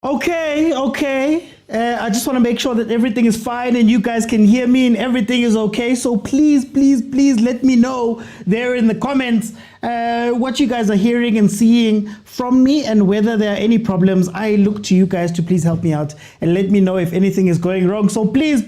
Okay. I just want to make sure that everything is fine and you guys can hear me and everything is okay. So please let me know there in the comments what you guys are hearing and seeing from me and whether there are any problems. I look to you guys to please help me out and let me know if anything is going wrong. So please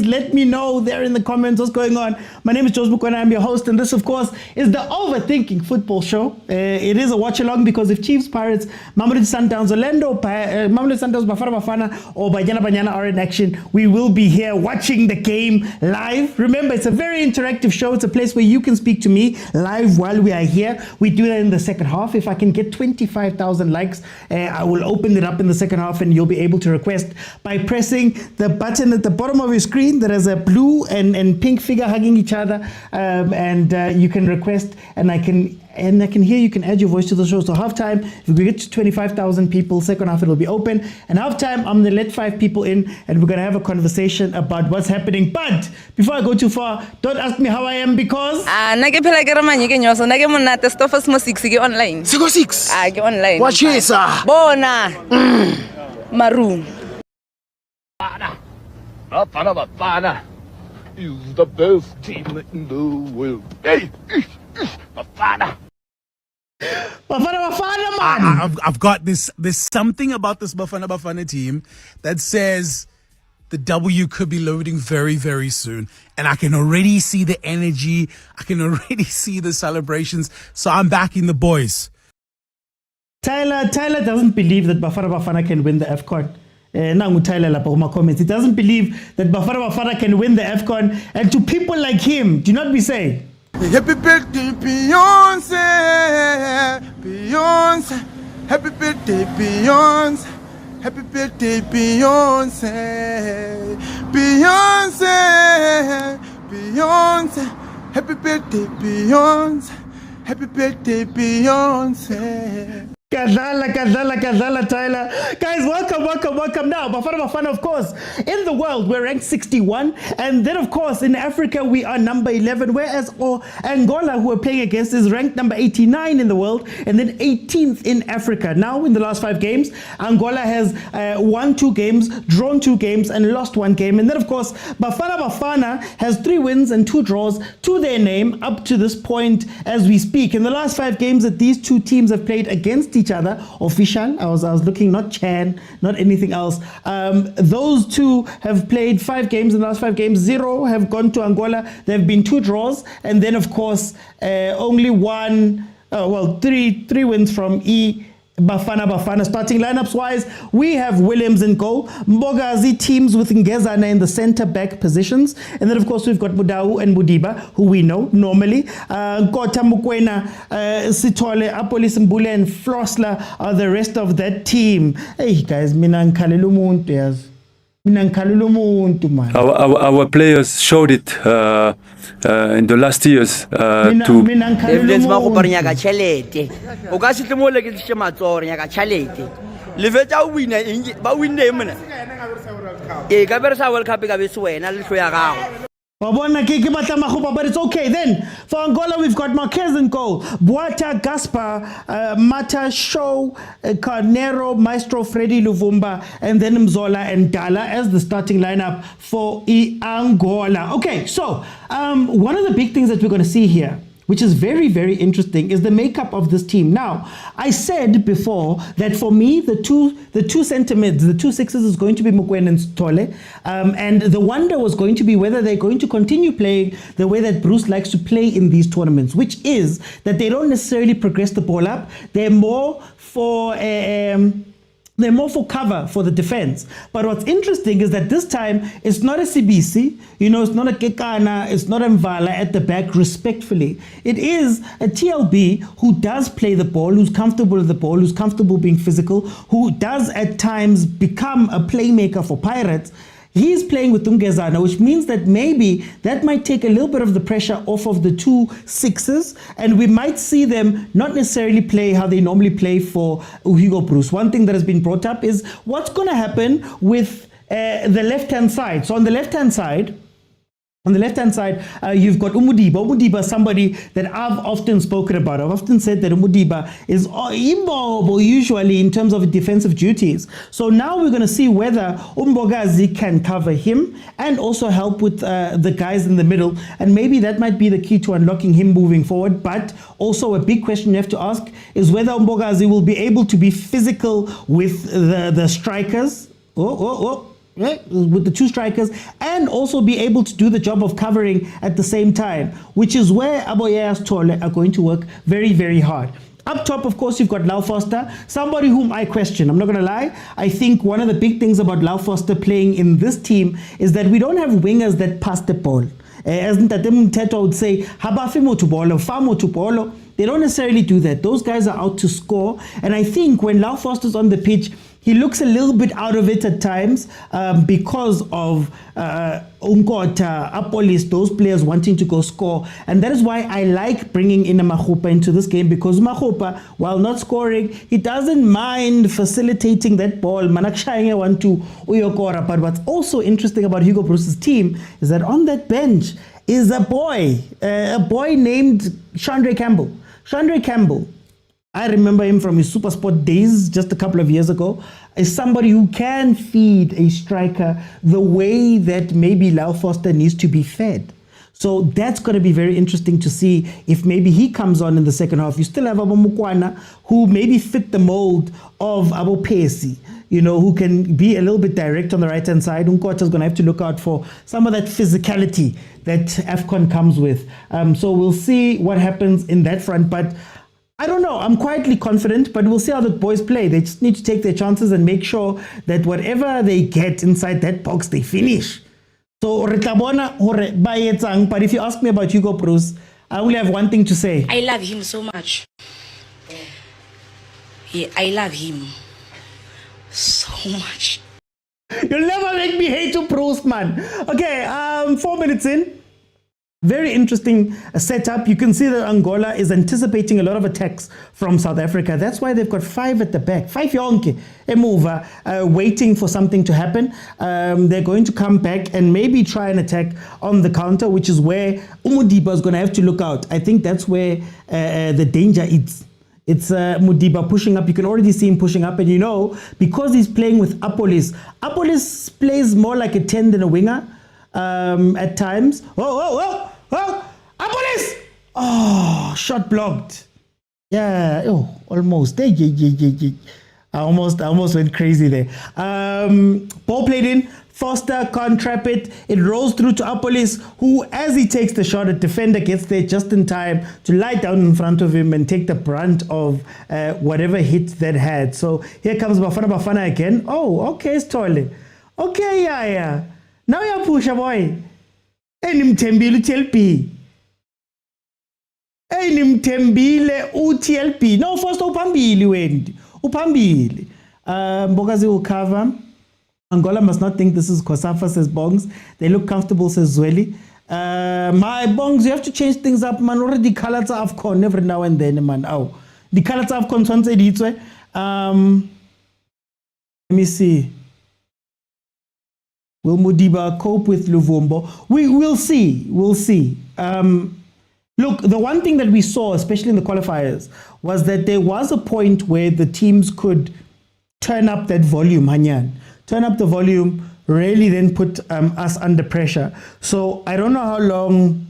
let me know there in the comments what's going on. My name is Mokwena. I'm your host, and this, of course, is the Overthinking Football Show. It is a watch along because if Chiefs, Pirates, Mamelodi Sundowns, Orlando, Mamelodi Sundowns, BAFANA BAFANA, or Banyana are in action, we will be here watching the game live. Remember, it's a very interactive show. It's a place where you can speak to me live while we are here. We do that in the second half. If I can get 25,000 likes, I will open it up in the second half and you'll be able to request by pressing the button at the bottom of your screen that has a blue and pink figure hugging each other, you can request and I can hear you can add your voice to the show. So halftime, if we get to 25,000 people, second half it'll be open. And halftime, I'm going to let 5 people in and we're going to have a conversation about what's happening. But before I go too far, don't ask me how I am because... nake phela ke ramanye ke nyoso nake monate stuff mo 6 ke online. Siko 6. Ke online. What is Bona. Maroon. Bafana Bafana is the best team in the world. Hey, Bafana. Bafana, man. I've got this. There's something about this Bafana Bafana team that says the W could be loading very, very soon. And I can already see the energy. I can already see the celebrations. So I'm backing the boys. Tyler doesn't believe that Bafana Bafana can win the AFCON. Comments. He doesn't believe that Bafana Bafana can win the AFCON. And to people like him, do not be saying, happy birthday, Beyonce, Beyonce. Happy birthday, Beyonce. Happy birthday, Beyonce, Beyonce, Beyonce. Happy birthday, Beyonce. Happy birthday, Beyonce. Kadala, Tyler. Guys, welcome now. Bafana Bafana, of course, in the world, we're ranked 61. And then, of course, in Africa, we are number 11. Whereas Angola, who we're playing against, is ranked number 89 in the world. And then 18th in Africa. Now, in the last 5 games, Angola has won 2 games, drawn 2 games, and lost 1 game. And then, of course, Bafana Bafana has 3 wins and 2 draws to their name up to this point as we speak. In the last 5 games that these 2 teams have played against each other, official, I was looking, not Chan, not anything else. Those 2 have played 5 games. In the last 5 games, 0 have gone to Angola. There have been 2 draws, and then of course only 3 wins from Bafana Bafana. Starting lineups wise, we have Williams in goal, Mbogazi teams with Ngezana in the center back positions, and then of course we've got Budau and Mudiba, who we know normally. Kota, Mokwena, Sitole, Apolis Mbule and Flosla are the rest of that team. Hey guys, our players showed it in the last years to evidence ba go parnya ka chelete o ka se tlemole ke tse matsoro nya ka chelete le vetsa winner ba winne mona ka bersa World Cup ka be se wena le hlo ya gago. But it's okay. Then for Angola, we've got Marquez in goal, Boata, Gaspar, Mata, Show, Carnero, Maestro, Freddy Luvumba, and then Mzola and Dala as the starting lineup for Angola. Okay, so one of the big things that we're going to see here, which is very, very interesting, is the makeup of this team. Now, I said before that for me, the two center mids, the 2 sixes is going to be Mokwena and Stole. And the wonder was going to be whether they're going to continue playing the way that Bruce likes to play in these tournaments, which is that they don't necessarily progress the ball up. They're more for cover for the defense. But what's interesting is that this time it's not a CBC, it's not a Kekana, it's not a Mvala at the back, respectfully. It is a TLB who does play the ball, who's comfortable with the ball, who's comfortable being physical, who does at times become a playmaker for Pirates. He's playing with Ngezana, which means that maybe that might take a little bit of the pressure off of the 2 sixes, and we might see them not necessarily play how they normally play for Hugo Bruce. One thing that has been brought up is what's going to happen with the left-hand side. So on the left-hand side, On the left-hand side, you've got Umudiba. Umudiba is somebody that I've often spoken about. I've often said that Umudiba is immobile usually in terms of defensive duties. So now we're going to see whether Umbogazi can cover him and also help with the guys in the middle. And maybe that might be the key to unlocking him moving forward. But also a big question you have to ask is whether Umbogazi will be able to be physical with the strikers. With the two strikers, and also be able to do the job of covering at the same time, which is where Aboye's Tole are going to work very, very hard. Up top, of course, you've got Lau Foster, somebody whom I question. I'm not going to lie. I think one of the big things about Lau Foster playing in this team is that we don't have wingers that pass the ball. As Ntatem Teto would say, Habafimo to bolo, Famo to bolo. They don't necessarily do that. Those guys are out to score. And I think when Lau Foster's on the pitch, he looks a little bit out of it at times because of Unkota, Apolis, those players wanting to go score. And that is why I like bringing in a Mahupa into this game, because Mahupa, while not scoring, he doesn't mind facilitating that ball. Manakshaya want to Uyokora. But what's also interesting about Hugo Bruce's team is that on that bench is a boy named Chandre Campbell. Chandre Campbell, I remember him from his Supersport days just a couple of years ago, is somebody who can feed a striker the way that maybe Lau Foster needs to be fed. So that's going to be very interesting to see if maybe he comes on in the second half. You still have Abo Mokwena, who maybe fit the mold of Abo Pesi, who can be a little bit direct on the right-hand side. Unkota's going to have to look out for some of that physicality that AFCON comes with. So we'll see what happens in that front. But I don't know. I'm quietly confident, but we'll see how the boys play. They just need to take their chances and make sure that whatever they get inside that box, they finish. So, but if you ask me about Hugo Bruce, I only have one thing to say. I love him so much. Yeah, I love him so much. You'll never make me hate you, Bruce, man. Okay, 4 minutes in. Very interesting setup. You can see that Angola is anticipating a lot of attacks from South Africa. That's why they've got 5 at the back. 5 yonke, a mover, waiting for something to happen. They're going to come back and maybe try an attack on the counter, which is where Umudiba is going to have to look out. I think that's where the danger is. It's Mudiba pushing up. You can already see him pushing up. And because he's playing with Apolis plays more like a 10 than a winger at times. Oh, Apolis! Oh, shot blocked. Yeah, almost. I almost went crazy there. Ball played in. Foster can't trap it. It rolls through to Apolis, who, as he takes the shot, a defender gets there just in time to lie down in front of him and take the brunt of whatever hit that had. So here comes Bafana Bafana again. Oh, okay, it's Tole. Okay, yeah. Now you're push, boy. Nimtembile UTLP. Nimtembile UTLP. No, first upambili wendi. Upambili. Mbogazi will cover. Angola must not think this is Kosafa, says Bongs. They look comfortable, says Zweli. My Bongs, you have to change things up, man. Already colors are AFCON every now and then, man. Oh, the colors are AFCON once a day. Let me see. Will Mudiba cope with Luvumbo? We'll see. We'll see. Look, the one thing that we saw, especially in the qualifiers, was that there was a point where the teams could turn up that volume, Hanyan. Turn up the volume, really then put us under pressure. So I don't know how long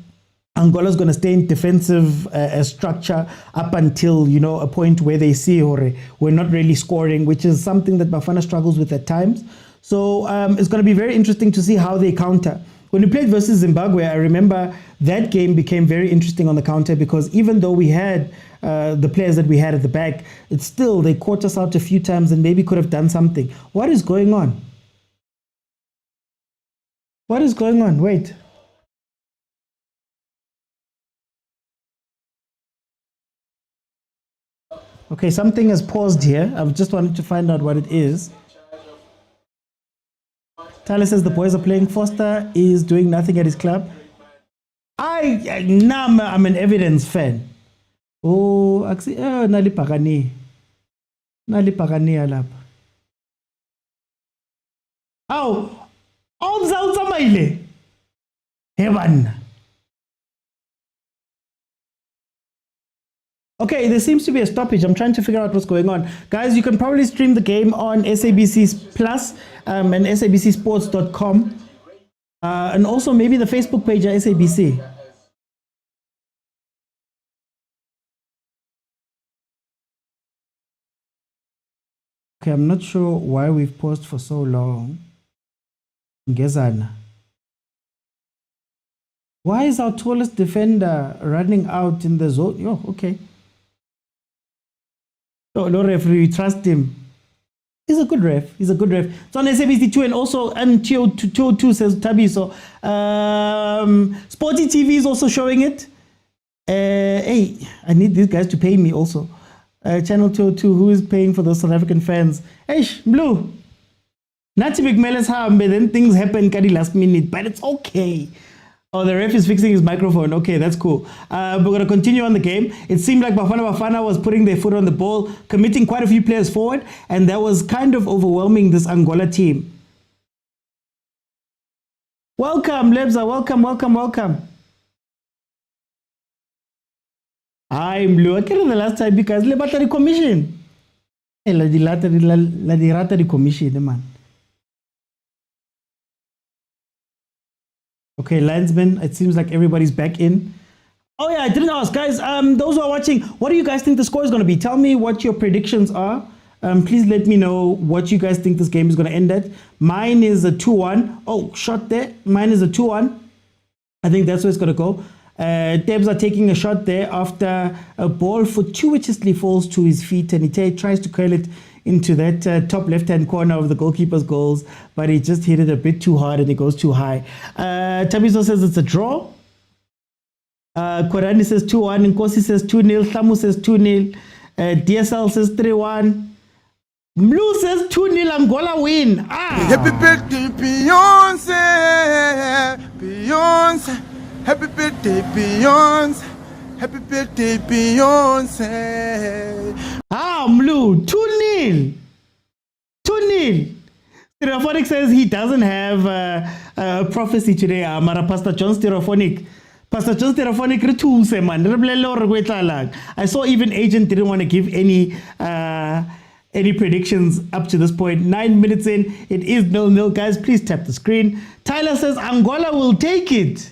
Angola's going to stay in defensive structure up until, a point where they see we're not really scoring, which is something that Bafana struggles with at times. So it's going to be very interesting to see how they counter. When we played versus Zimbabwe, I remember that game became very interesting on the counter because even though we had the players that we had at the back, it's still, they caught us out a few times and maybe could have done something. What is going on? What is going on? Wait. Okay, something has paused here. I've just wanted to find out what it is. Tyler says the boys are playing. Foster is doing nothing at his club. I'm an evidence fan. Oh, actually, Nali Pagani alap. Oh, Maile. Heaven. Okay, there seems to be a stoppage. I'm trying to figure out what's going on. Guys, you can probably stream the game on SABC Plus and sabcsports.com. And also maybe the Facebook page at SABC. Okay, I'm not sure why we've paused for so long. Ngezana. Why is our tallest defender running out in the zone? Oh, okay. No referee, trust him. He's a good ref. He's a good ref. It's on SABC2 and also MTO2 says Tabi. So Sporty TV is also showing it. Hey, I need these guys to pay me also. Channel 202, who is paying for those South African fans? Hey, Blue. Not to big meles hambe, then things happen at the last minute, but it's okay. Oh, the ref is fixing his microphone. Okay, that's cool. We're going to continue on the game. It seemed like Bafana Bafana was putting their foot on the ball, committing quite a few players forward, and that was kind of overwhelming this Angola team. Welcome, Lebza. Welcome. I'm Blue. I can't remember the last time because the battery commission. La di commission, man. Okay, linesmen, it seems like everybody's back in. Oh yeah, I didn't ask, guys. Those who are watching, what do you guys think the score is going to be? Tell me what your predictions are. Please let me know what you guys think this game is going to end at. Mine is a 2-1. Oh, shot there. Mine is a 2-1. I think that's where it's going to go. Debs are taking a shot there after a ball fortuitously falls to his feet and he tries to curl it into that top left-hand corner of the goalkeeper's goals, but he just hit it a bit too hard and it goes too high. Tabiso says it's a draw. Korani says 2-1. Nkosi says 2-0. Thamu says 2-0. DSL says 3-1. Blue says 2-0 Angola win. Happy birthday, Beyonce. Beyonce. Happy birthday, Beyonce. Happy birthday, Beyonce. Blue, 2-0. 2-0. Stereophonic says he doesn't have a prophecy today. Mara Pastor John Stereophonic. Pastor John Stereophonic, I saw even Agent didn't want to give any predictions up to this point. 9 minutes in, it is 0-0. Guys, please tap the screen. Tyler says Angola will take it.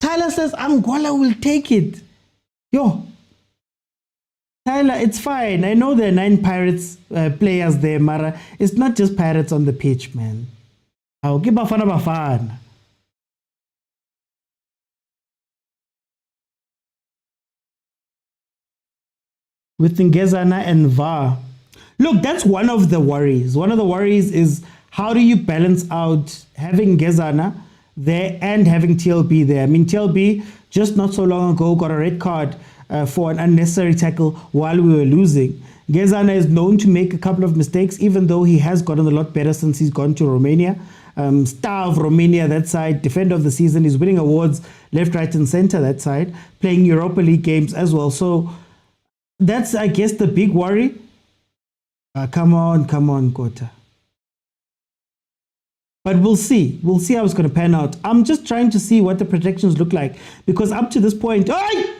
Tyler says Angola will take it. Yo, Tyler, it's fine. I know there are 9 Pirates players there, Mara. It's not just Pirates on the pitch, man. I'll give Bafana Bafana. With Ngezana and VAR. Look, that's one of the worries. One of the worries is how do you balance out having Ngezana there and having TLB there? I mean, TLB just not so long ago got a red card for an unnecessary tackle while we were losing. Ngezana is known to make a couple of mistakes, even though he has gotten a lot better since he's gone to Romania. Star of Romania, that side, defender of the season. He's winning awards left, right, and center, that side, playing Europa League games as well. So that's, I guess, the big worry. Come on, Kota. But we'll see. We'll see how it's going to pan out. I'm just trying to see what the projections look like. Because up to this point,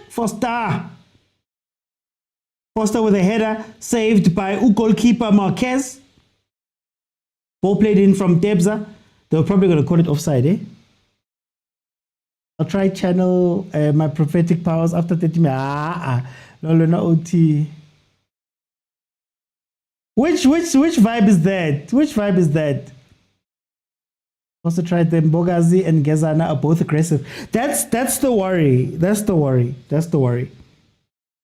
Foster with a header saved by goalkeeper Marquez. Ball played in from Debza. They were probably going to call it offside, eh? I'll try channel my prophetic powers after 30 minutes. No OT. Which vibe is that? Which vibe is that? Also tried them. Bogazi and Ngezana are both aggressive. That's the worry. That's the worry.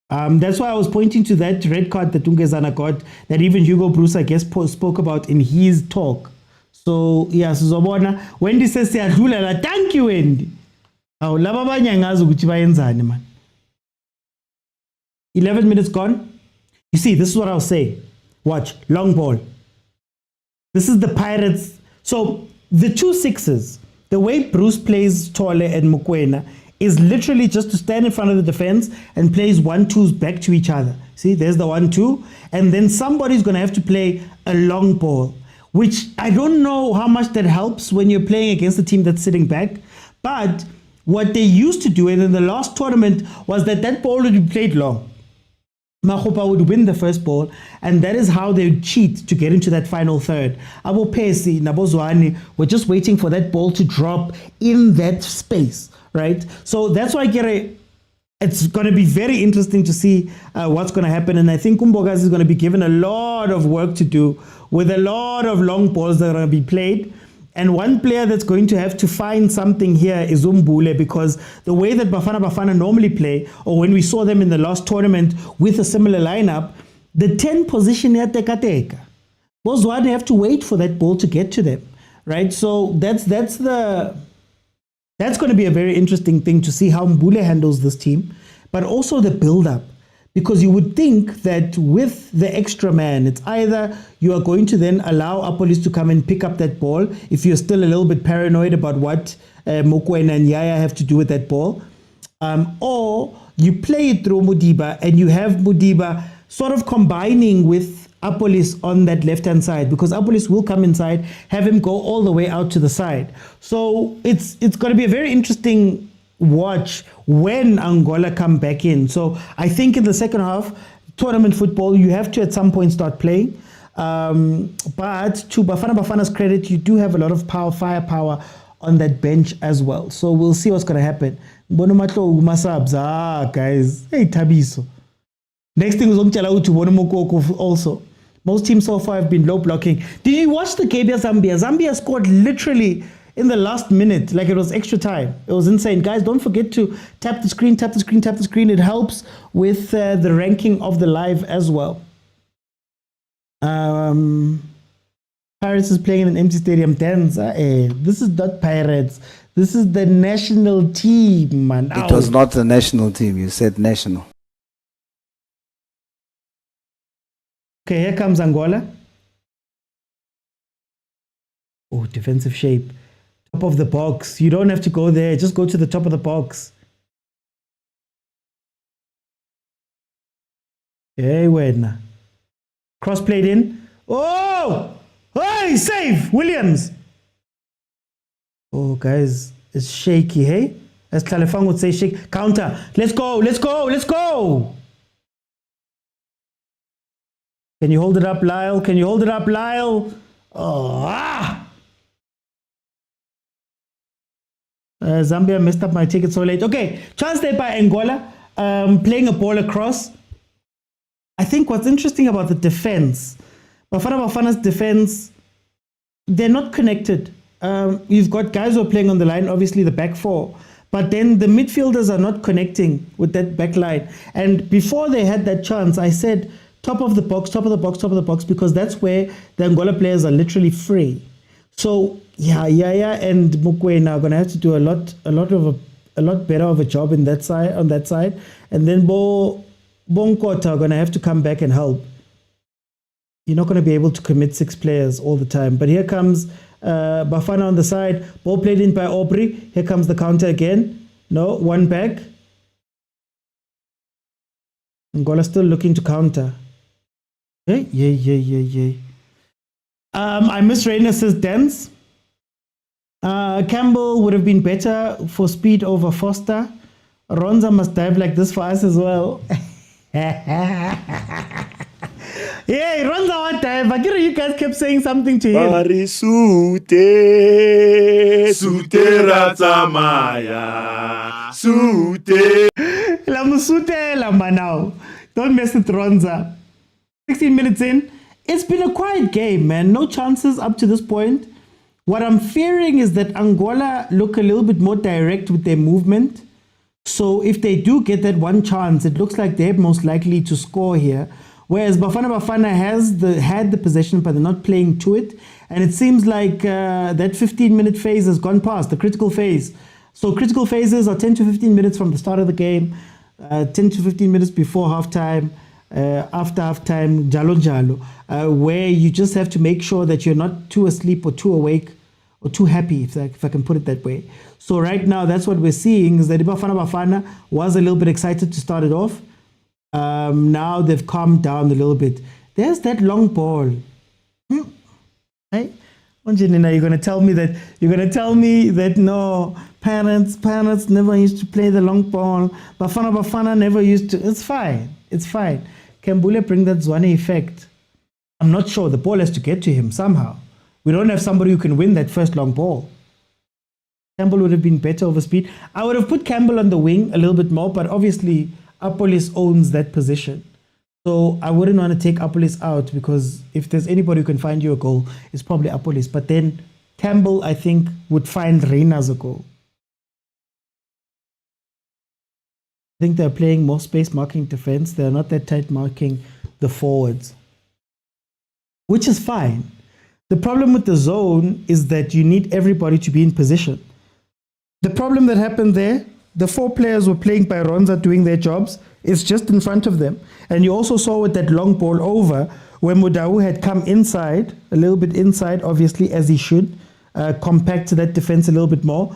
That's why I was pointing to that red card that Ngezana got, that even Hugo Bruce, I guess, spoke about in his talk. So yeah, Suzobona. Wendy says, thank you, Wendy. 11 minutes gone. You see, this is what I'll say. Watch, long ball. This is the Pirates. So the 2-6s, the way Bruce plays Tole and Mokwena is literally just to stand in front of the defense and plays 1-2s back to each other. See, there's the 1-2. And then somebody's going to have to play a long ball. which I don't know how much that helps when you're playing against a team that's sitting back. But what they used to do, and in the last tournament, was that ball would be played long. Mahopa would win the first ball, and that is how they would cheat to get into that final third. Abo Pesi, Nabozwani were just waiting for that ball to drop in that space, right? So that's why it's going to be very interesting to see what's going to happen. And I think Kumbogas is going to be given a lot of work to do with a lot of long balls that are going to be played. And one player that's going to have to find something here is Umbule, because the way that Bafana Bafana normally play, or when we saw them in the last tournament with a similar lineup, the 10 position here teka. Bozwane have to wait for that ball to get to them, right? So that's going to be a very interesting thing to see how Mbule handles this team, but also the build-up. Because you would think that with the extra man, it's either you are going to then allow Apolis to come and pick up that ball if you're still a little bit paranoid about what Mokwena and Yaya have to do with that ball, or you play it through Mudiba and you have Mudiba sort of combining with Apolis on that left-hand side, because Apolis will come inside, have him go all the way out to the side. So it's going to be a very interesting watch when Angola come back in. So I think in the second half, tournament football, you have to at some point start playing. But to Bafana Bafana's credit, you do have a lot of firepower on that bench as well. So we'll see what's going to happen. Guys. Hey, Tabiso. Next thing is also. Most teams so far have been low blocking. Did you watch the game against Zambia? Zambia scored literally in the last minute, like it was extra time. It was insane. Guys, don't forget to tap the screen, tap the screen, tap the screen. It helps with the ranking of the live as well. Pirates is playing in an empty stadium. This is not Pirates. This is the national team, man. It was not the national team. You said national. Okay, here comes Angola. Oh, defensive shape. Top of the box. You don't have to go there. Just go to the top of the box. Hey, when cross played in. Oh! Hey, save! Williams! Oh, guys, it's shaky, hey? As Kalefang would say, shake. Counter. Let's go, let's go, let's go! Can you hold it up, Lyle? Can you hold it up, Lyle? Oh, ah! Zambia messed up my ticket so late. Okay, chance there by Angola, playing a ball across. I think what's interesting about the defense, Bafana Bafana's defense, they're not connected. You've got guys who are playing on the line, obviously the back four, but then the midfielders are not connecting with that back line. And before they had that chance, I said top of the box, top of the box, top of the box, because that's where the Angola players are literally free. So Yaya and Mokwena are going to have to do a lot better of a job on that side, and then Bonkota are going to have to come back and help. You're not going to be able to commit 6 players all the time. But here comes Bafana on the side. Ball played in by Aubrey. Here comes the counter again. No, one back. Angola still looking to counter. Yeah. I miss Reynes' dance. Campbell would have been better for speed over Foster. Ronza must dive like this for us as well. Yeah, Ronza what dive. But you guys kept saying something to him. La musute la manao. Don't mess with Ronza. 16 minutes in. It's been a quiet game, man. No chances up to this point. What I'm fearing is that Angola look a little bit more direct with their movement. So if they do get that one chance, it looks like they're most likely to score here. Whereas Bafana Bafana had the possession, but they're not playing to it. And it seems like that 15-minute phase has gone past, the critical phase. So critical phases are 10 to 15 minutes from the start of the game, 10 to 15 minutes before halftime, after halftime, jalo, where you just have to make sure that you're not too asleep or too awake or too happy, if I can put it that way. So right now, that's what we're seeing, is that Bafana Bafana was a little bit excited to start it off. Now they've calmed down a little bit. There's that long ball. Hey, Angelina, you're gonna tell me that no, parents never used to play the long ball. Bafana never used to. It's fine. Can Bule bring that Zwane effect? I'm not sure. The ball has to get to him somehow. We don't have somebody who can win that first long ball. Campbell would have been better over speed. I would have put Campbell on the wing a little bit more, but obviously Apolis owns that position. So I wouldn't want to take Apolis out, because if there's anybody who can find you a goal, it's probably Apolis. But then Campbell, I think, would find Reina's a goal. I think they're playing more space marking defense. They're not that tight marking the forwards, which is fine. The problem with the zone is that you need everybody to be in position. The problem that happened there, the 4 players were playing by Ronza doing their jobs. It's just in front of them. And you also saw with that long ball over, where Mudau had come inside, a little bit inside, obviously, as he should, compact to that defense a little bit more.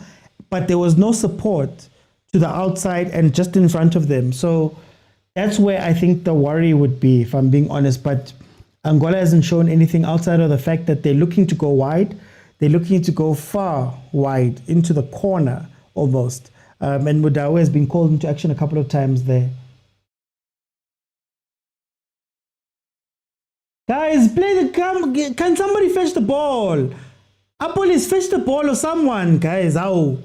But there was no support to the outside and just in front of them. So that's where I think the worry would be, if I'm being honest. But Angola hasn't shown anything outside of the fact that they're looking to go wide. They're looking to go far wide, into the corner almost. And Mudau has been called into action a couple of times there. Guys, can somebody fetch the ball? Apolis, fetch the ball or someone, guys. Ow.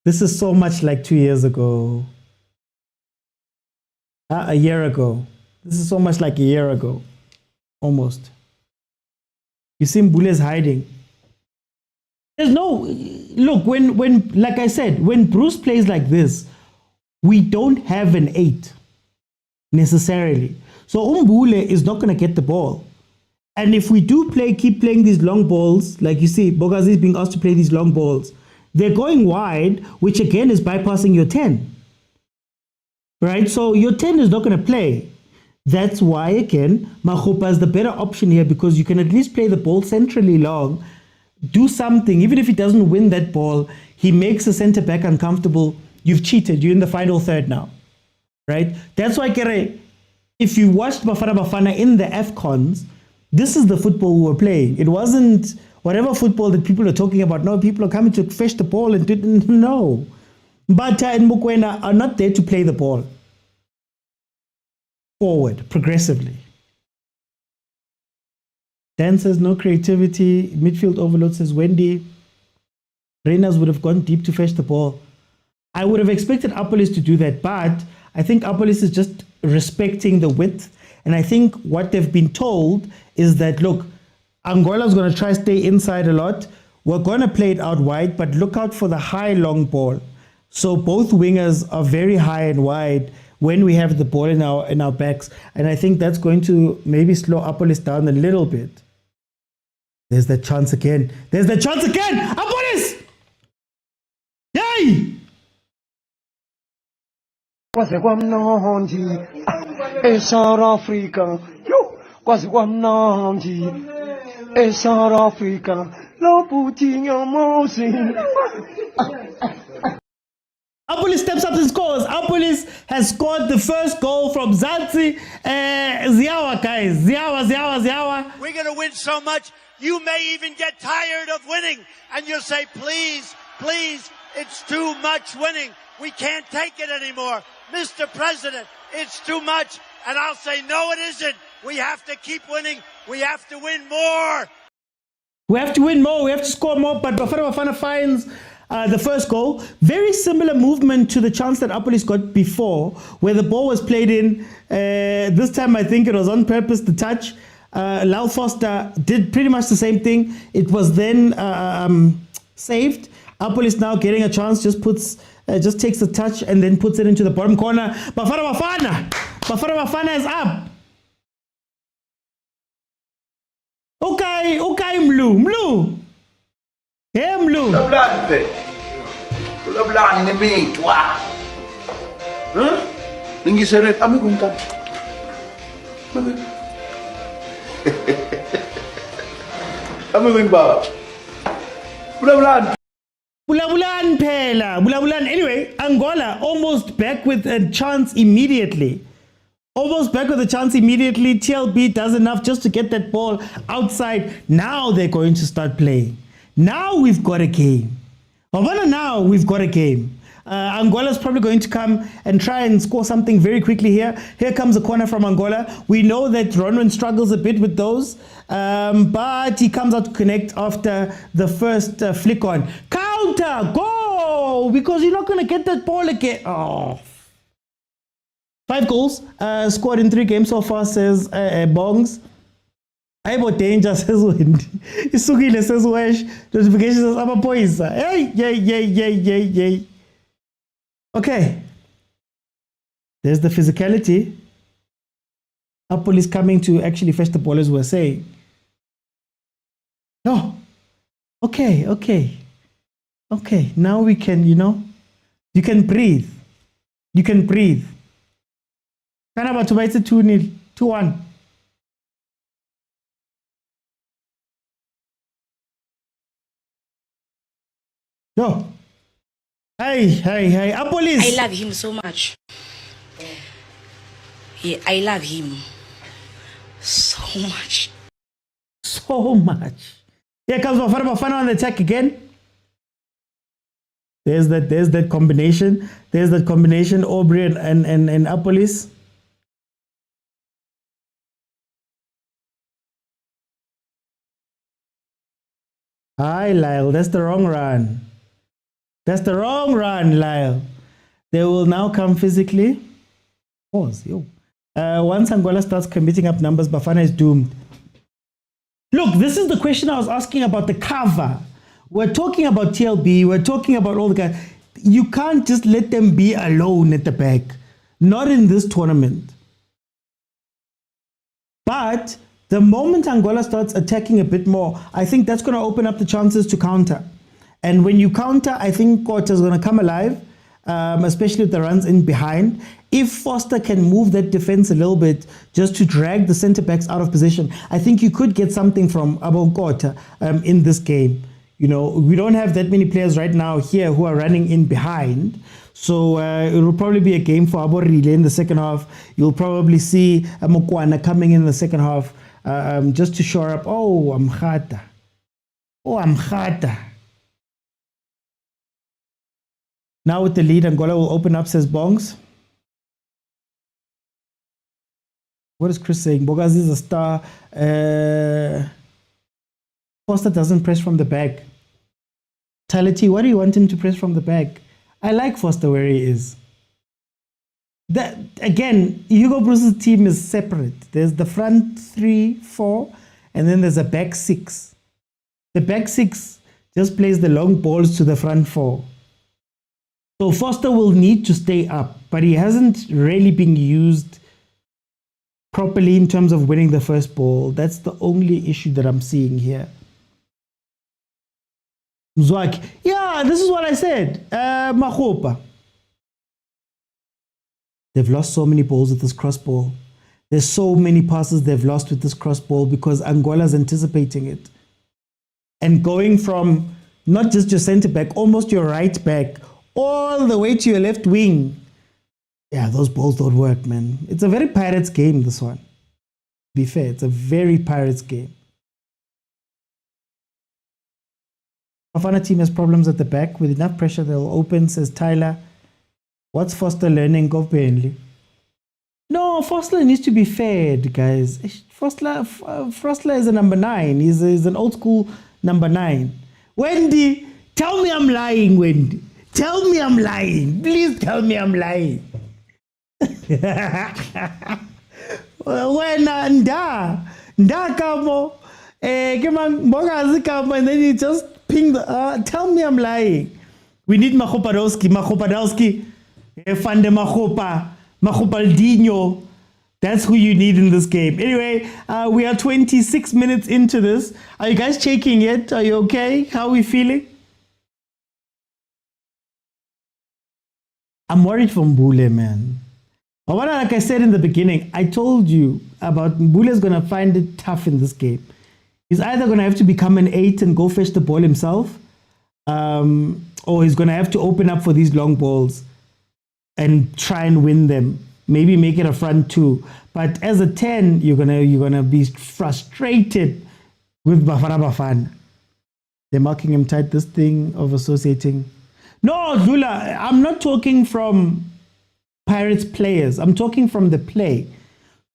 This is so much like 2 years ago. A year ago. This is so much like a year ago. Almost. You see Mbule's hiding. There's no... Look, when like I said, when Bruce plays like this, we don't have an 8 necessarily. So Umbule is not going to get the ball. And if we do keep playing these long balls, like you see, Bogazi is being asked to play these long balls, they're going wide, which again is bypassing your 10. Right? So your 10 is not going to play. That's why, again, Makgopa is the better option here, because you can at least play the ball centrally long, do something. Even if he doesn't win that ball, he makes the center back uncomfortable. You've cheated. You're in the final third now. Right? That's why, Kere, if you watched Bafana Bafana in the AFCONs, this is the football we were playing. It wasn't whatever football that people are talking about. No, people are coming to fetch the ball and didn't know. Bata and Mokwena are not there to play the ball forward progressively. Dan says no creativity. Midfield overload, says Wendy. Reyners would have gone deep to fetch the ball. I would have expected Apolis to do that, but I think Apolis is just respecting the width. And I think what they've been told is that, look, Angola's going to try to stay inside a lot. We're going to play it out wide, but look out for the high long ball. So both wingers are very high and wide when we have the ball in our backs. And I think that's going to maybe slow Apolis down a little bit. There's that chance again. Apolis! Yay! Quase kwamnandi South Africa, yo, quase kwamnandi South Africa, lo puting emotion. Apolis steps up and scores. Apolis has scored the first goal from Zanzi. Ziawa, guys. Ziawa. We're going to win so much, you may even get tired of winning. And you'll say, please, it's too much winning. We can't take it anymore. Mr. President, it's too much. And I'll say, no, it isn't. We have to keep winning. We have to win more. We have to win more. We have to score more. But Bafana Bafana finds the first goal. Very similar movement to the chance that Apolis got before, where the ball was played in. This time, I think it was on purpose, the touch. Lau Foster did pretty much the same thing. It was then saved. Apolis now getting a chance, just takes the touch and then puts it into the bottom corner. Bafana Bafana is up. Okay, Mlu. Hey, Mlu. Ulabulani nemitwa. Huh? Ningisere amigunta. Amigumba. Bulabulan. Anyway, Angola almost back with a chance immediately. Almost back with the chance immediately. TLB does enough just to get that ball outside. Now they're going to start playing. Now we've got a game. Now we've got a game. Angola's probably going to come and try and score something very quickly here. Here comes a corner from Angola. We know that Ronwen struggles a bit with those, but he comes out to connect after the first flick on. Counter! Go! Because you're not going to get that ball again. Oh. 5 goals scored in 3 games so far, says Bongs. Aibo danger, says Wendy. Isukile, says Wesh. Notification says Amaphoyisa. Hey, yay. Okay. There's the physicality. Apple is coming to actually fetch the ball, as we're saying. Oh, okay. Now we can, you can breathe. Kanaba to bite 2-0, 2-1. No. Hey, Apolis. I love him so much. Yeah, I love him so much. So much. Here comes Bafana Bafana on the attack again. There's that combination. There's that combination, Aubrey and Apolis. Hi, Lyle. That's the wrong run. Lyle. They will now come physically. Pause. Once Angola starts committing up numbers, Bafana is doomed. Look, this is the question I was asking about the cover. We're talking about TLB. We're talking about all the guys. You can't just let them be alone at the back. Not in this tournament. But the moment Angola starts attacking a bit more, I think that's going to open up the chances to counter. And when you counter, I think Kota's going to come alive, especially with the runs in behind. If Foster can move that defense a little bit just to drag the centre-backs out of position, I think you could get something from Abon Kota in this game. We don't have that many players right now here who are running in behind. So it will probably be a game for Aborile in the second half. You'll probably see Mokwena coming in the second half just to shore up. Oh, Amkhata. Now with the lead, Angola will open up, says Bongs. What is Chris saying? Bogazi is a star. Foster doesn't press from the back. Tality, why do you want him to press from the back? I like Foster where he is. That again, Hugo Bruce's team is separate. There's the front 3, 4, and then there's a back 6. The back 6 just plays the long balls to the front 4. So Foster will need to stay up, but he hasn't really been used properly in terms of winning the first ball. That's the only issue that I'm seeing here. Mzwaki. Yeah, this is what I said. Makgopa. They've lost so many balls with this cross ball. There's so many passes they've lost with this cross ball because Angola's anticipating it. And going from not just your centre back, almost your right back, all the way to your left wing. Yeah, those balls don't work, man. It's a very Pirates game, this one. To be fair, it's a very Pirates game. Bafana team has problems at the back. With enough pressure, they'll open, says Tyler. What's Foster learning? Go Burnley. No, Foster needs to be fed, guys. Foster is a number 9. He's an old school number 9. Wendy, tell me I'm lying, Wendy. Tell me I'm lying. Please tell me I'm lying. When nda kamo, and then you just ping the. Tell me I'm lying. We need Makhopadowski, Fande Makhopaldinho. That's who you need in this game. Anyway, we are 26 minutes into this. Are you guys checking yet? Are you okay? How are we feeling? I'm worried for Mbule, man. Like I said in the beginning, I told you about Mbule's going to find it tough in this game. He's either going to have to become an 8 and go fetch the ball himself, or he's going to have to open up for these long balls and try and win them. maybe make it a front two. But as a 10, you're gonna be frustrated with Bafana Bafana. They're marking him tight. This thing of associating. No, Dula, I'm not talking from Pirates players. I'm talking from the play.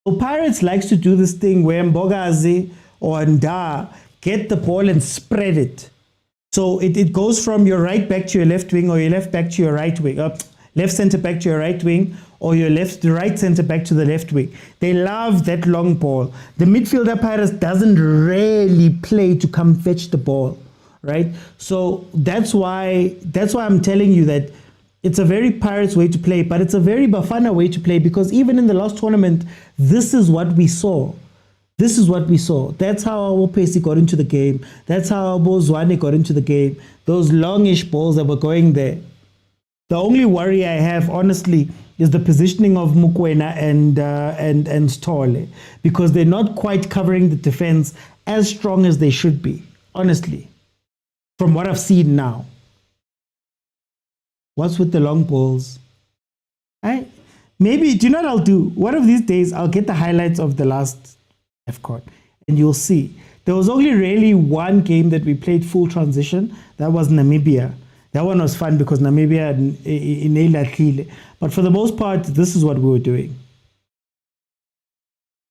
So Pirates likes to do this thing where Mbogazi or Nda get the ball and spread it. So it goes from your right back to your left wing, or your left back to your right wing, left centre back to your right wing, or your right centre back to the left wing. They love that long ball. The midfielder Pirates doesn't really play to come fetch the ball, right? So that's why I'm telling you that it's a very Pirates way to play, but it's a very Bafana way to play, because even in the last tournament, this is what we saw. This is what we saw. That's how our Pesi got into the game. That's how our Zwane got into the game. Those longish balls that were going there. The only worry I have, honestly, is the positioning of Mokwena and Stole, because they're not quite covering the defense as strong as they should be, honestly, from what I've seen now. What's with the long balls? Maybe, do you know what I'll do? One of these days, I'll get the highlights of the last AFCON, and you'll see. There was only really one game that we played full transition. That was Namibia. That one was fun because Namibia in. But for the most part, this is what we were doing.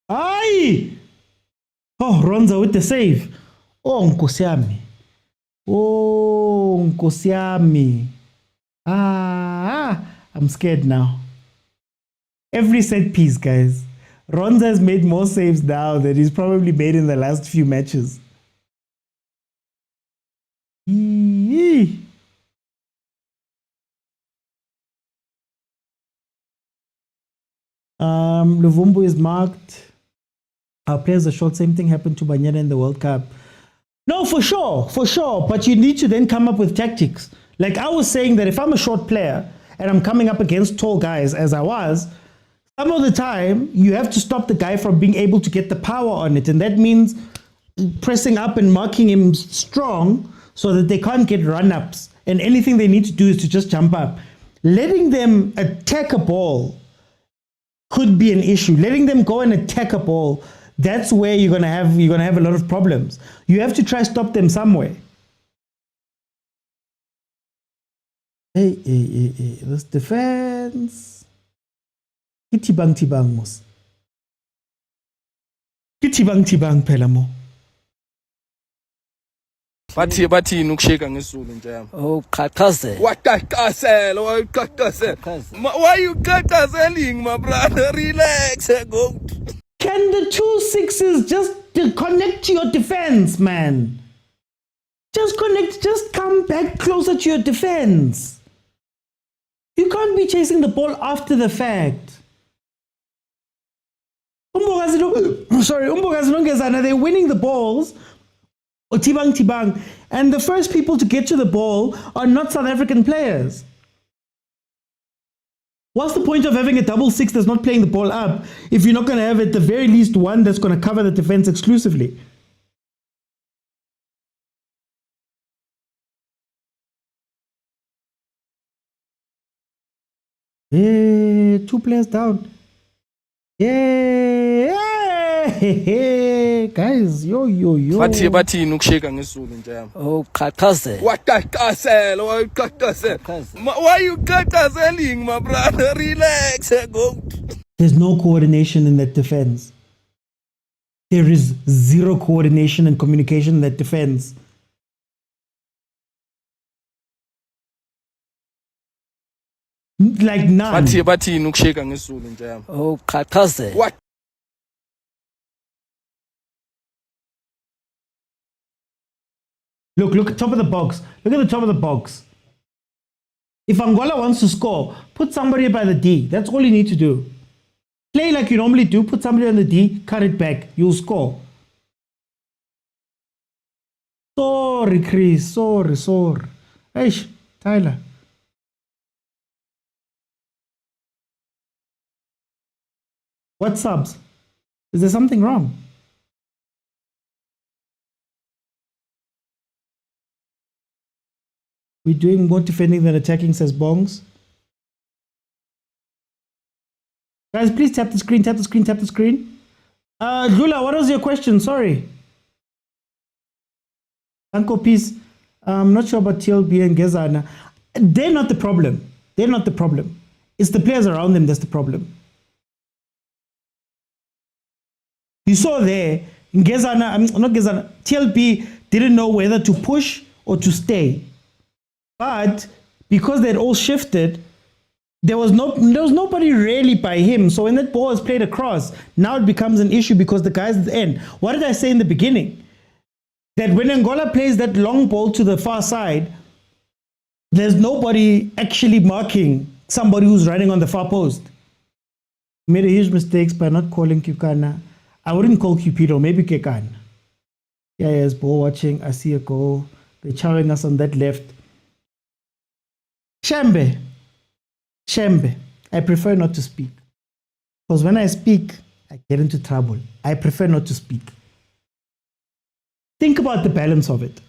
Aye! Oh, Ronza with the save. Oh, Nkosiami. Oh, Nkosiami. I'm scared now. Every set piece, guys. Ronza has made more saves now than he's probably made in the last few matches. Luvumbu is marked. Our players are short. Same thing happened to Banyana in the World Cup. No, for sure. But you need to then come up with tactics. Like I was saying that if I'm a short player and I'm coming up against tall guys, as I was, some of the time, you have to stop the guy from being able to get the power on it. And that means pressing up and marking him strong so that they can't get run-ups. And anything they need to do is to just jump up. Letting them attack a ball could be an issue. Letting them go and attack a ball, that's where you're gonna have a lot of problems. You have to try stop them somewhere. Hey, this defense. Kitibang mos. Kitibang phela mo. bathi ukusheka ngesulu nje oh khathazela why you khathazeling my brother, relax go. Can the 2 6s just connect to your defense, man? Just connect, just come back closer to your defense. You can't be chasing the ball after the fact. They're winning the balls. Tibang. And the first people to get to the ball are not South African players. What's the point of having a double 6 that's not playing the ball up if you're not going to have at the very least one that's going to cover the defense exclusively? Yeah, 2 players down. Yeah, guys, yo. bathi ukusheka ngesulu nje oh khathazela why you khathazeling my brother, relax go. There's no coordination in that defense. There is zero coordination and communication in that defense. Like none. bathi ukusheka ngesulu nje oh khathazela Look at top of the box. Look at the top of the box. If Angola wants to score, put somebody by the D. That's all you need to do. Play like you normally do. Put somebody on the D, cut it back. You'll score. Sorry, Chris. Sorry. Hey, Tyler. What subs? Is there something wrong? We're doing more defending than attacking, says Bongs. Guys, please tap the screen, tap the screen, tap the screen. Lula, what was your question? Sorry. Uncle Peace, I'm not sure about TLB and Gezana. They're not the problem. They're not the problem. It's the players around them that's the problem. You saw there, TLB didn't know whether to push or to stay. But because they'd all shifted, there was nobody really by him. So when that ball is played across, now it becomes an issue because the guys at the end. What did I say in the beginning? That when Angola plays that long ball to the far side, there's nobody actually marking somebody who's running on the far post. Made a huge mistake by not calling Kukana. I wouldn't call Cupido, maybe Kekan. Yeah, yes, ball watching. I see a goal. They're chowing us on that left. Shembe. I prefer not to speak. Because when I speak, I get into trouble. I prefer not to speak. Think about the balance of it.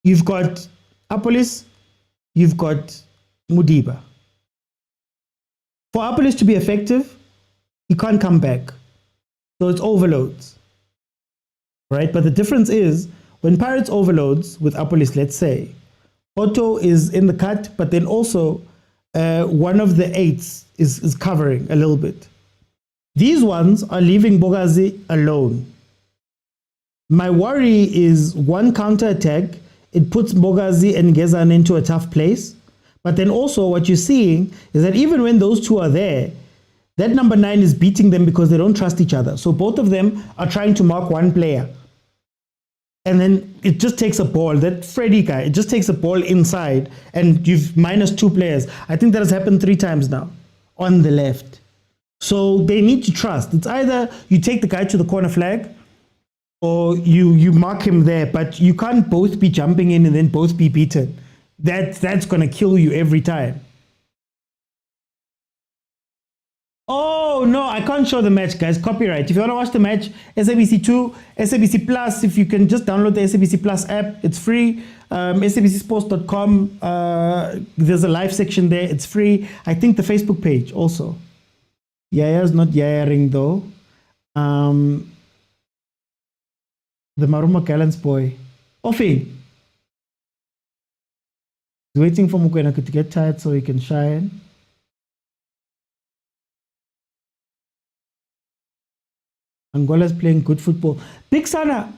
You've got Apolis, you've got Mudiba. For Apolis to be effective, he can't come back. So it's overloads. Right? But the difference is, when Pirates overloads with Apolis, let's say, Otto is in the cut, but then also one of the eights is covering a little bit. These ones are leaving Bogazi alone. My worry is one counter attack, it puts Bogazi and Gezan into a tough place. But then also what you're seeing is that even when those two are there, that number 9 is beating them because they don't trust each other. So both of them are trying to mark one player. And then it just takes a ball, that Freddy guy, it just takes a ball inside and you've minus 2 players. I think that has happened 3 times now on the left. So they need to trust. It's either you take the guy to the corner flag or you mark him there, but you can't both be jumping in and then both be beaten. That's going to kill you every time. Oh, no, I can't show the match, guys. Copyright. If you want to watch the match, SABC2, SABC Plus, if you can just download the SABC Plus app, it's free. SABCsports.com, there's a live section there. It's free. I think the Facebook page also. Yaya's not yayaring, though. The Maruma Gallants boy. Offie. He's waiting for Mokwena to get tired so he can shine. Angola's playing good football. Big Sana,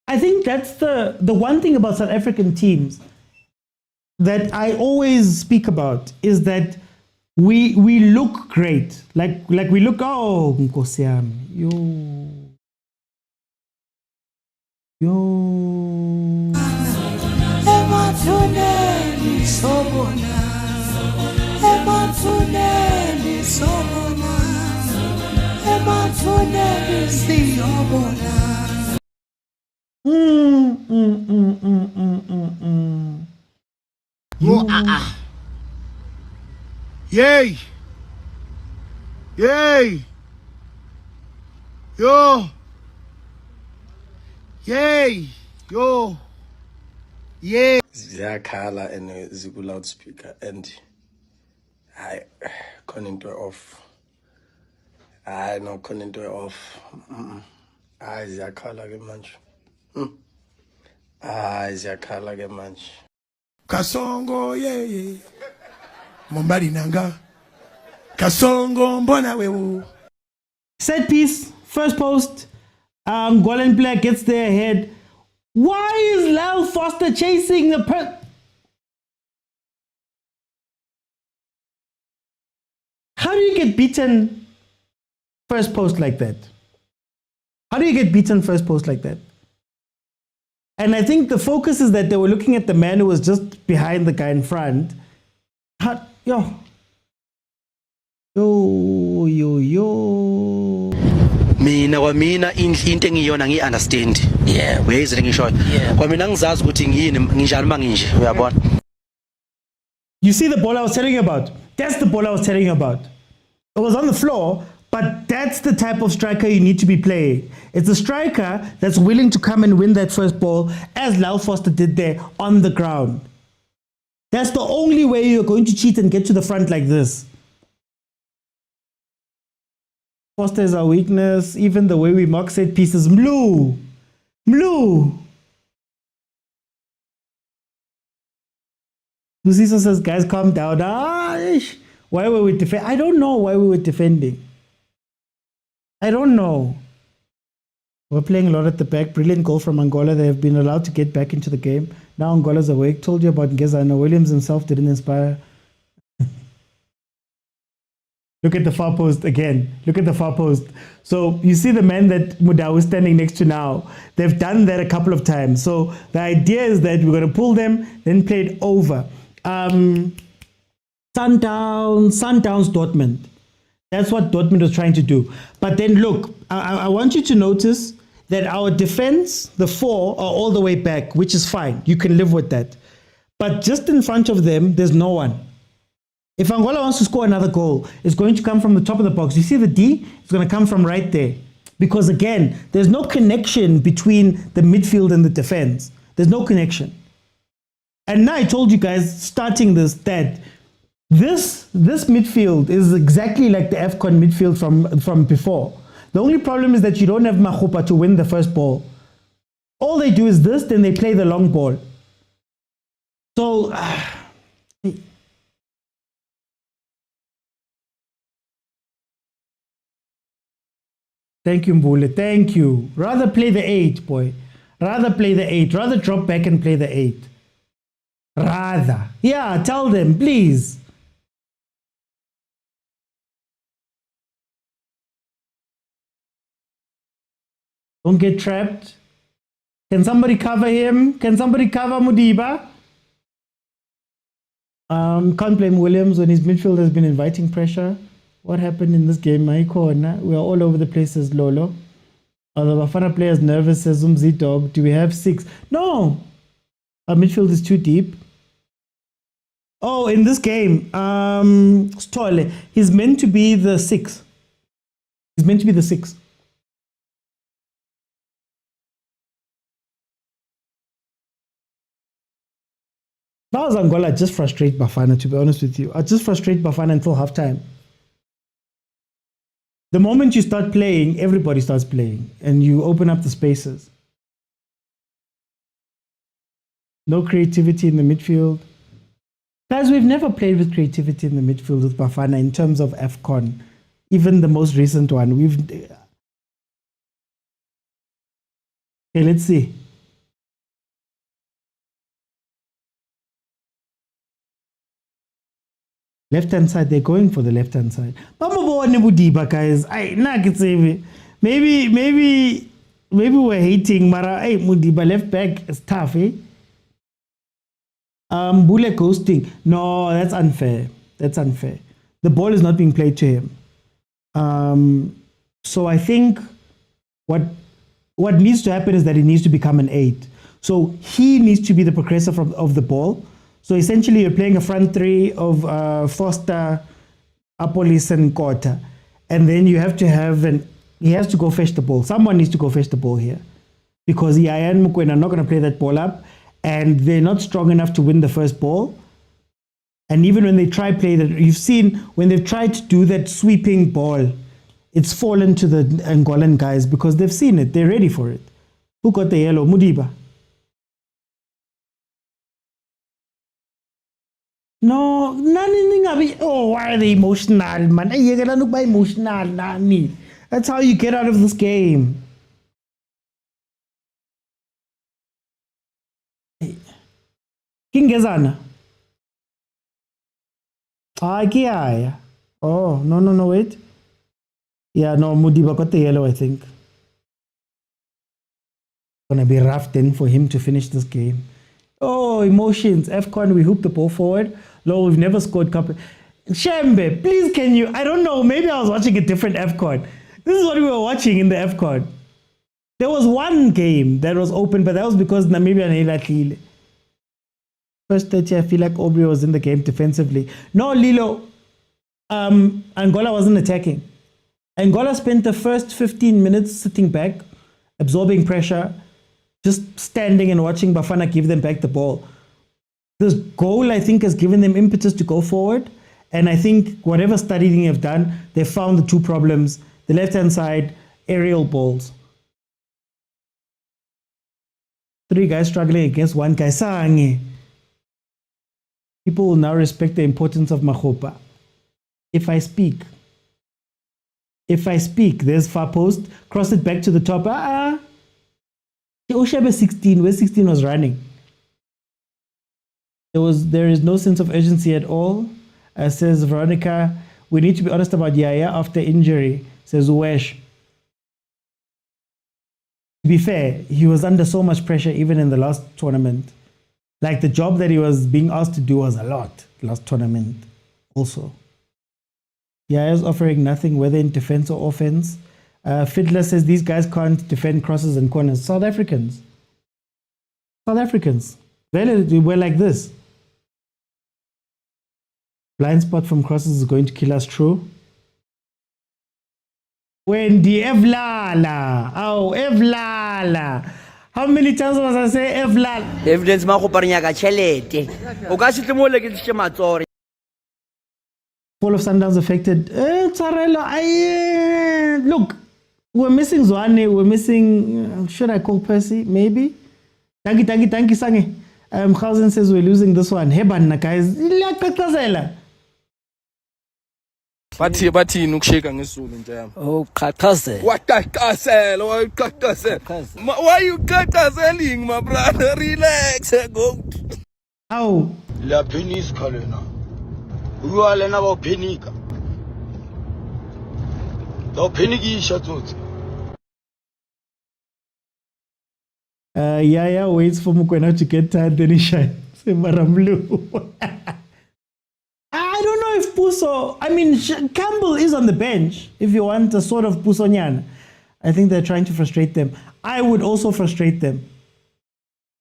I think that's the one thing about South African teams that I always speak about is that we look great. Like we look, oh, Nkosi yami, yo. Yay! Yay! Yo! Yay! Yo! Yay! Ziyakhala and ziku loudspeaker and I khona into off. I no khona into off. Hayi ziyakhala ke manje. Hayi ziyakhala ke manje. Kasongo yeah. Mombali nanga. Kasongo mbona wewe. Set piece, first post. Angolan player gets there ahead. Why is Lyle Foster chasing the How do you get beaten first post like that? How do you get beaten first post like that? And I think the focus is that they were looking at the man who was just behind the guy in front. Yo. Mina kwamina into engiyona ngiunderstand. Yeah, where's it ngisho? Kwamina ngizazi ukuthi ngiyini nginjani manginje, uyabona? You see the ball I was telling you about? That's the ball I was telling you about. It was on the floor, but that's the type of striker you need to be playing. It's a striker that's willing to come and win that first ball, as Lyle Foster did there on the ground. That's the only way you're going to cheat and get to the front like this. Foster is our weakness. Even the way we mock set pieces. Mlu. Luciso says, guys, calm down. Why were we defending? I don't know why we were defending. I don't know. We're playing a lot at the back. Brilliant goal from Angola. They have been allowed to get back into the game. Now Angola's awake. Told you about Ngezana. Williams himself didn't inspire. Look at the far post again. Look at the far post. So you see the man that Mudau is standing next to now. They've done that a couple of times. So the idea is that we're going to pull them, then play it over. Sundowns, Dortmund. That's what Dortmund was trying to do. But then look, I want you to notice that our defense, the four, are all the way back, which is fine. You can live with that. But just in front of them, there's no one. If Angola wants to score another goal, it's going to come from the top of the box. You see the D? It's going to come from right there. Because again, there's no connection between the midfield and the defense. There's no connection. And now I told you guys, starting this, that this midfield is exactly like the AFCON midfield from before. The only problem is that you don't have Makhupa to win the first ball. All they do is this, then they play the long ball. So, thank you, Mbule. Thank you. Rather play the 8, boy. Rather play the 8. Rather drop back and play the 8. Rather. Yeah, tell them, please. Don't get trapped. Can somebody cover him? Can somebody cover Mudiba? Can't blame Williams when his midfield has been inviting pressure. What happened in this game, Maiko? We're all over the place, says Lolo. Are the Bafana players nervous, says Umzi Dog? Do we have 6? No! Our midfield is too deep. Oh, in this game, Stolle, he's meant to be the 6. He's meant to be the 6. Now as Angola, I just frustrate Bafana, to be honest with you. I just frustrate Bafana until halftime. The moment you start playing, everybody starts playing, and you open up the spaces. No creativity in the midfield. Guys, we've never played with creativity in the midfield with Bafana in terms of AFCON. Even the most recent one. Okay, let's see. Left-hand side, they're going for the left-hand side. Guys, maybe we're hating Mara. Hey, Mudiba left back is tough, eh? Bule ghosting. No, that's unfair. That's unfair. The ball is not being played to him. So I think what needs to happen is that he needs to become an 8. So he needs to be the progressor of the ball. So essentially, you're playing a front three of Foster, Apolis, and Kota. And then you have to have he has to go fetch the ball. Someone needs to go fetch the ball here. Because and Mokwena are not going to play that ball up. And they're not strong enough to win the first ball. And even when they try play that, you've seen when they've tried to do that sweeping ball, it's fallen to the Angolan guys because they've seen it. They're ready for it. Who got the yellow? Mudiba. No, oh, why are they emotional, man? That's how you get out of this game. Kingezana. Oh, no, wait. Yeah, no, Mudiba got the yellow, I think. Gonna be rough then for him to finish this game. Oh, emotions. AFCON, we hoop the ball forward. No, we've never scored couple. Shembe, please can you? I don't know. Maybe I was watching a different AFCON. This is what we were watching in the AFCON. There was one game that was open, but that was because Namibia and Elatlile. First 30, I feel like Aubrey was in the game defensively. No, Lilo. Angola wasn't attacking. Angola spent the first 15 minutes sitting back, absorbing pressure, just standing and watching Bafana give them back the ball. This goal, I think, has given them impetus to go forward. And I think whatever studying they've done, they found the two problems The left-hand side, aerial balls. 3 guys struggling against 1 guy. Sange. People will now respect the importance of makgopa. If I speak, there's far post, cross it back to the top. Oshebe 16, where 16 was running. There is no sense of urgency at all. Says Veronica, we need to be honest about Yaya after injury, says Uwesh. To be fair, he was under so much pressure even in the last tournament. Like the job that he was being asked to do was a lot last tournament also. Yaya's offering nothing, whether in defense or offense. Fiddler says these guys can't defend crosses and corners. South Africans. We're like this. Blind spot from crosses is going to kill us, true. Wendy, Evlala. Oh, Evlala. How many times must I say Evlala? Evidence ma go parnyaka chelete. O ka se tlemole ke tse matsore. Fall of Sundowns affected. Look, we're missing Zwane, we're missing, should I call Percy? Maybe? Thank you, Sange. Khausen says we're losing this one. Hebanna, guys. bathi nukusheka ngesulu nje oh qhaqhazela waqhaqhazela why you qhaqhazeling my brother, relax go how la penis khalena uwa lena ba penika do penikisha tsotsi. Yaya waits for Mokwena to get tired, then he shines. I don't know if Puso, Campbell is on the bench. If you want a sort of Pusonyan, I think they're trying to frustrate them. I would also frustrate them.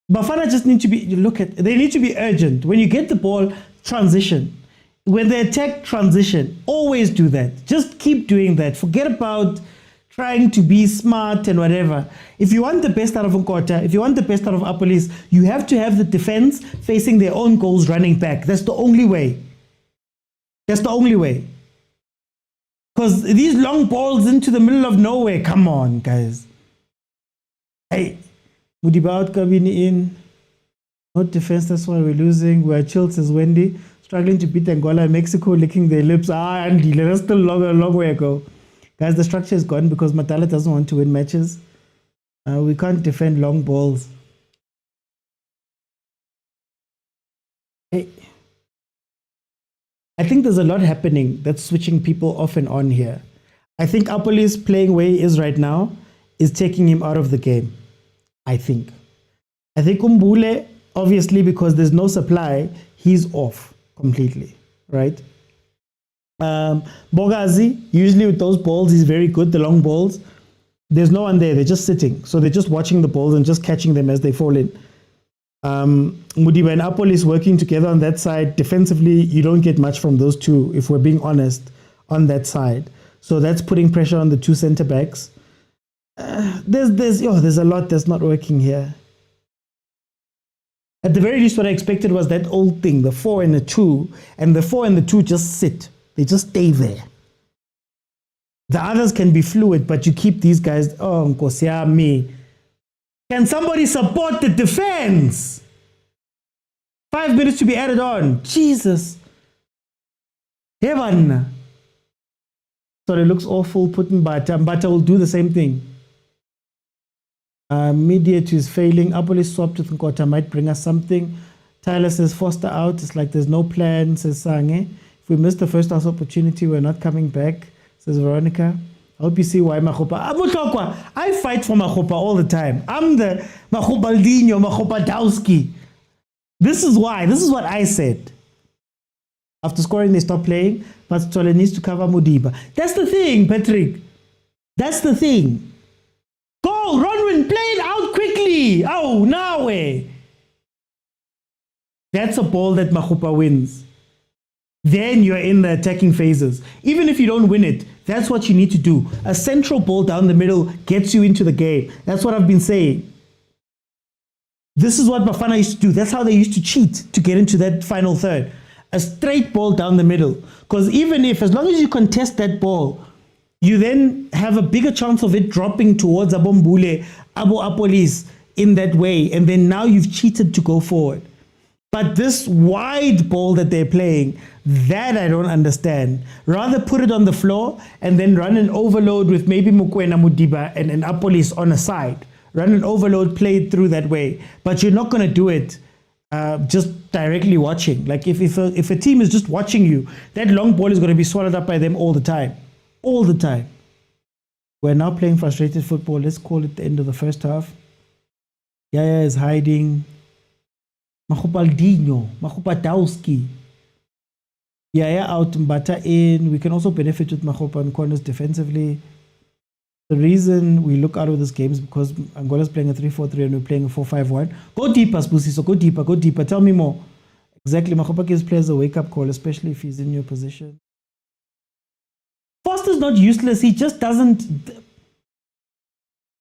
Bafana just need to be, they need to be urgent. When you get the ball, transition. When they attack, transition. Always do that. Just keep doing that. Forget about trying to be smart and whatever. If you want the best out of Nkota, if you want the best out of Apolis, you have to have the defense facing their own goals running back. That's the only way. That's the only way. Because these long balls into the middle of nowhere, come on, guys. Hey, Mudiba out, Gavin in. No defense, that's why we're losing. We're chilled, says Wendy. Struggling to beat Angola and Mexico, licking their lips. Andy, that's still a long way ago. Guys, the structure is gone because Matala doesn't want to win matches. We can't defend long balls. Hey. I think there's a lot happening that's switching people off and on here. I think Apolis playing where he is right now is taking him out of the game. I think Umbule, obviously, because there's no supply, he's off completely, right? Bogazi, usually with those balls, he's very good, the long balls. There's no one there, they're just sitting. So they're just watching the balls and just catching them as they fall in. Mudiba and Apolis working together on that side. Defensively, you don't get much from those two, if we're being honest, on that side. So that's putting pressure on the two center backs. There's a lot that's not working here. At the very least, what I expected was that old thing, the 4 and the 2, and the 4 and the 2 just sit. They just stay there. The others can be fluid, but you keep these guys. Oh, Nkosia, me. Can somebody support the defense? 5 minutes to be added on. Jesus. Heaven. Sorry, it looks awful putting Bata. Bata will do the same thing. Mediate is failing. Apolis swapped with Nkota might bring us something. Tyler says Foster out. It's like there's no plan, says Sange. If we miss the first house opportunity, we're not coming back, says Veronica. I hope you see why Makgopa. I fight for Makgopa all the time. I'm the Makhopaldinho, Makgopadowski. This is why. This is what I said. After scoring, they stop playing, but Tole needs to cover Mudiba. That's the thing, Patrick. That's the thing. Go, Ronwin, play it out quickly. Oh, now way. That's a ball that Makgopa wins. Then you're in the attacking phases. Even if you don't win it, that's what you need to do. A central ball down the middle gets you into the game. That's what I've been saying. This is what Bafana used to do. That's how they used to cheat to get into that final third. A straight ball down the middle. Because even if, as long as you contest that ball, you then have a bigger chance of it dropping towards Abombule, Abo Apolis in that way. And then now you've cheated to go forward. But this wide ball that they're playing, that I don't understand. Rather put it on the floor and then run an overload with maybe Mokwena, Mudiba and Apolis on a side. Run an overload, play it through that way. But you're not going to do it just directly watching. Like if a team is just watching you, that long ball is going to be swallowed up by them all the time. All the time. We're now playing frustrated football. Let's call it the end of the first half. Yaya is hiding. Mahupaldinho, Mahupadowski. Yaya out, Mbata in. We can also benefit with Mahupa and corners defensively. The reason we look out of this game is because Angola's playing a 3-4-3 and we're playing a 4-5-1. Go deeper, Spusi, so go deeper. Tell me more. Exactly, Mahupa gives players a wake-up call, especially if he's in your position. Foster's not useless, he just doesn't...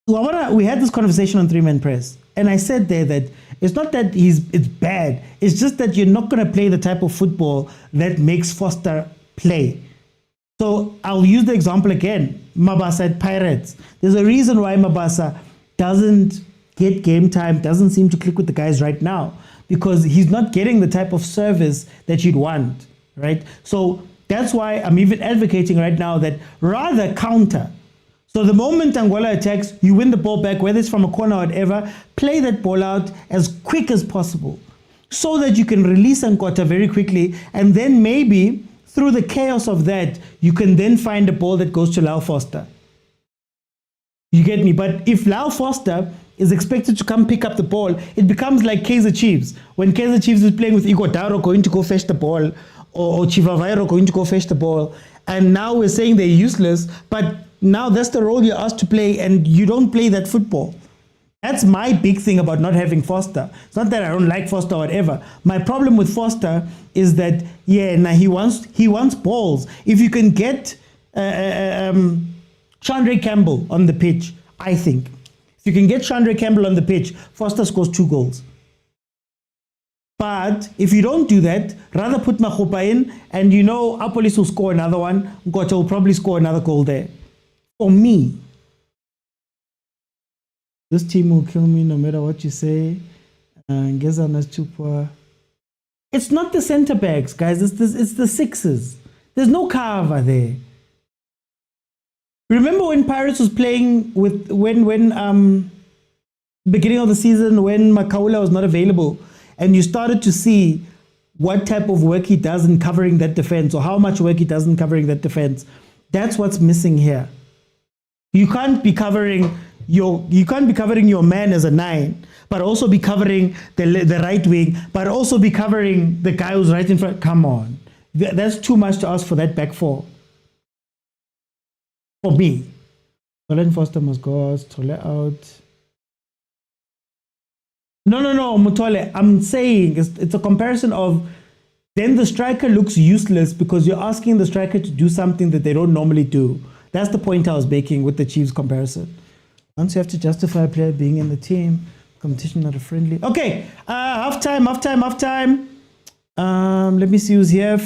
We had this conversation on 3-man press, and I said there that it's not that it's bad, it's just that you're not going to play the type of football that makes Foster play. So I'll use the example again, Mabasa at Pirates. There's a reason why Mabasa doesn't get game time, doesn't seem to click with the guys right now, because he's not getting the type of service that you'd want, right? So that's why I'm even advocating right now that rather counter. So the moment Angola attacks, you win the ball back, whether it's from a corner or whatever, play that ball out as quick as possible so that you can release Nkota very quickly, and then maybe through the chaos of that, you can then find a ball that goes to Lau Foster. You get me? But if Lau Foster is expected to come pick up the ball, it becomes like Kaizer Chiefs. When Kaizer Chiefs is playing with Igodaro going to go fetch the ball, or Chivavairo going to go fetch the ball, and now we're saying they're useless, but now that's the role you're asked to play, and you don't play that football. That's my big thing about not having Foster. It's not that I don't like Foster or whatever. My problem with Foster is that, yeah, now he wants balls. If you can get Chandre Campbell on the pitch, I think. If you can get Chandre Campbell on the pitch, Foster scores 2 goals. But if you don't do that, rather put Mahopa in, and you know Apolis will score another one, Nkota will probably score another goal there. For me, this team will kill me no matter what you say. It's not the centre backs, guys. It's the 6s. There's no cover there. Remember when Pirates was playing with when beginning of the season when Makaula was not available, and you started to see what type of work he does in covering that defense, or how much work he does in covering that defense. That's what's missing here. You can't be covering your man as a 9, but also be covering the right wing, but also be covering the guy who's right in front. Come on. That's too much to ask for that back four. For me. Colin Foster must go out, Tole out. No, Mutole. I'm saying it's a comparison of then the striker looks useless because you're asking the striker to do something that they don't normally do. That's the point I was making with the Chiefs comparison. Once you have to justify a player being in the team, competition not a friendly. Okay, halftime. Let me see who's here.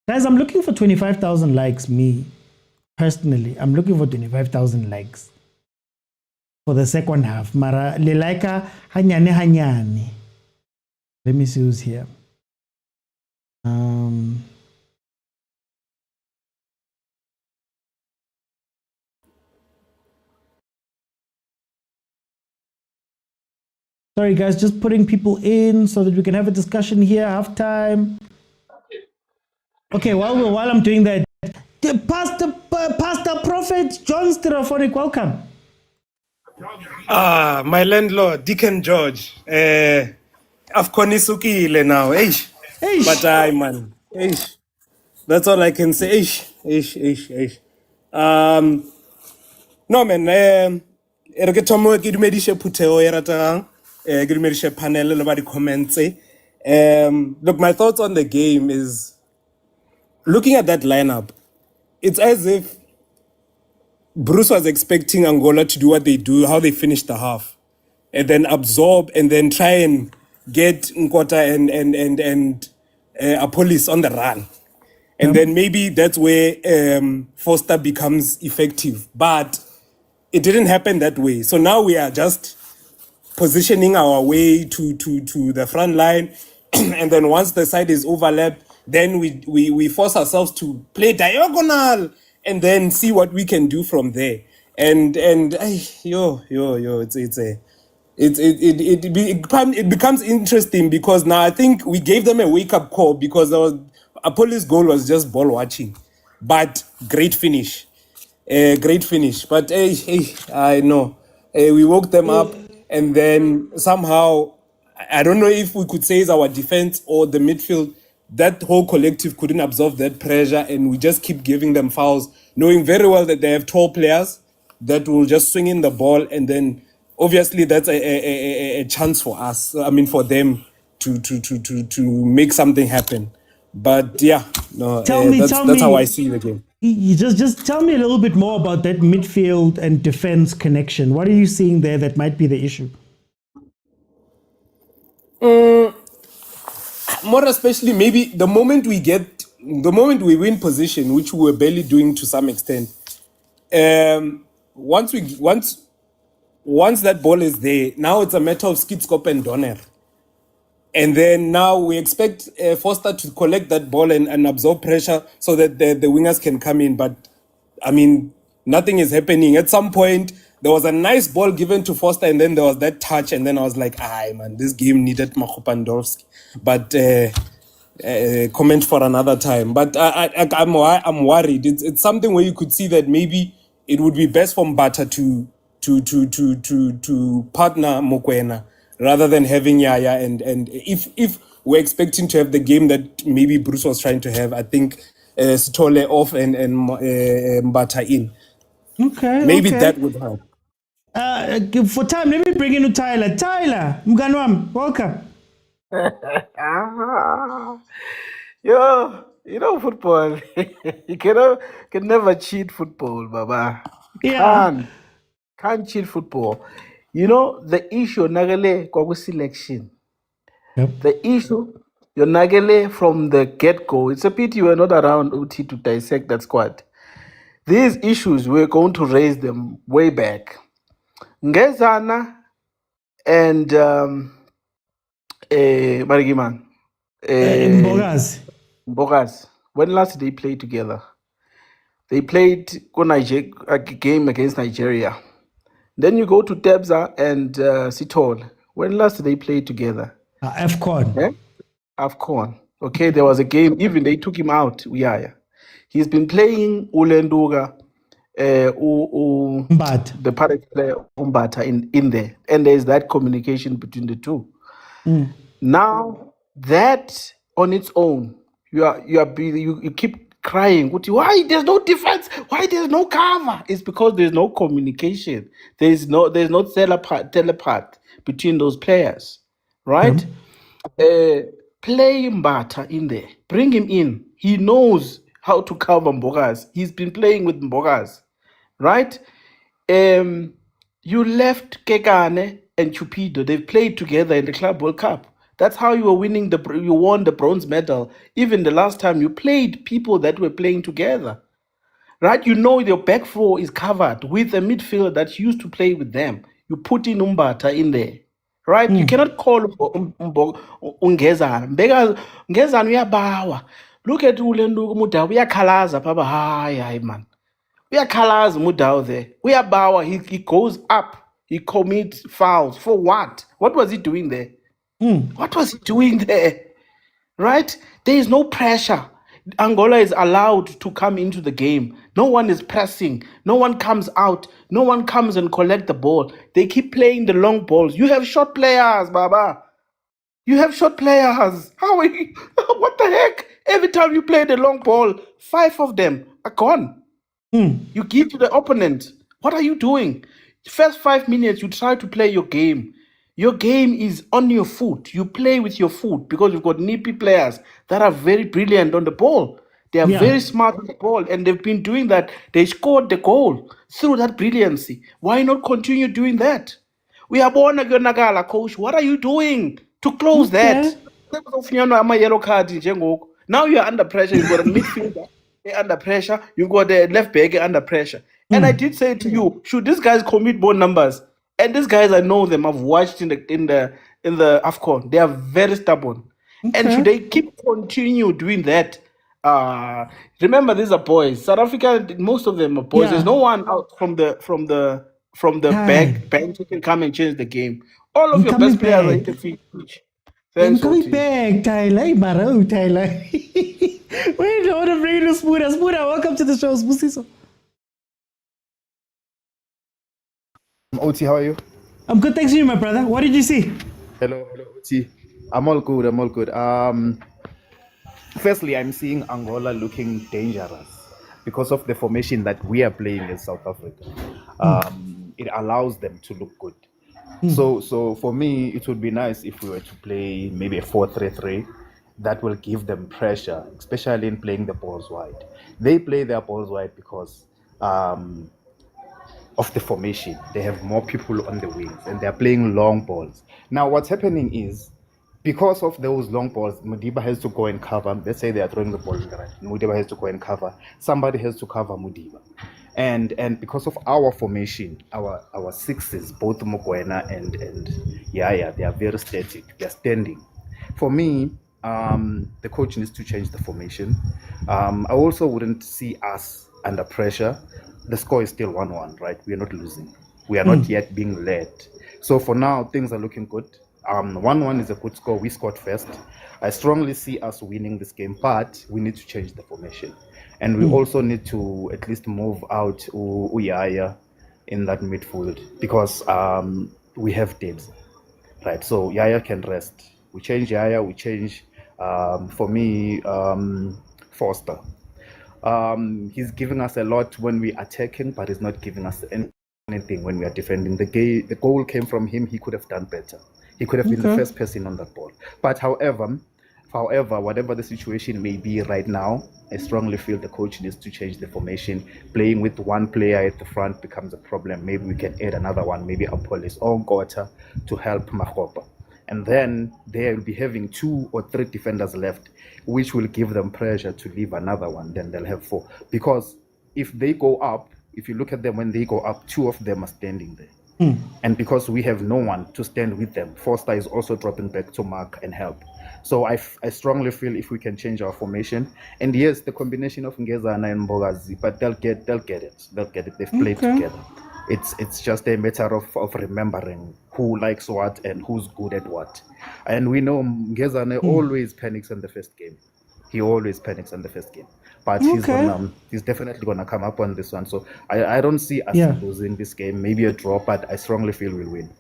Guys, I'm looking for 25,000 likes, me. Personally, I'm looking for 25,000 likes for the second half. Mara lelaika hanyane. Let me see who's here. Sorry guys, just putting people in so that we can have a discussion here, halftime. Okay, while I'm doing that, Pastor Prophet John Stereophonic, welcome. My landlord, Deacon George. Afkonisukile now. But man. That's all I can say. No man, ergetomo gidmedishe puteo yarata. Panel nobody comments. Look, my thoughts on the game is looking at that lineup, it's as if Bruce was expecting Angola to do what they do, how they finished the half, and then absorb and then try and get Nkota and Apolis on the run. And then maybe that's where Foster becomes effective. But it didn't happen that way. So now we are just positioning our way to the front line. And then once the side is overlapped, then we force ourselves to play diagonal and then see what we can do from there. And it becomes interesting because now I think we gave them a wake-up call because Apollo's goal was just ball watching, but great finish. Great finish. But I know. We woke them up, and then somehow, I don't know if we could say it's our defense or the midfield, that whole collective couldn't absorb that pressure, and we just keep giving them fouls, knowing very well that they have tall players that will just swing in the ball, and then obviously that's a chance for us. I mean, for them to make something happen. But yeah, no, that's how I see the game. You just tell me a little bit more about that midfield and defense connection. What are you seeing there that might be the issue? More especially, maybe the moment we win position, which we were barely doing to some extent. Once that ball is there, now it's a matter of skid, scope, and donner. And then now we expect Foster to collect that ball and absorb pressure so that the wingers can come in. But, I mean, nothing is happening. At some point, there was a nice ball given to Foster, and then there was that touch, and then I was like, man, this game needed Makopandowski. But comment for another time. But I'm worried. It's something where you could see that maybe it would be best for Mbata to partner Mokwena, rather than having Yaya, and if we're expecting to have the game that maybe Bruce was trying to have, I think Sithole off and Mbata in. Okay. Maybe that would help. For time, let me bring in Tyler. Tyler, Mganwam, welcome. Yo, you know football. You can never cheat football, Baba. Can't cheat football. You know, the issue nagale kwa selection. The issue, you're nagale from the get-go. It's a pity you were not around OT to dissect that squad. These issues, we're going to raise them way back. Ngezana and Marigiman. Mbogas. When last did they play together? They played a game against Nigeria. Then you go to Tebza and Sitol. When last did they play together? AFCON. Yeah? AFCON. Okay, there was a game, even they took him out. He's been playing Ulenduga, the Pirate player Umbata in there. And there's that communication between the two. Now, that on its own, you keep crying. Why there's no defense? Why there's no cover? It's because there's no communication. There's no telepath between those players, right? Play Mbata in there. Bring him in. He knows how to cover Mbogas. He's been playing with Mbogas, right? You left Kekane and Chupido. They've played together in the Club World Cup. That's how you were winning you won the bronze medal. Even the last time you played people that were playing together, right? You know your back four is covered with a midfielder that used to play with them. You put in Umbata in there, right? You cannot call Ungezana. Ngezana uyabawa. Look at Ulendu Mudawa. Uyakhalaza papa. Hi man. Uyakhalaza Mudawa there. Uyabawa. He goes up. He commits fouls. For what? What was he doing there? What was he doing there? Right? There is no pressure. Angola is allowed to come into the game. No one is pressing. No one comes out. No one comes and collect the ball. They keep playing the long balls. You have short players, Baba. You have short players. How are you? What the heck? Every time you play the long ball, 5 of them are gone. You give to the opponent. What are you doing? First 5 minutes, you try to play your game. Your game is on your foot. You play with your foot because you've got nippy players that are very brilliant on the ball. They are very smart on the ball, and they've been doing that. They scored the goal through that brilliancy. Why not continue doing that? We are born a Nagala, coach. What are you doing to close that? Yellow card, Now you're under pressure. You've got a midfielder under pressure. You've got a left back under pressure. And I did say to you, should these guys commit more numbers? And these guys, I know them. I've watched in the AFCON. They are very stubborn. And should they continue doing that? Remember, these are boys. South Africa, most of them are boys. There's no one out from the bench who can come and change the game. All of your best players are in the field. I'm coming back, Tyler. Hey, Maro, Tyler. Wait, I want to bring in Spuda. Spuda, welcome to the show. Spusiso. Oti, how are you? I'm good, thanks to you, my brother. What did you see? Hello, Oti. I'm all good. Firstly, I'm seeing Angola looking dangerous because of the formation that we are playing in South Africa. It allows them to look good. So for me, it would be nice if we were to play maybe a 4-3-3 that will give them pressure, especially in playing the balls wide. They play their balls wide because of the formation. They have more people on the wings and they're playing long balls. Now, what's happening is, because of those long balls, Modiba has to go and cover. Let's say they are throwing the ball in the right. Modiba has to go and cover. Somebody has to cover Modiba. And because of our formation, our sixes, both Mokwena and Yaya, they are very static. They're standing. For me, the coach needs to change the formation. I also wouldn't see us under pressure. The score is still 1-1, right? We are not losing. We are not yet being led. So for now, things are looking good. 1-1 is a good score. We scored first. I strongly see us winning this game, but we need to change the formation. And we also need to at least move out Uyaya in that midfield because we have depth, right? So Yaya can rest. We change Yaya, we change, for me, Foster. He's giving us a lot when we are attacking, but he's not giving us anything when we are defending. The goal came from him. He could have done better. He could have been the first person on that ball. But however, whatever the situation may be right now, I strongly feel the coach needs to change the formation. Playing with one player at the front becomes a problem. Maybe we can add another one, maybe Apolis or Ngota to help Mahopa. And then they will be having 2 or 3 defenders left, which will give them pressure to leave another one. Then they'll have 4. Because if they go up, if you look at them when they go up, 2 of them are standing there. And because we have no one to stand with them, Foster is also dropping back to mark and help. So I strongly feel if we can change our formation, and yes, the combination of Ngezana and Mbogazi, but they'll get it. They'll get it. They've played together. It's just a matter of remembering who likes what and who's good at what. And we know Ngezana always panics in the first game. He always panics in the first game. But he's definitely gonna come up on this one. So I don't see us losing this game. Maybe a draw, but I strongly feel we'll win.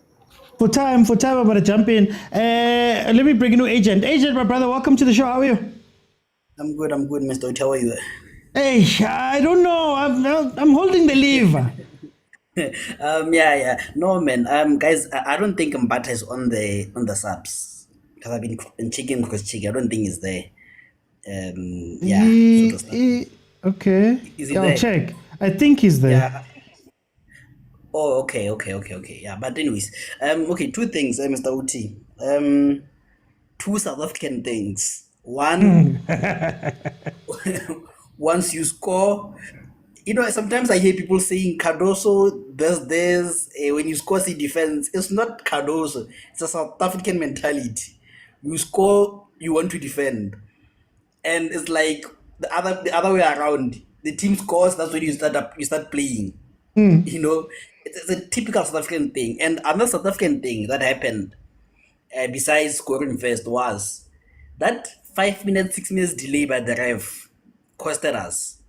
For time, I'm going to jump in. Let me bring in new Agent. Agent, my brother, welcome to the show. How are you? I'm good, Mr. Oti. How are you? Hey, I don't know. I'm holding the lever. No, man. Guys, I don't think Mbata is on the subs. Because I've been checking because I don't think he's there. Okay. Is he I'll there? check. I think he's there. Yeah. Oh, okay. Yeah, but anyways, okay, 2 things, Mr. Oti. 2 South African things. One, once you score, sometimes I hear people saying Cardoso does this. When you score, see defense. It's not Cardoso. It's a South African mentality. You score, you want to defend, and it's like the other way around. The team scores. That's when you start playing. It's a typical South African thing. And another South African thing that happened, besides scoring first, was that 5 minutes, 6 minutes delay by the ref costed us.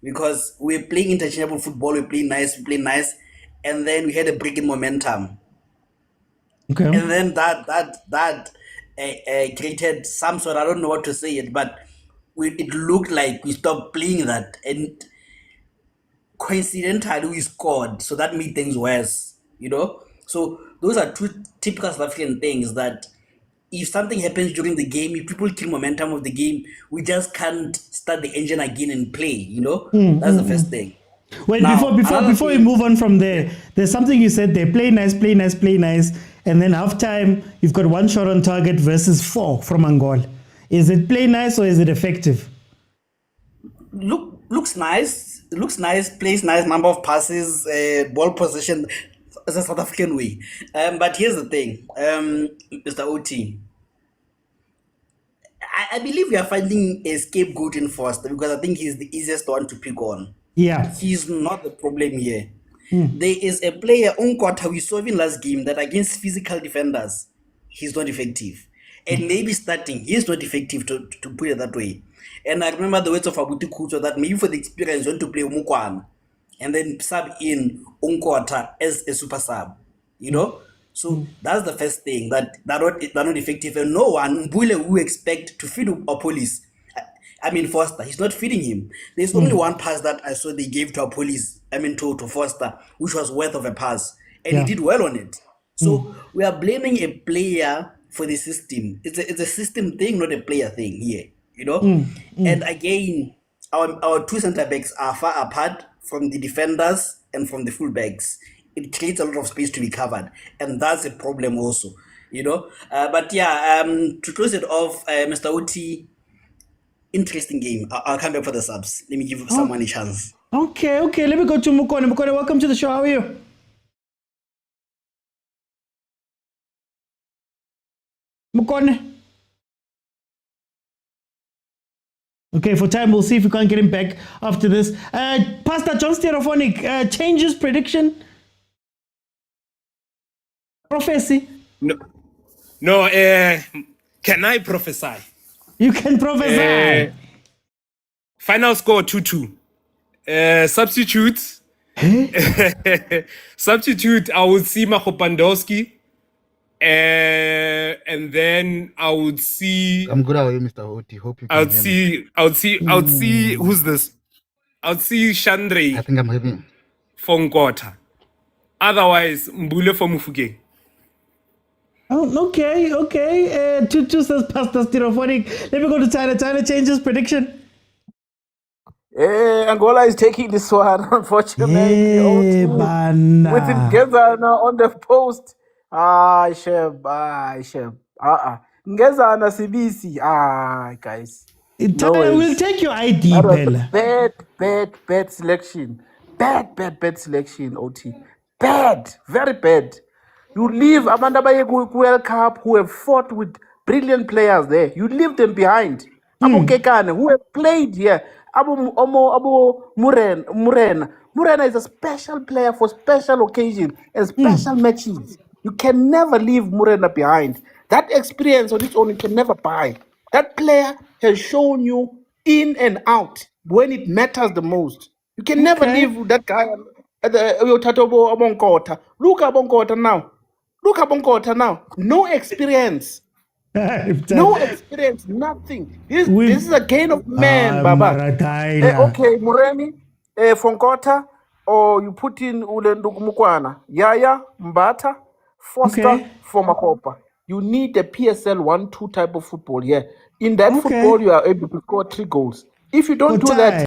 Because we're playing interchangeable football, we play nice, and then we had a break in momentum. Okay. And then that created some sort, I don't know what to say it, but it looked like we stopped playing that, and coincidentally we scored, so that made things worse, So those are 2 typical South African things that if something happens during the game, if people kill momentum of the game, we just can't start the engine again and play, That's the first thing. Wait, Now, before we move on from there, there's something you said there, play nice, and then halftime, you've got 1 shot on target versus 4 from Angola. Is it play nice or is it effective? Looks nice. Looks nice. Plays nice. Number of passes. Ball position. It's a South African way. But here's the thing, Mr. OT. I believe we are finding a scapegoat in Foster because I think he's the easiest one to pick on. Yeah. He's not the problem here. There is a player, Unkota, we saw in last game that against physical defenders, he's not effective. And maybe starting, he's not effective to put it that way. And I remember the words of Abuti Kuto that maybe for the experience, you want to play Mukwana and then sub in Unkota as a super sub, you know? So that's the first thing, that they're not effective. And no one, Mbule, who expect to feed our police. I mean, Foster, he's not feeding him. There's only one pass that I saw they gave to our police, to Foster, which was worth of a pass. And he did well on it. So we are blaming a player for the system. It's a system thing, not a player thing here, you know? And again, our two center backs are far apart from the defenders and from the full backs. It creates a lot of space to be covered. And that's a problem also, you know? But yeah, to close it off, Mr. Oti, interesting game. I'll come back for the subs. Let me give someone a chance. Okay. Let me go to Mukone. Mukone, welcome to the show. How are you? Mukone. Okay, for time, we'll see if we can't get him back after this. Pastor John Stereophonic, changes prediction? Prophecy? No, can I prophesy? You can prophesy. Final score 2-2. Substitute. Substitute, I would see Mahopandowski. And then I would see. I'm good. How are you, Mr. Oti? Hope you can I would see who's this? I would see Chandre. I think I'm having Fonkota. Otherwise, Mbule for Mufuke. Oh, okay. 2-2 says Pastor Stereophonic. Let me go to China. China changes prediction. Angola is taking this one, unfortunately. With Ngezana on the post. Sheb. Ngezana CBC. Guys. We'll take your ID, Bella. Bad selection. Bad selection, OT. Bad. Very bad. You leave Amanda Baye World Cup, who have fought with brilliant players there. You leave them behind. Abu Kekane, who have played here. Abu Murena. Murena is a special player for special occasions and special matches. You can never leave Murena behind. That experience on its own, you can never buy. That player has shown you in and out when it matters the most. You can never leave that guy at the Tatobo Abonkota. Look at Abonkota now. No experience. No experience, nothing. This is a gain of man, Baba. Okay, Mureni, Fonkota, or you put in Mukwana, Yaya, Mbata, Foster, Fomakopa. You need a PSL 1-2 type of football here. In that football, you are able to score 3 goals. If you don't do that,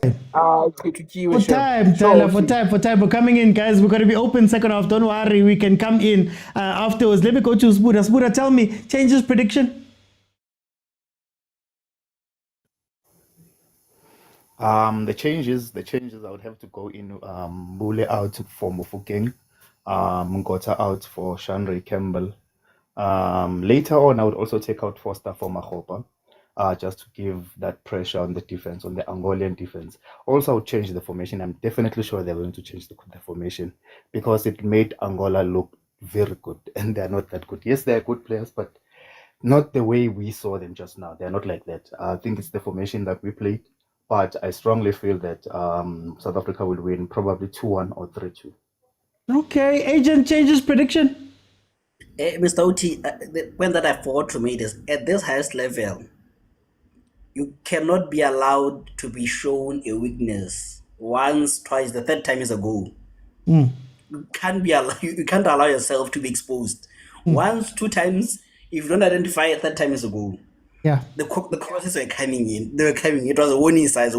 for time. We're coming in, guys. We're going to be open second half. Don't worry, we can come in afterwards. Let me go to Spuda. Spuda, tell me, changes prediction? The changes, I would have to go in Bule out for Mufukeng, Ngota out for Shanri Campbell. Later on, I would also take out Foster for Mahopa. Just to give that pressure on the defense, on the Angolan defense. Also, I would change the formation. I'm definitely sure they're going to change the formation because it made Angola look very good, and they're not that good. Yes, they're good players, but not the way we saw them just now. They're not like that. I think it's the formation that we played, but I strongly feel that South Africa will win probably 2-1 or 3-2. Okay, agent changes prediction. Mr. Oti, the point that I forgot to make is at this highest level, you cannot be allowed to be shown a weakness once, twice, the third time is a goal. You can't allow yourself to be exposed. Once, 2 times, if you don't identify a third time is a goal. Yeah. The crosses were coming in. They were coming. It was a warning size.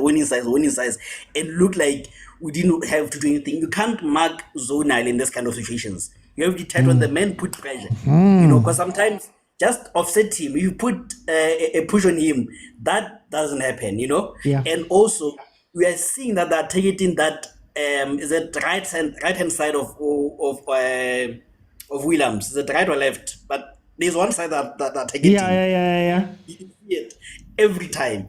It looked like we didn't have to do anything. You can't mark zonal in this kind of situations. You have to detect when the men put pressure. Because sometimes just offset him. If you put a push on him, that doesn't happen, you know. Yeah. And also, we are seeing that they're targeting that is it right hand side of Williams. Is it right or left? But there's one side that they're targeting. Yeah. You can see it every time.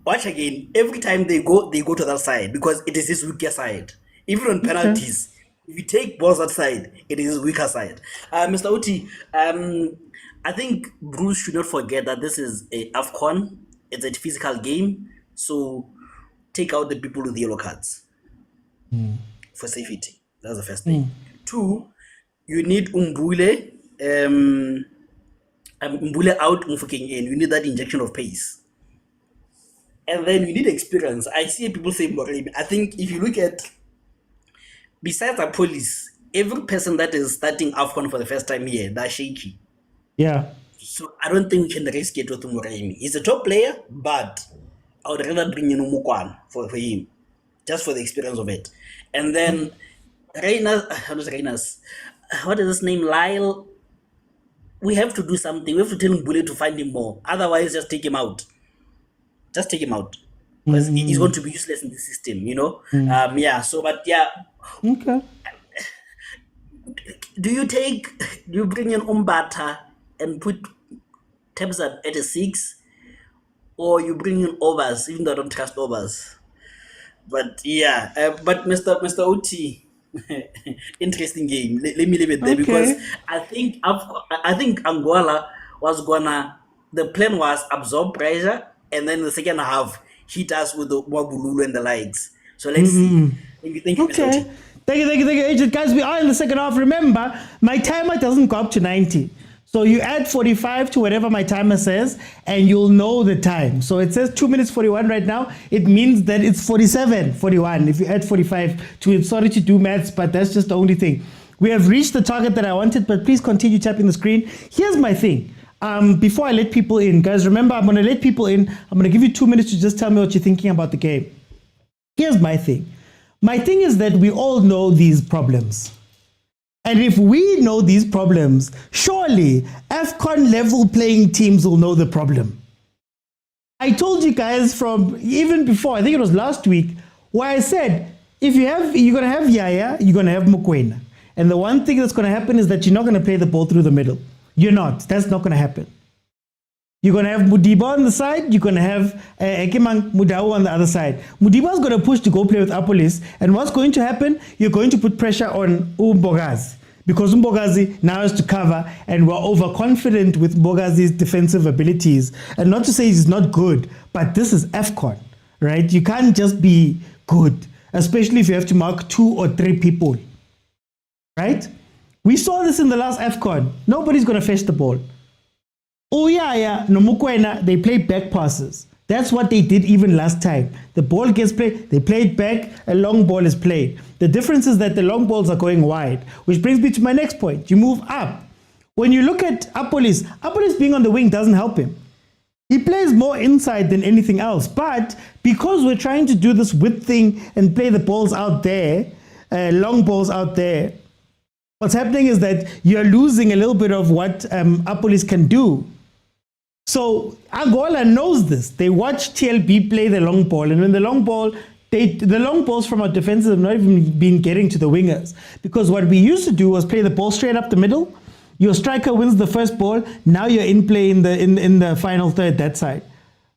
Watch again. Every time they go to that side because it is his weaker side. Even on penalties, if you take balls that side, it is his weaker side. Mr. Uti, I think Bruce should not forget that this is a AFCON. It's a physical game, so take out the people with yellow cards for safety. That's the first thing. 2, you need Umbule out, Mufukeng in. You need that injection of pace. And then you need experience. I see people say Moremi. I think if you look at, besides the police, every person that is starting AFCON for the first time here, they're shaky. Yeah. So I don't think we can risk it with Moremi. He's a top player, but I would rather bring in Mokwena for him, just for the experience of it. And then what is his name? Lyle. We have to do something. We have to tell Mbule to find him more. Otherwise, just take him out. Just take him out. Because he's going to be useless in the system, you know? Okay. Do you bring in Umbata and put Tebza at a 6? Or you bring in overs, even though I don't trust overs. But but Mr. Oti, interesting game. Let me leave it there because I think Angola was the plan was absorb pressure and then the second half hit us with the Wabululu and the likes. So let's see. Thank you, Mr. Oti. Thank you, Agent. Guys, we are in the second half. Remember, my timer doesn't go up to 90. So you add 45 to whatever my timer says, and you'll know the time. So it says 2 minutes 41 right now. It means that it's 47:41 if you add 45 to it. Sorry to do maths, but that's just the only thing. We have reached the target that I wanted, but please continue tapping the screen. Here's my thing. Before I let people in, guys, remember, I'm going to let people in. I'm going to give you 2 minutes to just tell me what you're thinking about the game. Here's my thing. My thing is that we all know these problems. And if we know these problems, surely AFCON level playing teams will know the problem. I told you guys from even before, I think it was last week, where I said, you're going to have Yaya, you're going to have Mokwena. And the one thing that's going to happen is that you're not going to play the ball through the middle. You're not. That's not going to happen. You're going to have Mudiba on the side. You're going to have Ekemang Mudau on the other side. Mudiba's going to push to go play with Apolis. And what's going to happen? You're going to put pressure on Mbogazi. Because Mbogazi now has to cover, and we're overconfident with Mbogazi's defensive abilities. And not to say he's not good, but this is AFCON, right? You can't just be good, especially if you have to mark 2 or 3 people, right? We saw this in the last AFCON. Nobody's going to fetch the ball. Oh yeah, no Mokwena, they play back passes. That's what they did even last time. The ball gets played, they play it back, a long ball is played. The difference is that the long balls are going wide, which brings me to my next point. You move up. When you look at Apolis being on the wing doesn't help him. He plays more inside than anything else. But because we're trying to do this width thing and play the balls out there, long balls out there, what's happening is that you're losing a little bit of what Apolis can do. So Angola knows this. They watch TLB play the long ball, and when the long ball, the long balls from our defenses have not even been getting to the wingers. Because what we used to do was play the ball straight up the middle. Your striker wins the first ball. Now you're in play in the final third that side.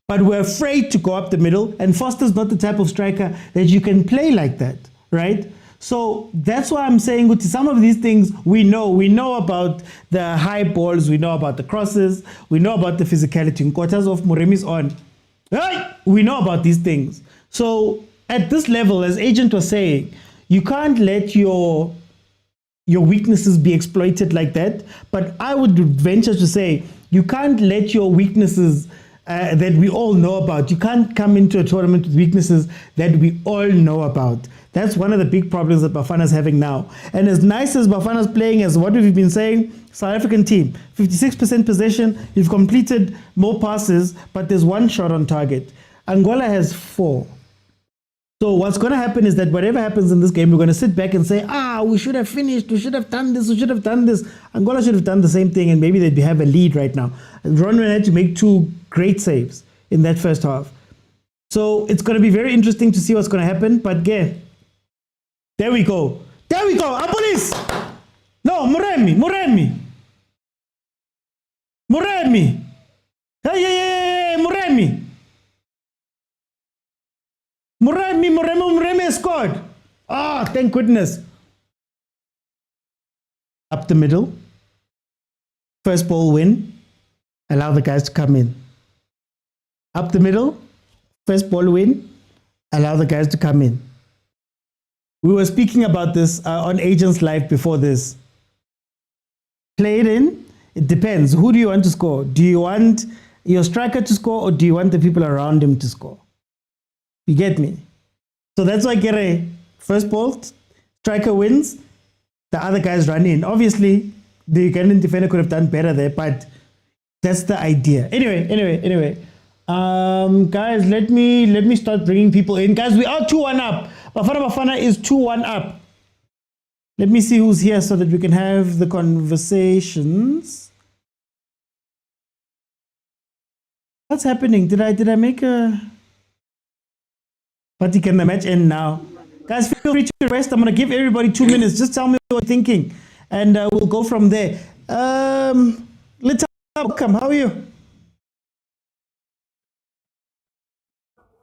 But we're afraid to go up the middle, and Foster's not the type of striker that you can play like that, right? So that's why I'm saying with some of these things we know about the high balls, we know about the crosses, we know about the physicality. In quarters of Moremi's on, we know about these things. So at this level, as Agent was saying, you can't let your weaknesses be exploited like that. But I would venture to say you can't let your weaknesses that we all know about. You can't come into a tournament with weaknesses that we all know about. That's one of the big problems that Bafana's having now. And as nice as Bafana's playing, as what we've been saying, South African team, 56% possession, you've completed more passes, but there's 1 shot on target. Angola has 4. So what's going to happen is that whatever happens in this game, we're going to sit back and say, we should have finished, we should have done this, we should have done this. Angola should have done the same thing, and maybe they'd have a lead right now. And Ronwen had to make 2 great saves in that first half. So it's going to be very interesting to see what's going to happen. But again, there we go. There we go. Police. No, Muremi. Hey, Muremi. Muremi scored. Thank goodness. Up the middle. First ball win. Allow the guys to come in. Up the middle. First ball win. Allow the guys to come in. We were speaking about this on Agents Live before this. Play it in. It depends. Who do you want to score? Do you want your striker to score, or do you want the people around him to score? You get me? So that's why Kere, first ball, striker wins, the other guys run in. Obviously, the Ugandan defender could have done better there, but that's the idea. Anyway. Guys, let me start bringing people in. Guys, we are 2-1 up. Bafana Bafana is 2-1 up. Let me see who's here so that we can have the conversations. What's happening? Did I make a... But can the match end now? Guys, feel free to request. I'm going to give everybody 2 minutes. Just tell me what you're thinking, and we'll go from there. Let's welcome. How are you?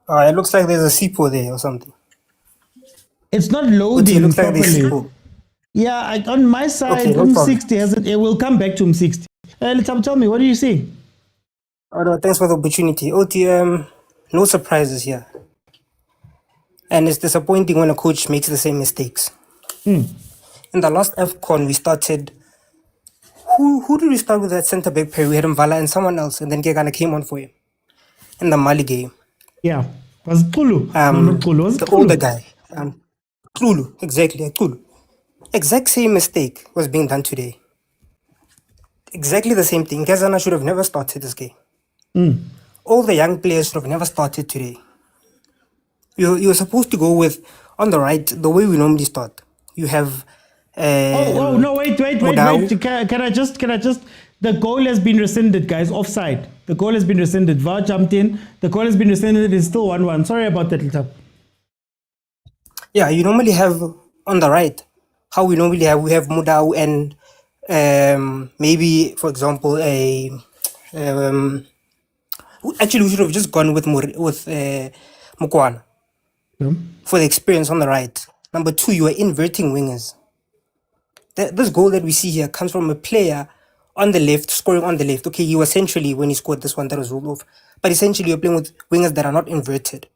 It looks like there's a SIPO there or something. It's not loading it looks properly. like there's SIPO. Yeah, on my side, Okay, no problem. 60 hasn't. It will come back to 60. Let's tell me, what are you seeing? Oh, no, thanks for the opportunity. No surprises here. And it's disappointing when a coach makes the same mistakes. In the last AFCON, we started... Who did we start with that centre-back pair? We had Mvala and someone else, and then Gegana came on for him. In the Mali game. Yeah. Was it Kulu? No, Kulu. Was it the Kulu? older guy. Kulu, exactly. Kulu. Exact same mistake was being done today. Exactly the same thing. Gazana should have never started this game. All the young players should have never started today. You're supposed to go with, on the right, the way we normally start. You have... no, wait. Can I just... The goal has been rescinded, guys. Offside. The goal has been rescinded. VAR jumped in. The goal has been rescinded. It's still 1-1. Sorry about that, Little. Yeah, you normally have, on the right, how we normally have, we have Mudau and maybe, for example, actually, we should have just gone with Mokwena for the experience on the right. Number 2, you are inverting wingers. This goal that we see here comes from a player on the left, scoring on the left. Okay, he was essentially, when he scored this one, that was ruled off. But essentially, you're playing with wingers that are not inverted.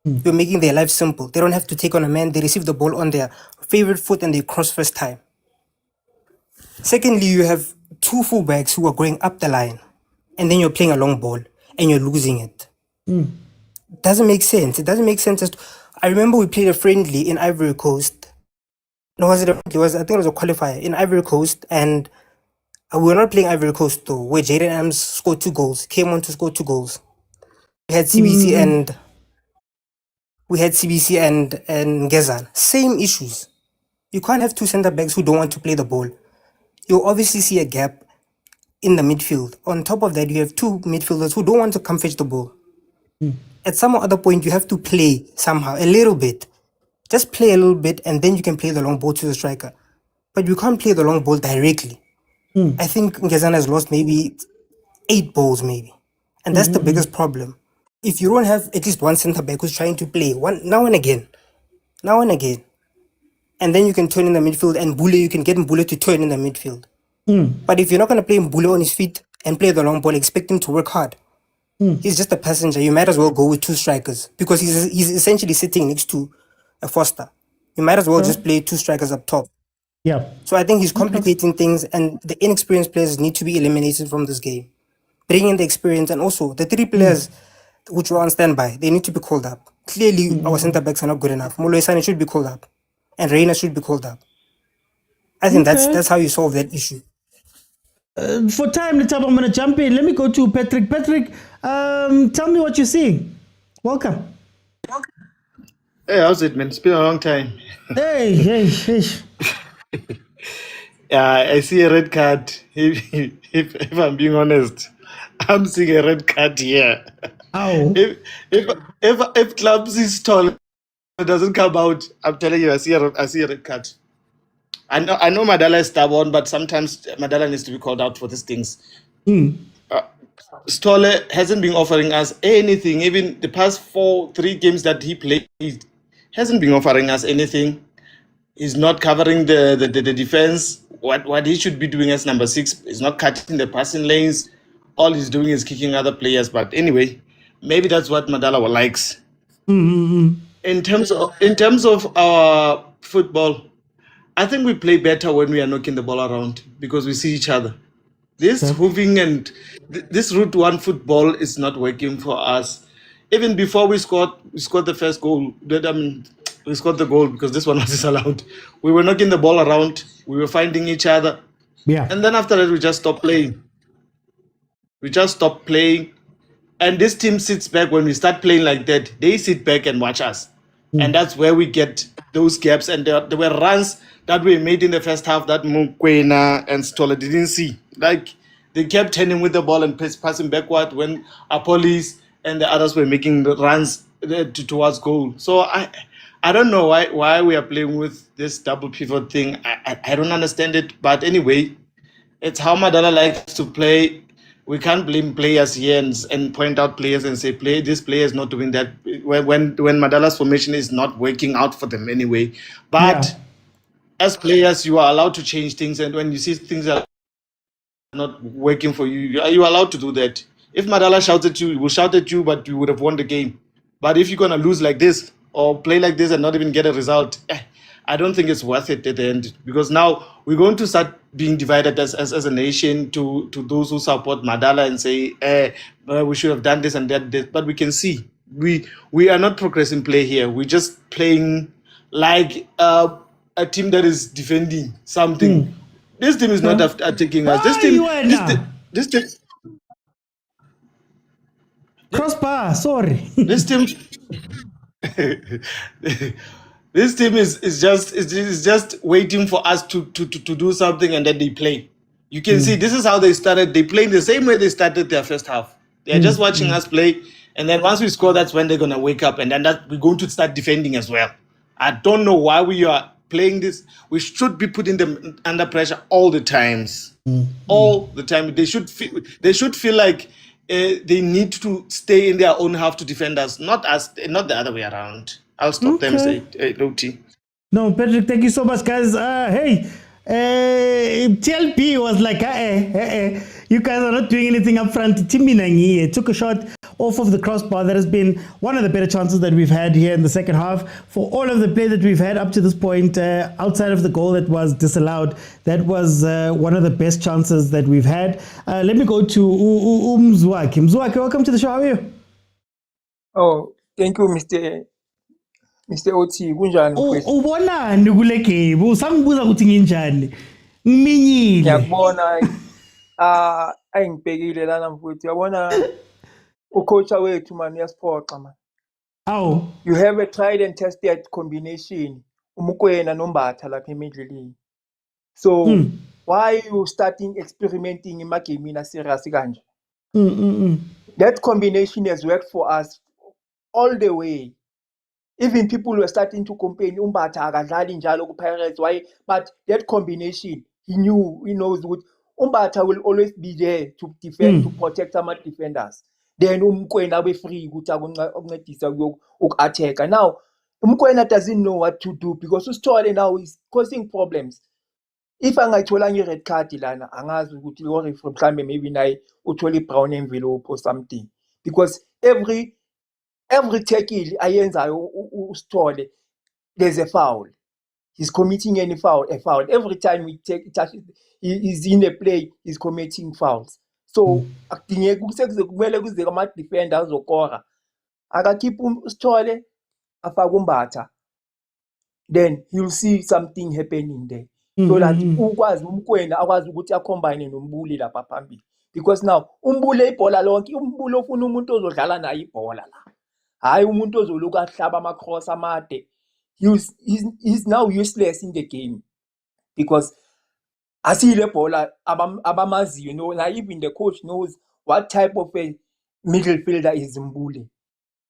You're making their life simple. They don't have to take on a man. They receive the ball on their favorite foot and they cross first time. Secondly, you have 2 fullbacks who are going up the line. And then you're playing a long ball and you're losing it. It doesn't make sense. It doesn't make sense. I remember we played a friendly in Ivory Coast. No, I think it was a qualifier in Ivory Coast, and we were not playing Ivory Coast though, where Jayden Adams scored 2 goals, came on to score 2 goals. We had CBC and Gezan. Same issues. You can't have 2 centre backs who don't want to play the ball. You obviously see a gap in the midfield. On top of that, you have 2 midfielders who don't want to come fetch the ball. At some other point, you have to play somehow, a little bit. Just play a little bit, and then you can play the long ball to the striker. But you can't play the long ball directly. I think Ngezana has lost maybe 8 balls, maybe. And that's the biggest problem. If you don't have at least one centre-back who's trying to play now and again, and then you can turn in the midfield, and Mbule, you can get Mbule to turn in the midfield. But if you're not going to play Mbule on his feet and play the long ball, expect him to work hard. He's just a passenger. You might as well go with 2 strikers because he's essentially sitting next to a Foster. You might as well just play 2 strikers up top. Yeah. So I think he's complicating things, and the inexperienced players need to be eliminated from this game. Bring in the experience, and also the 3 players which were on standby, they need to be called up. Clearly, our centre backs are not good enough. Moloisane should be called up, and Reina should be called up. I think that's how you solve that issue. For time, I'm going to jump in. Let me go to Patrick. Patrick, tell me what you're seeing. Welcome. Hey, how's it, man? It's been a long time. Hey. Yeah, I see a red card. If I'm being honest, I'm seeing a red card here. Ow. If clubs is tall, it doesn't come out. I'm telling you, I see a red card. I know Madala is stubborn, but sometimes Madala needs to be called out for these things. Stolle hasn't been offering us anything. Even the past 3 games that he played, he hasn't been offering us anything. He's not covering the defense. What he should be doing as number 6 is not cutting the passing lanes. All he's doing is kicking other players. But anyway, maybe that's what Madala likes. In terms of our football, I think we play better when we are knocking the ball around because we see each other. This moving and this route one football is not working for us. Even before we scored the first goal. We scored the goal because this one was disallowed. We were knocking the ball around. We were finding each other. Yeah. And then after that, we just stopped playing. And this team sits back when we start playing like that. They sit back and watch us. And that's where we get those gaps. And there were runs that we made in the first half that Mokwena and Stoller didn't see. Like, they kept turning with the ball and passing backward when our police and the others were making the runs towards goal. So I don't know why we are playing with this double pivot thing. I don't understand it. But anyway, it's how Madala likes to play. We can't blame players here and point out players and say, this player is not doing that when Madala's formation is not working out for them anyway. But as players, you are allowed to change things. And when you see things are not working for you, you're allowed to do that. If Madala shouts at you, he will shout at you, but you would have won the game. But if you're going to lose like this or play like this and not even get a result, I don't think it's worth it at the end, because now we're going to start being divided as a nation to those who support Madala and say, we should have done this and that. But we can see we are not progressing play here. We're just playing like a team that is defending something. This team is not attacking us. This team. Crossbar, sorry. This team. This team is just waiting for us to do something, and then they play. You can see this is how they started. They play the same way they started their first half. They're just watching us play, and then once we score, that's when they're gonna wake up, and then we're going to start defending as well. I don't know why we are playing this. We should be putting them under pressure all the times. All the time. They should feel like they need to stay in their own half to defend us, not the other way around. I'll stop them. Say, Loti. No, Patrick, thank you so much, guys. TLP was like, you guys are not doing anything up front. Timinangi took a shot off of the crossbar. That has been one of the better chances that we've had here in the second half. For all of the play that we've had up to this point, outside of the goal that was disallowed, that was one of the best chances that we've had. Let me go to Mzwaki. Mzwaki, welcome to the show. How are you? Oh, thank you, Mr. Oti. Kunjani mfowethu? Ubonani kule game? Usangibuza ukuthi nginjani? Ngiminyile. Ngiyakubona ayingibhekile lana mfowethu. Uyabona ucoach wethu man uyasiphoxa man. Aw. You have a tried and tested combination uMokwena noMbatha lapha emidleleni. So why you starting experimenting in game na serious kanje? That combination has worked for us all the way. Even people were starting to complain, Umbatha akadlali njalo ku Pirates. Why? But that combination, he knows what Umbatha will always be there to defend, to protect some defenders. Then Mokwena be free ukuthi akuncedisa uku-attack. Now Mokwena doesn't know what to do because uSithole now is causing problems. If angayithola nge-red card lana, angazi ukuthi or if mhlambe maybe naye uthole brown envelope or something, because every tackle ayenzayo uSithole, there's a foul. He's committing a foul. Every time he's in a play, he's committing fouls. So akudingeki kumele kuze ama-defender azokora. Akakhipha uSithole afake uMbatha, then you'll see something happening there. So that ukwazi uMokwena akwazi ukuthi acombine noMbuli lapha phambili, because now uMbuli ibhola lonke, uMbuli ofuna umuntu ozodlala naye ibhola la. hayi umuntu ozoluka ahlaba ama-cross amade. He's now useless in the game because asile bhola abamaziyo, like even the coach knows what type of a midfielder is Mbule.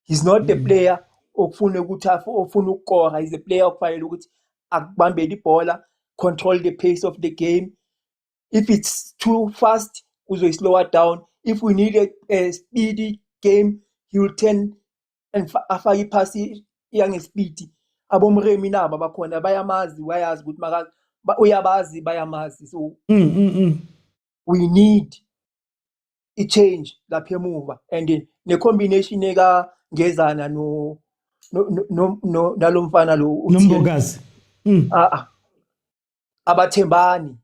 He's not the player ofuna ukuthi ofuna ukukora. He's the player okufanele ukuthi akubambele ibhola, control the pace of the game. If it's too fast, uzo slow it down. If we need a speedy game, he will turn and afake iphasi yange speed. Abomremi nabo bakhona bayamazi, bayazi ukuthi makazi uyabazi bayamazi. So we need a change lapha emuva, and then ne combination eka ngezana no nalomfana lo Nombokazi. abathembani.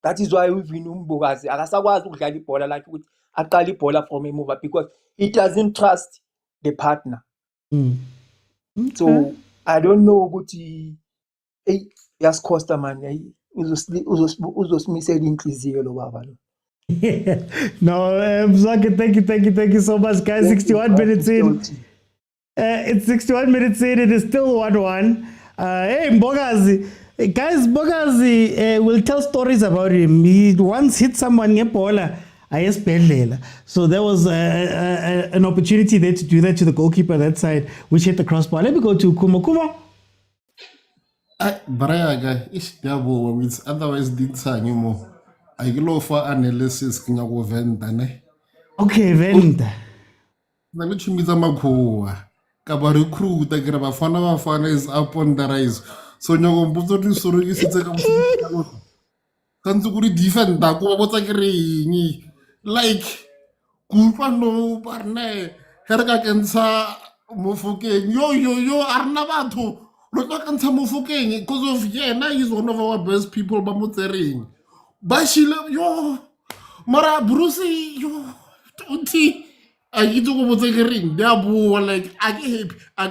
That is why even uMbokazi akasakwazi ukudlala ibhola like ukuthi aqala ibhola from emuva because he doesn't trust the partner. So I don't know ukuthi yasicosta man uzosimisela inhliziyo lo baba lo. No, Mzwakhe, thank you so much, guys. 61 minutes in. It's 61 minutes in. It is still 1-1. Hey, Mbokazi. Guys, Mbokazi will tell stories about him. He once hit someone in Pola. So there was an opportunity there to do that to the goalkeeper that side, which hit the crossbar. Let me go to Kuma. Brayaga, Ishgabo, with otherwise did Sanimo. I go for analysis, King of Ventane. Okay, Venta. The which means a Makoa. Kabaru crew, the BAFANA BAFANA is up on the rise. So no one is so easy to come to Kansukuri defend that what's a green like Kupano Parne, Herga Kensa Mofuke, yo, Arnavato, Rotakansa Mofuke, because of Yena is one of our best people, Bamutsering. Bashila, yo, Mara Brucey, yo, Tonti. I get to go with a ring. They are like, I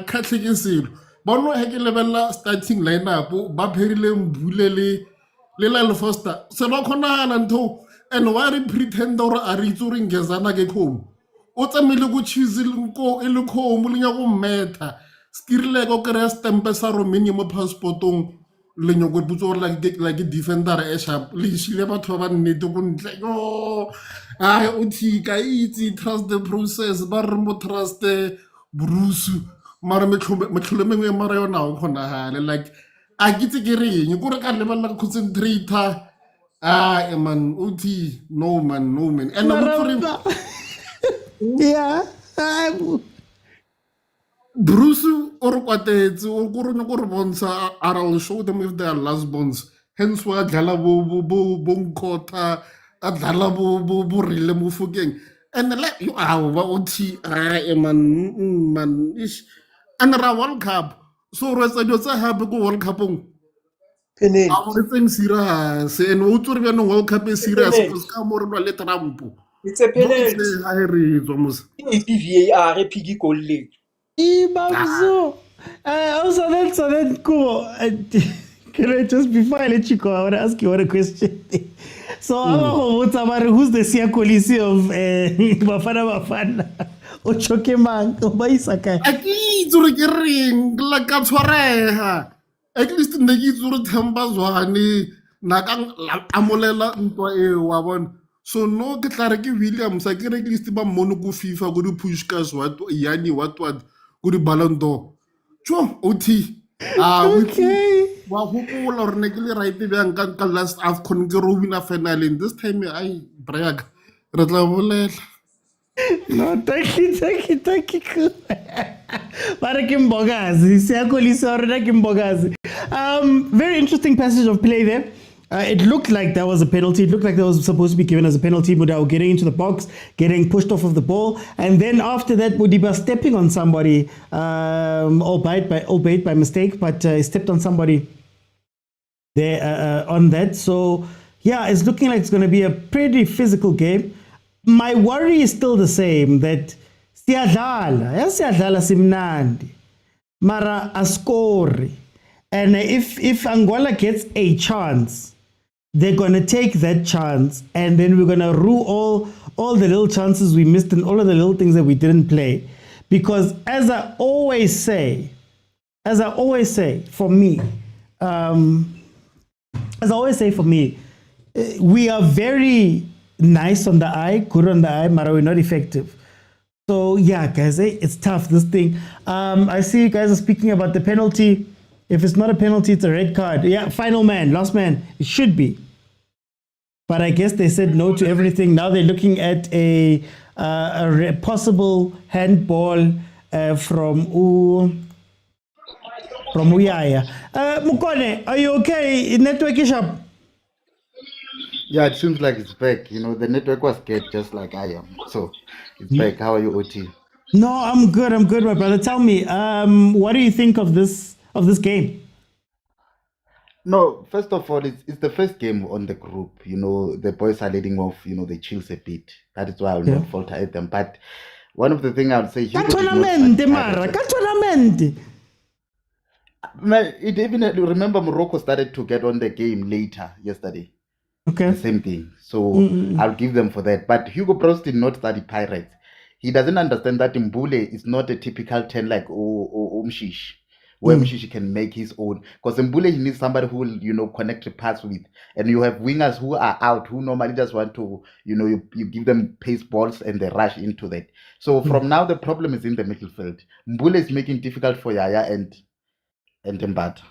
can't take a seal. But no, I can level starting lineup, Baperilem, Bulele, Lila Foster. So no Conan and to, and why pretend or are returning Gazana get home. What's a milugu chisilunko, eluko, Mulingo meta, Skirlego Crest, Tempesaro minimum passportum. Lenyo go buto like a defender sharp. She never to have need to go. I uti kaiti trust the process. Barmo trust the Bruce. Maramekuleme Mario now kona like I get a giri. You go to level concentrate. Man uti no man. And yeah. Bruce or Quates or Gorabonsa I'll show them if they are last bones. Hence why Galabo Bonkota at Galabo Burilemu Fugang. And let you out I am man ish. And a World Cup. So Rosa have a World Cup. Our thing serious and Utur World Cup is serious because come more let Rampo. It's a penalty. I read almost. It's VAR, piggy colleague. So then, cool. Can I just, before I let you go, I want to ask you one question. So, who's the Siakolisi of Bafana Bafana? Ochoke man, Obaisaka. Aki ring like a soreha. At least in the Gizur Tambazwani, Nakang Amolela into a wabon. So no Kataraki Williams, I can at least about Monogu FIFA, go to Pushkas, what Yani, what. Good Ballon d'Or. Chua, OT. Okay. Well, who will or negligee right there and can last I've conquered final in this time. I brag. No, thank you. Barakim Bogazi, Siakolisa, Rakim Bogazi. Very interesting passage of play there. It looked like that was a penalty. It looked like that was supposed to be given as a penalty. Mudau getting into the box, getting pushed off of the ball, and then after that, Mudiba stepping on somebody, albeit by mistake, but stepped on somebody there on that. So yeah, it's looking like it's going to be a pretty physical game. My worry is still the same, that siyadlala simnandi, mara ascori, and if Angola gets a chance, they're going to take that chance, and then we're going to rue all the little chances we missed and all of the little things that we didn't play. because as I always say, for me, we are very nice on the eye, good on the eye, but we're not effective. So yeah, guys, it's tough, this thing. I see you guys are speaking about the penalty. If it's not a penalty, it's a red card. Yeah, final man, last man. It should be. But I guess they said no to everything. Now they're looking at a possible handball from Uyaya. Mukone, are you okay? Network is up. Yeah, it seems like it's back. You know, the network was scared just like I am. So it's back. How are you, OT? No, I'm good, my brother. Tell me, what do you think of this game? No, first of all, it's the first game on the group. You know, the boys are leading off, you know, they chills a bit. That is why I'll not falter at them. But one of the things I would say, Hugo it even remember Morocco started to get on the game later yesterday. Okay. The same thing. So I'll give them for that. But Hugo Bros did not study Pirates. He doesn't understand that Mbule is not a typical 10 like Mshish, where Mshish can make his own. Because Mbule, he needs somebody who will, you know, connect the pass with. And you have wingers who are out, who normally just want to, you know, you give them pace balls and they rush into that. So from now, the problem is in the midfield. Mbule is making difficult for Yaya and Mbata.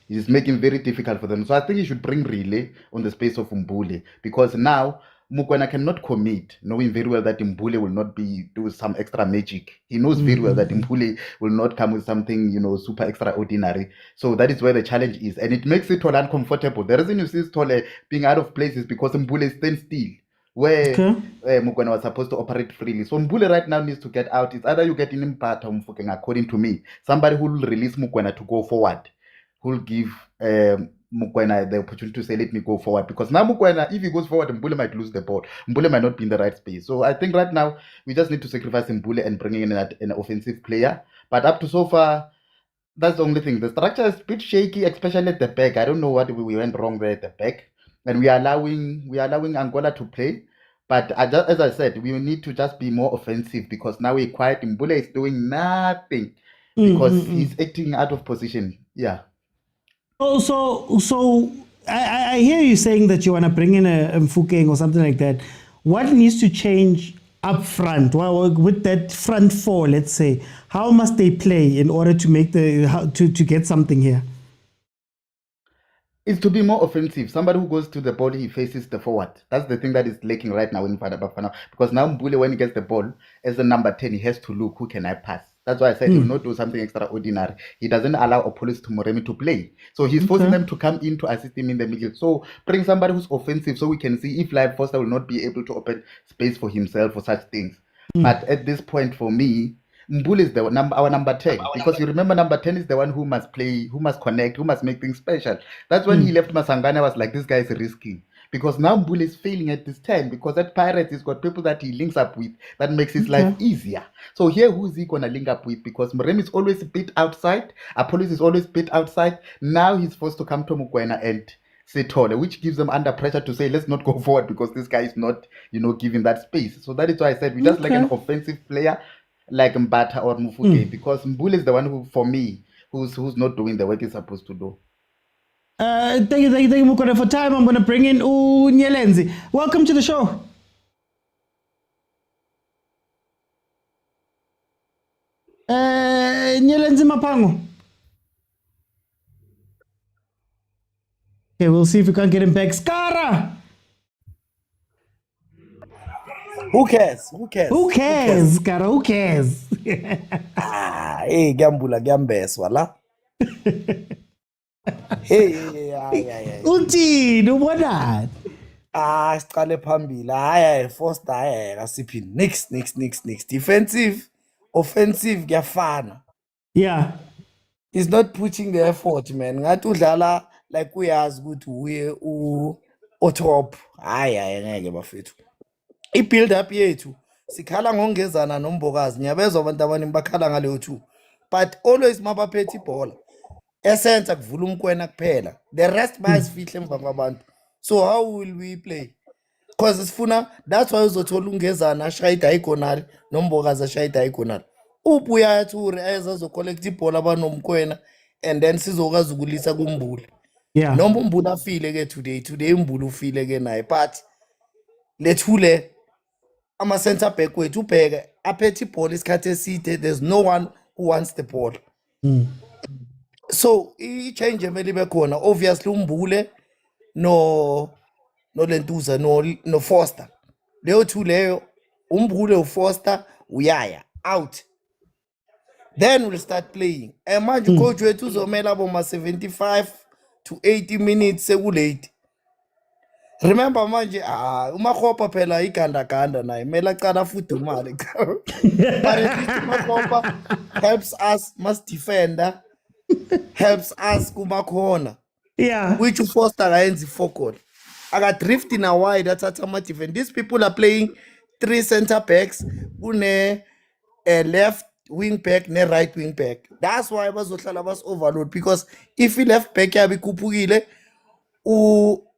It's making very difficult for them. So I think he should bring Relay on the space of Mbule, because now Mokwena cannot commit, knowing very well that Mbule will not do some extra magic. He knows very well that Mbule will not come with something, you know, super extraordinary. So that is where the challenge is. And it makes it all uncomfortable. The reason you see Tole being out of place is because Mbule stands still, where Mokwena was supposed to operate freely. So Mbule right now needs to get out. It's either you get in Mpata, according to me, somebody who will release Mokwena to go forward, who will give Mokwena the opportunity to say, let me go forward. Because now Mokwena, if he goes forward, Mbule might lose the ball. Mbule might not be in the right space. So I think right now, we just need to sacrifice Mbule and bring in an offensive player. But up to so far, that's the only thing. The structure is a bit shaky, especially at the back. I don't know what we went wrong there at the back. And we are allowing Angola to play. But as I said, we need to just be more offensive, because now we're quiet. Mbule is doing nothing because he's acting out of position. Yeah. So I hear you saying that you want to bring in a Mfukeng or something like that. What needs to change up front? Well, with that front four, let's say, how must they play in order to make to get something here? Is to be more offensive. Somebody who goes to the ball, he faces the forward. That's the thing that is lacking right now in BAFANA BAFANA. Because now Mbule, when he gets the ball, as a number 10, he has to look, who can I pass? That's why I said he will not do something extraordinary. He doesn't allow Opolis to Moremi to play. So he's forcing them to come in to assist him in the middle. So bring somebody who's offensive so we can see if Live Foster will not be able to open space for himself for such things. But at this point, for me, Mbule is our number 10, because you remember number 10 is the one who must play, who must connect, who must make things special. That's when he left Masangana. I was like, this guy is risky, because now Mbule is failing at this time, because at Pirates he's got people that he links up with that makes his life easier. So here, who's he gonna link up with? Because Moremi is always a bit outside, Apollos is always a bit outside. Now he's forced to come to Mokwena and Setole, which gives them under pressure to say, let's not go forward, because this guy is not, you know, giving that space. So that is why I said we just like an offensive player like Mbata or Mufuke, because Mbule is the one who, for me, who's not doing the work he's supposed to do. Thank you, Mukone, for time. I'm going to bring in Nyelenzi. Welcome to the show. Nyelenzi Mapango. Okay, we'll see if we can't get him back. Skara! Who cares? Who cares? Who cares, Skara? Who cares? Hey, Gambula, Gambes, wala. Hey. Uti, no what that? Siqale phambili. Hayi, Foster hayi kasiphi. Next. Defensive, offensive kuyafana. Yeah. He's not putting the effort, man. Ngathi udlala like uyazi ukuthi uye top. Hayi ngeke bafethu. I-build up yethu sikhala ngongezana nombokazi, ngiyabezwa abantu abaningi bakhala ngaleyo 2, but always mabaphethe ibhola esenza kuvula umkwena kuphela, the rest bayasifihle emva kwabantu. So how will we play? Because sifuna, that's why uzothola ungezana ashaya diagonal nombokazi ashaya diagonal. Ubuya yathi eza zocollect ibhola abanomkwena and then sizokwazi ukulisa kumbuli. Yeah. Noma umbuli afile ke today umbuli ufile ke naye, but lethule ama center back wethu ubheke aphethe ibhola isikhathi eside, there's no one who wants the ball. So i-change emele ibe khona, obviously umbule no Lentuza no Foster. Leyo two leyo, umbule uFoster uyaya out. Then we'll start playing. And manje coach wethu uzomela boma 75 to 80 minutes sekulate. Remember manje uMakgopa phela igandaganda naye mela aqala afudumale. But at least uMakgopa helps us, must defender, helps us kuma corner. Yeah. Which uFoster ayenza ifokol. Aga drift in a wide athatha ama defense. These people are playing 3 center backs, une left wing back ne right wing back. That's why bazohlala bas overload, because if he left back yabe ikhuphukile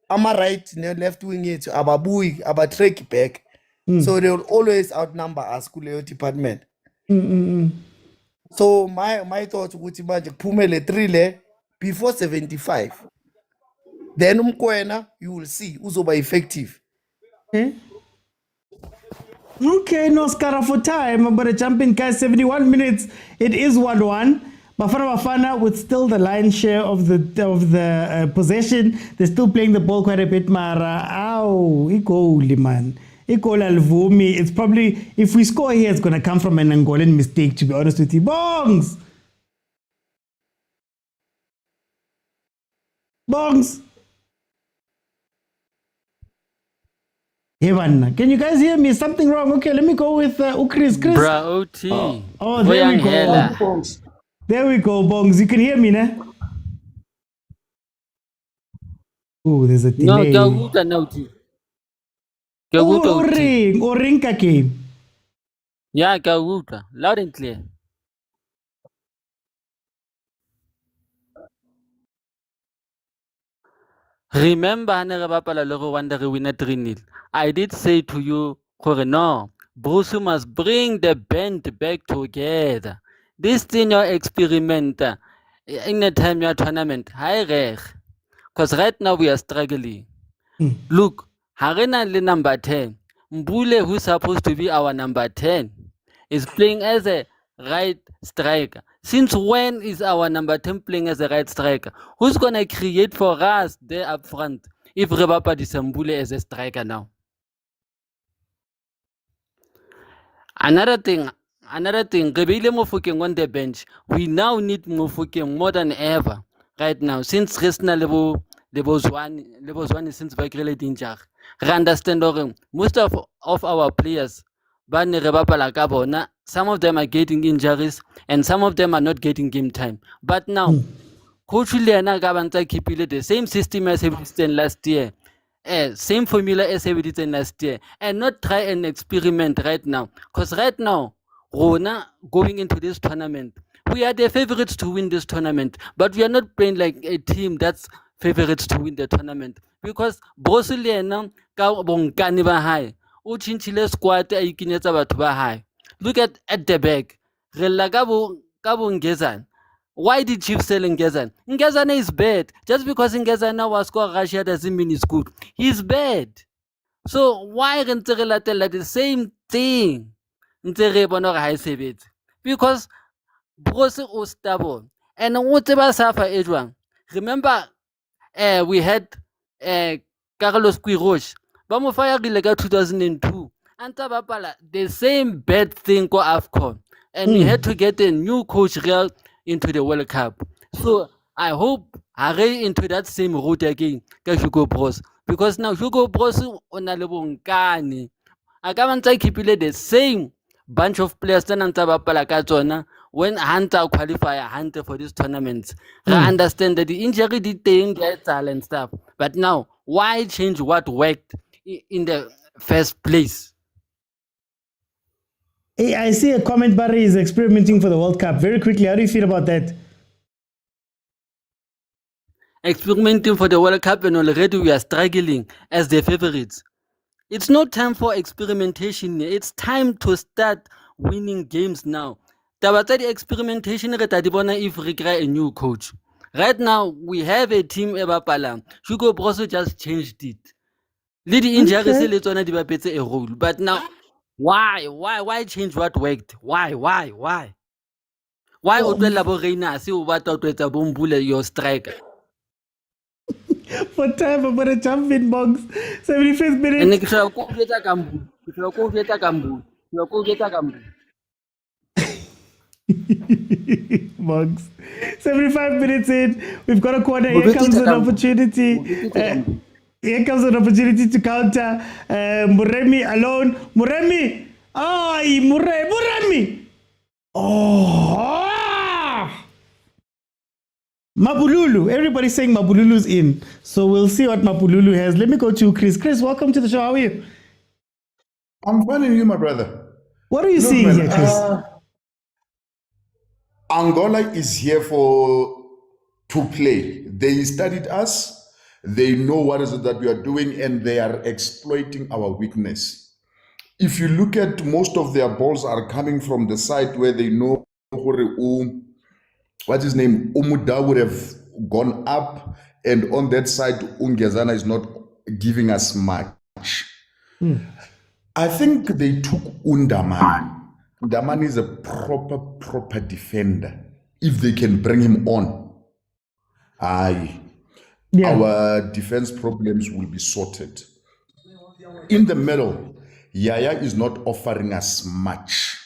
ama right ne left wing yethu ababuyi aba track back. So they will always outnumber us kuleyo department. So my thought ukuthi manje kuphumele 3 le before 75. Then umkwena, you will see uzoba effective. Okay, no scara for time, but a champion guys, 71 minutes. It is 1-1. Bafana Bafana with still the lion's share of the possession. They're still playing the ball quite a bit. Mara, igoli man, igola alvumi. It's probably, if we score here, it's gonna come from an Angolan mistake. To be honest with you, bongs. Can you guys hear me? Is something wrong? Okay, let me go with Chris. Bra OT. Oh, there we go. There we go, Bongs. You can hear me, ne? Oh, there's a delay. No, Gaguta nauti. Gaguta. Ring kake. Yeah, Gaguta. Loud and clear. Remember, I did say to you, no, Bruce must bring the band back together. This thing your experiment in the time your tournament, because right now we are struggling. Look, Harena number 10, Mbule, who's supposed to be our number 10, is playing as a right striker. Since when is our number 10 playing as a right striker? Who's going to create for us there up front if Rebapa Disambule as a striker now? Another thing, Rebele Mofokeng on the bench. We now need Mofokeng more than ever right now. Since Resna level one since Bakrile Dinjak. I understand most of our players, some of them are getting injuries and some of them are not getting game time. But now, Coach Juliana Gabanta keep the same system as we did last year. Same formula as we did last year, and not try an experiment right now. Because right now, Rona going into this tournament, we are the favorites to win this tournament, but we are not playing like a team that's favorites to win the tournament. Because Brosiliana ka bonkani ba hae, o chinchile squad a ikinyetsa batho ba hae. Look at the back. Why did Chiefs sell Ngezan? Ngezan is bad. Just because Ngezan was score Russia doesn't mean he's good. He's bad. So why can't the same thing? Because Bros was stubborn. And whatever suffer Edwin. Remember, we had Carlos Quiroz. Bamufaya Gilega 2002. And the same bad thing go AFCON. And we had to get a new coach real into the World Cup. So I hope Harry into that same route again, Hugo Bros. Because now Hugo Bros on a level Gani. I can't keep the same bunch of players than when Hunter qualify Hunter for this tournament. I understand that the injury did and stuff. But now, why change what worked in the first place? Hey, I see a comment, Barry is experimenting for the World Cup. Very quickly, how do you feel about that? Experimenting for the World Cup and already we are struggling as the favorites. It's not time for experimentation. It's time to start winning games now. Taba tsa di-experimentation re tla di bona if we get a new coach. Right now, we have a team e bapalang. Hugo Brosso just changed it. Le di-injuries le tsona di bapetse a role. But now, why change what worked? Why? Why o tlohella bo Reiners o batla o tlo etsa bo Mbule your striker? For time, I'm gonna jump in box. 75th minute. And ke tla go jwetsa ka Mbule. Ke tla go jwetsa ka Mbule. Bugs. 75 minutes in, we've got a corner. Here comes an opportunity. Here comes an opportunity to counter. Muremi alone. Muremi! Ay, Muremi! Oh! Mabululu. Everybody's saying Mabululu's in. So we'll see what Mabululu has. Let me go to Chris. Chris, welcome to the show. How are you? I'm fine and you, my brother. What are you seeing here, Chris? Angola is here to play. They studied us. They know what is it that we are doing, and they are exploiting our weakness. If you look at most of their balls are coming from the side where they know what's his name, Umuda would have gone up, and on that side, Ungezana is not giving us much. I think they took Undaman. Undaman is a proper defender. If they can bring him on, our defense problems will be sorted. In the middle, Yaya is not offering us much.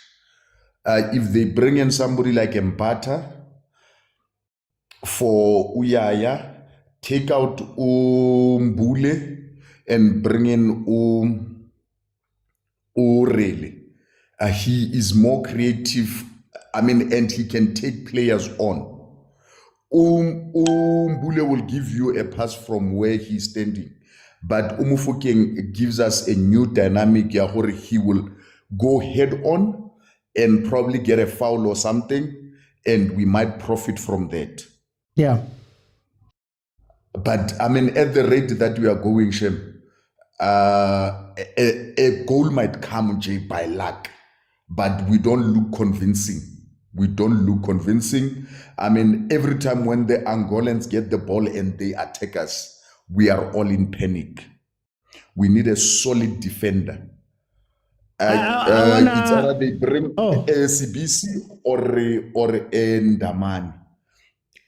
If they bring in somebody like Mbata for Uyaya, take out Mbule and bring in Urele. He is more creative, and he can take players on. Mbule will give you a pass from where he's standing, but Umufokeng gives us a new dynamic. He will go head on and probably get a foul or something, and we might profit from that. Yeah. But at the rate that we are going, Shem, a goal might come, Jay, by luck, but we don't look convincing. Every time when the Angolans get the ball and they attack us, we are all in panic. We need a solid defender. It's either they bring a CBC or a Ndamani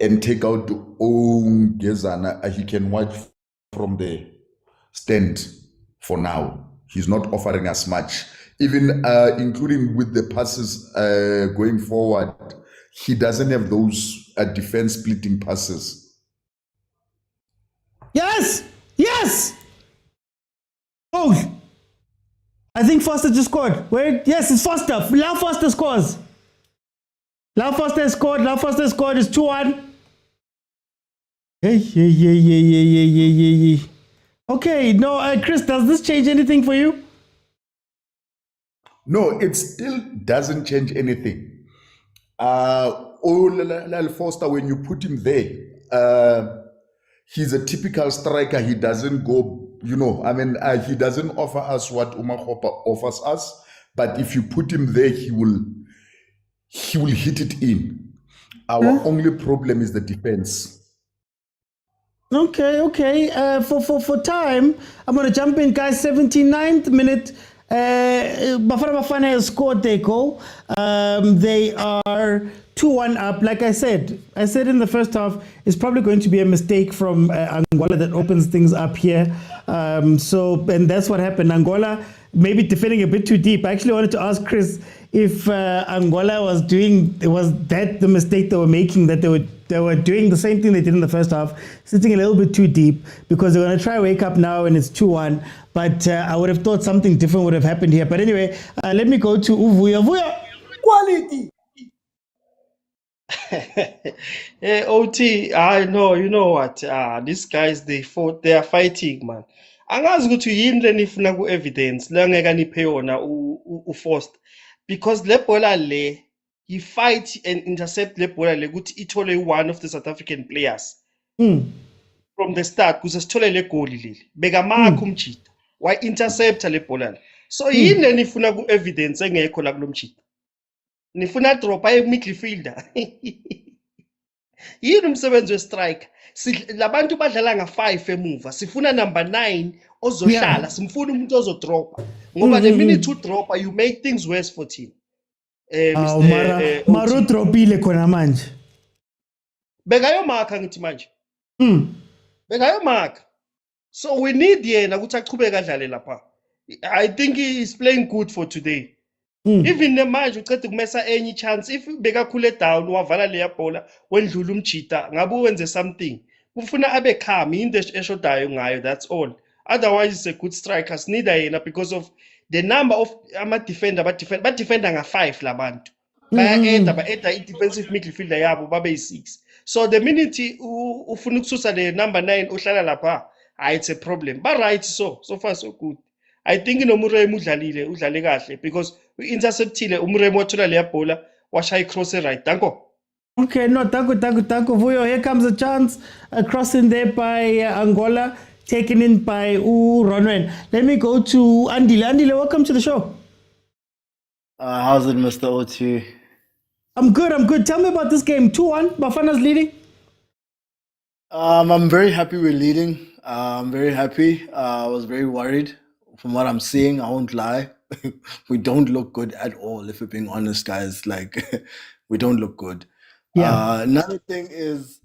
and take out Gezana. He can watch from the stand for now. He's not offering us much. Even including with the passes going forward, he doesn't have those defense splitting passes. Yes! Oh! I think Foster just scored. Wait, yes, it's Foster. Lau Foster scores. Lau Foster scored. It's 2-1. Hey. Okay, no, Chris, does this change anything for you? No, it still doesn't change anything. Foster, when you put him there, he's a typical striker. He doesn't go, he doesn't offer us what Umahopa offers us. But if you put him there, he will hit it in. Our only problem is the defense. Okay. For time, I'm going to jump in, guys. 79th minute. Bafana Bafana has scored their goal. They are 2-1 up. Like I said in the first half, it's probably going to be a mistake from Angola that opens things up here. And that's what happened. Angola maybe defending a bit too deep. I actually wanted to ask Chris if Angola was that the mistake they were making, that they were doing the same thing they did in the first half, sitting a little bit too deep, because they're going to try wake up now and it's 2-1. But I would have thought something different would have happened here. But anyway, let me go to Uvuya. Quality. Hey, OT, I know, you know what? These guys, they are fighting, man. Angazi ukuthi yini lenifuna ku evidence la ngeke niphe yona uForst, because le bola le he fight and intercept le bola le ukuthi ithole one of the South African players from the start kuze sithole le goal leli beka makho umjita wa-intercepta le bhola. So yini enifuna ku-evidence engekho la kulo mjita? Nifuna dropa ye-midfielder? Yini umsebenzi we-striker? Labantu badlala nga-5 emuva, sifuna number 9 ozohlala, simfuna umuntu ozodropa. Ngoba the minute udropa, you make things worse for team. Mara dropile khona manje. Bekayomarka ngithi manje. Bekayomarka. So we need yena ukuthi aqhubeke adlale lapha. I think he is playing good for today. Even manje ucede kumesa enye chance, if bekakhule down wavala leya bhola wendlula umjita ngabe wenze something. Kufuna abe calm, into eshodayo ngayo, that's all. Otherwise it's a good striker, sinida yena because of the number of ama-defender ba-defender nga-5 labantu. Baya-eda i-defensive midfielder yabo babe yi-6. So the minute ufuna ukususa le number 9 uhlala lapha, it's a problem. But right, so far so good. I think noMuremo udlale kahle because we-interceptile uMuremo wathola leya bhola washaya i-cross right. Danko. Okay, no, Taco, Vuyo. Here comes a chance. A crossing there by Angola, taken in by Ronwen. Let me go to Andile. Andile, welcome to the show. How's it, Mr. O2? I'm good. Tell me about this game. 2-1, Bafana's leading. I'm very happy we're leading. I'm very happy. I was very worried from what I'm seeing. I won't lie. We don't look good at all, if we're being honest, guys. Like, we don't look good. Yeah. Another thing is,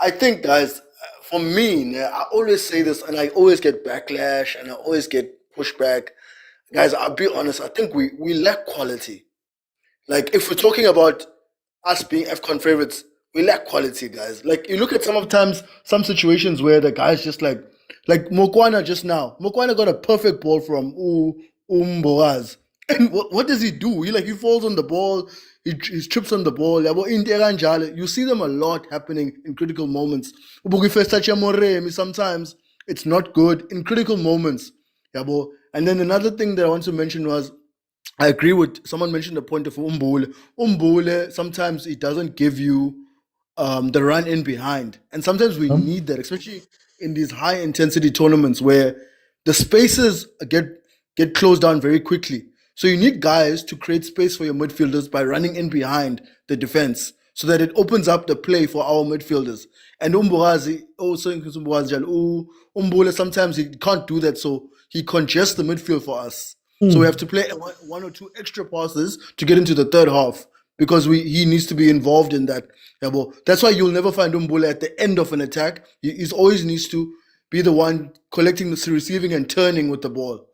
I think, guys, for me, I always say this and I always get backlash and I always get pushback. Guys, I'll be honest, I think we lack quality. Like, if we're talking about us being AFCON favorites, we lack quality, guys. Like, you look at some situations where the guys just like Mokwena just now. Mokwena got a perfect ball from Mboaz. And what does he do? He falls on the ball, he trips on the ball. You see them a lot happening in critical moments. Sometimes it's not good in critical moments. And then another thing that I want to mention was, I agree with someone mentioned the point of Umbule. Umbule, sometimes it doesn't give you the run in behind. And sometimes we need that, especially in these high intensity tournaments where the spaces get closed down very quickly. So you need guys to create space for your midfielders by running in behind the defense so that it opens up the play for our midfielders. And Umbule, sometimes he can't do that, so he congests the midfield for us. So we have to play one or two extra passes to get into the third half because he needs to be involved in that. That's why you'll never find Umbule at the end of an attack. He always needs to be the one collecting the receiving and turning with the ball.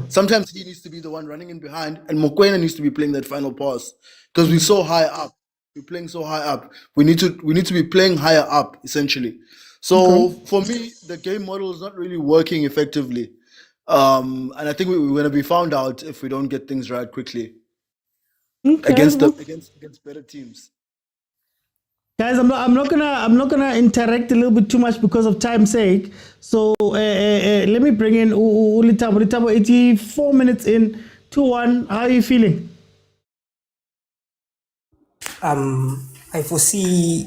Sometimes he needs to be the one running in behind, and Mokwena needs to be playing that final pass because we're so high up. We're playing so high up. We need to be playing higher up essentially. So for me, the game model is not really working effectively. And I think we're going to be found out if we don't get things right quickly against better teams. Guys, I'm not gonna interact a little bit too much because of time's sake. So let me bring in Ulitabo. Ulitabo, 84 minutes in, 2-1. How are you feeling? I foresee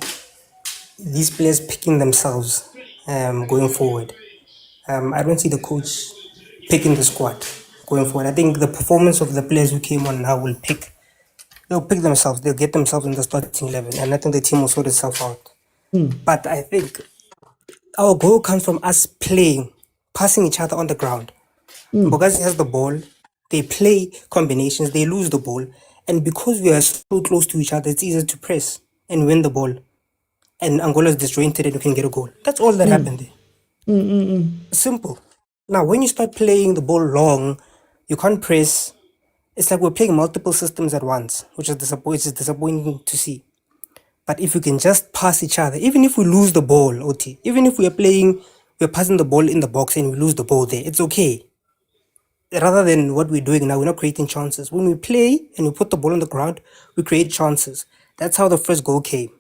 these players picking themselves going forward. I don't see the coach picking the squad going forward. I think the performance of the players who came on now they'll pick themselves. They'll get themselves in the starting 11, and I think the team will sort itself out. But I think our goal comes from us passing each other on the ground. Because he has the ball, they play combinations, they lose the ball, and because we are so close to each other, it's easier to press and win the ball. And Angola is disjointed and we can get a goal. That's all that happened there. Simple. Now, when you start playing the ball long, you can't press. It's like we're playing multiple systems at once, which is disappointing to see. But if we can just pass each other, even if we lose the ball, OT, even if we're passing the ball in the box and we lose the ball there, it's okay. Rather than what we're doing now, we're not creating chances. When we play and we put the ball on the ground, we create chances. That's how the first goal came.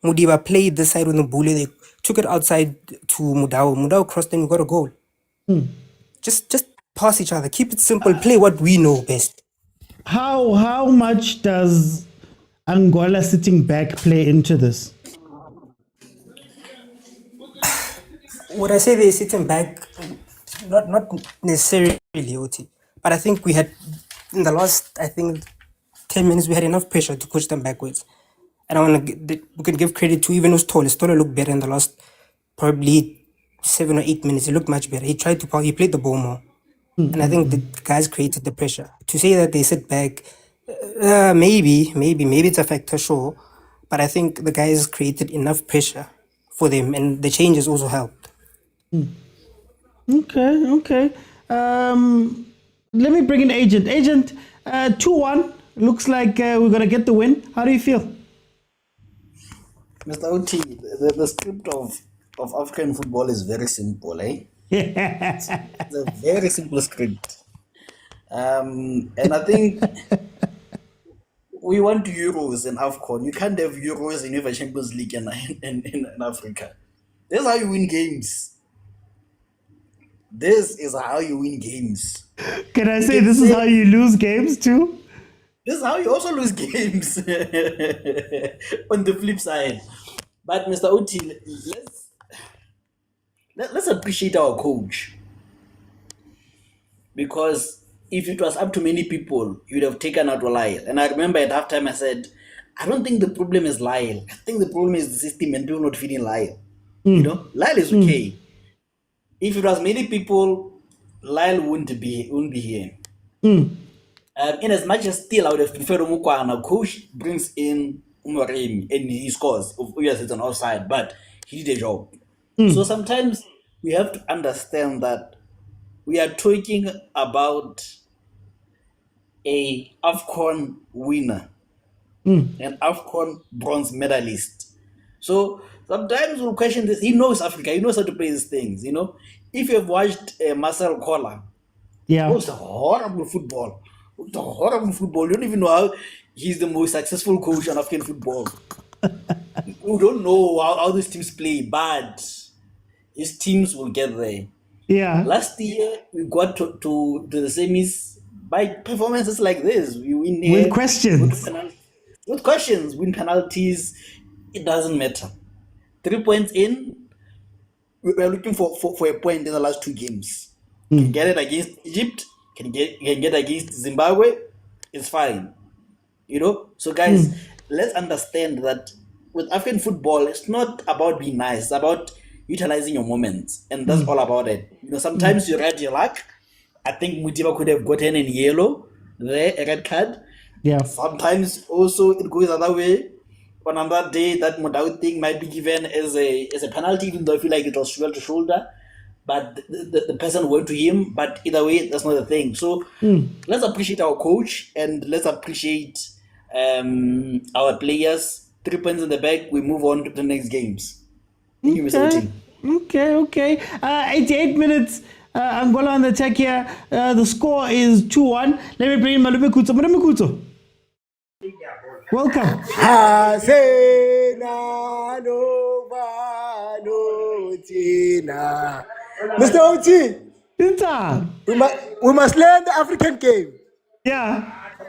Mudiba played this side with Mbule. They took it outside to Mudau. Mudau crossed and we got a goal. Just pass each other. Keep it simple. Play what we know best. How much does Angola sitting back play into this? Would I say they're sitting back? not necessarily OT, but I think we had in the last 10 minutes we had enough pressure to push them backwards. And we can give credit to even Stole. Stole looked better in the last probably 7 or 8 minutes. He looked much better. He tried to he played the ball more. And I think the guys created the pressure. To say that they sit back, maybe it's a factor, sure. But I think the guys created enough pressure for them, and the changes also helped. Okay. Let me bring in Agent. Agent, 2-1. Looks like we're going to get the win. How do you feel? Mr. OT, the script of African football is very simple, eh? It's a very simple script. And I think we want Euros in AFCON. You can't have Euros in UEFA Champions League in Africa. This is how you win games. This is how you win games. Can I say this is how you lose games too? This is how you also lose games on the flip side. But Mr. OT, let's appreciate our coach. Because if it was up to many people, you'd have taken out Lyle. And I remember at halftime I said, I don't think the problem is Lyle. I think the problem is the system and people not feeding Lyle. You know, Lyle is okay. If it was many people, Lyle wouldn't be here. In as much as still I would have preferred Mokwena. Coach brings in Umoremi and he scores. Yes, it's an offside, but he did a job. So sometimes we have to understand that we are talking about a AFCON winner, an AFCON bronze medalist. So sometimes we'll question this. He knows Africa. He knows how to play these things. You know, if you have watched Marcel Koller, it was a horrible football. You don't even know how he's the most successful coach on African football. We don't know how these teams play, but his teams will get there. Yeah. Last year we got to the semis by performances like this. We win with questions. With questions, win penalties. It doesn't matter. 3 points in. We're looking for a point in the last 2 games. Can get it against Egypt. Can get against Zimbabwe. It's fine. You know. So guys, let's understand that with African football, it's not about being nice. It's about utilizing your moments, and that's all about it. You know, sometimes you ride your luck. I think Mutiba could have gotten in yellow there, a red card. Yeah. Sometimes also it goes the other way. On another day, that Motaung thing might be given as a penalty, even though I feel like it was shoulder to shoulder. But the person went to him. But either way, that's not the thing. So let's appreciate our coach and let's appreciate our players. 3 points in the bag. We move on to the next games. Thank you, Mr. Uti. Okay. 88 minutes. Angola on the attack here. The score is 2-1. Let me bring in Malume Kutso. Malume Kutso. Welcome. Mr. Oti, we must learn the African game. Yeah.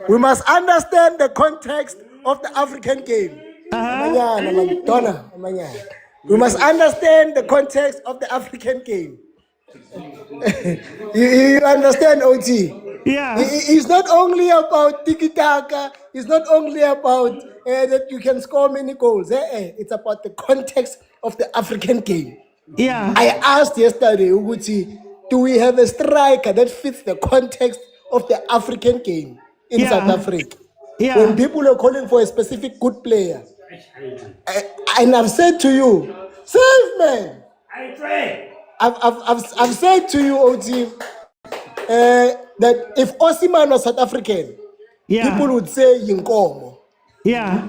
We must understand the context of the African game. We must understand the context of the African game. you understand, OT? Yeah. It's not only about tiki-taka. It's not only about that you can score many goals. It's about the context of the African game. Yeah. I asked yesterday, Uguti, do we have a striker that fits the context of the African game in South Africa? Yeah. When people are calling for a specific good player. And I've said to you, safe man. I've said to you, OT, that if Osimhen was South African, people would say Yinkomo. Yeah.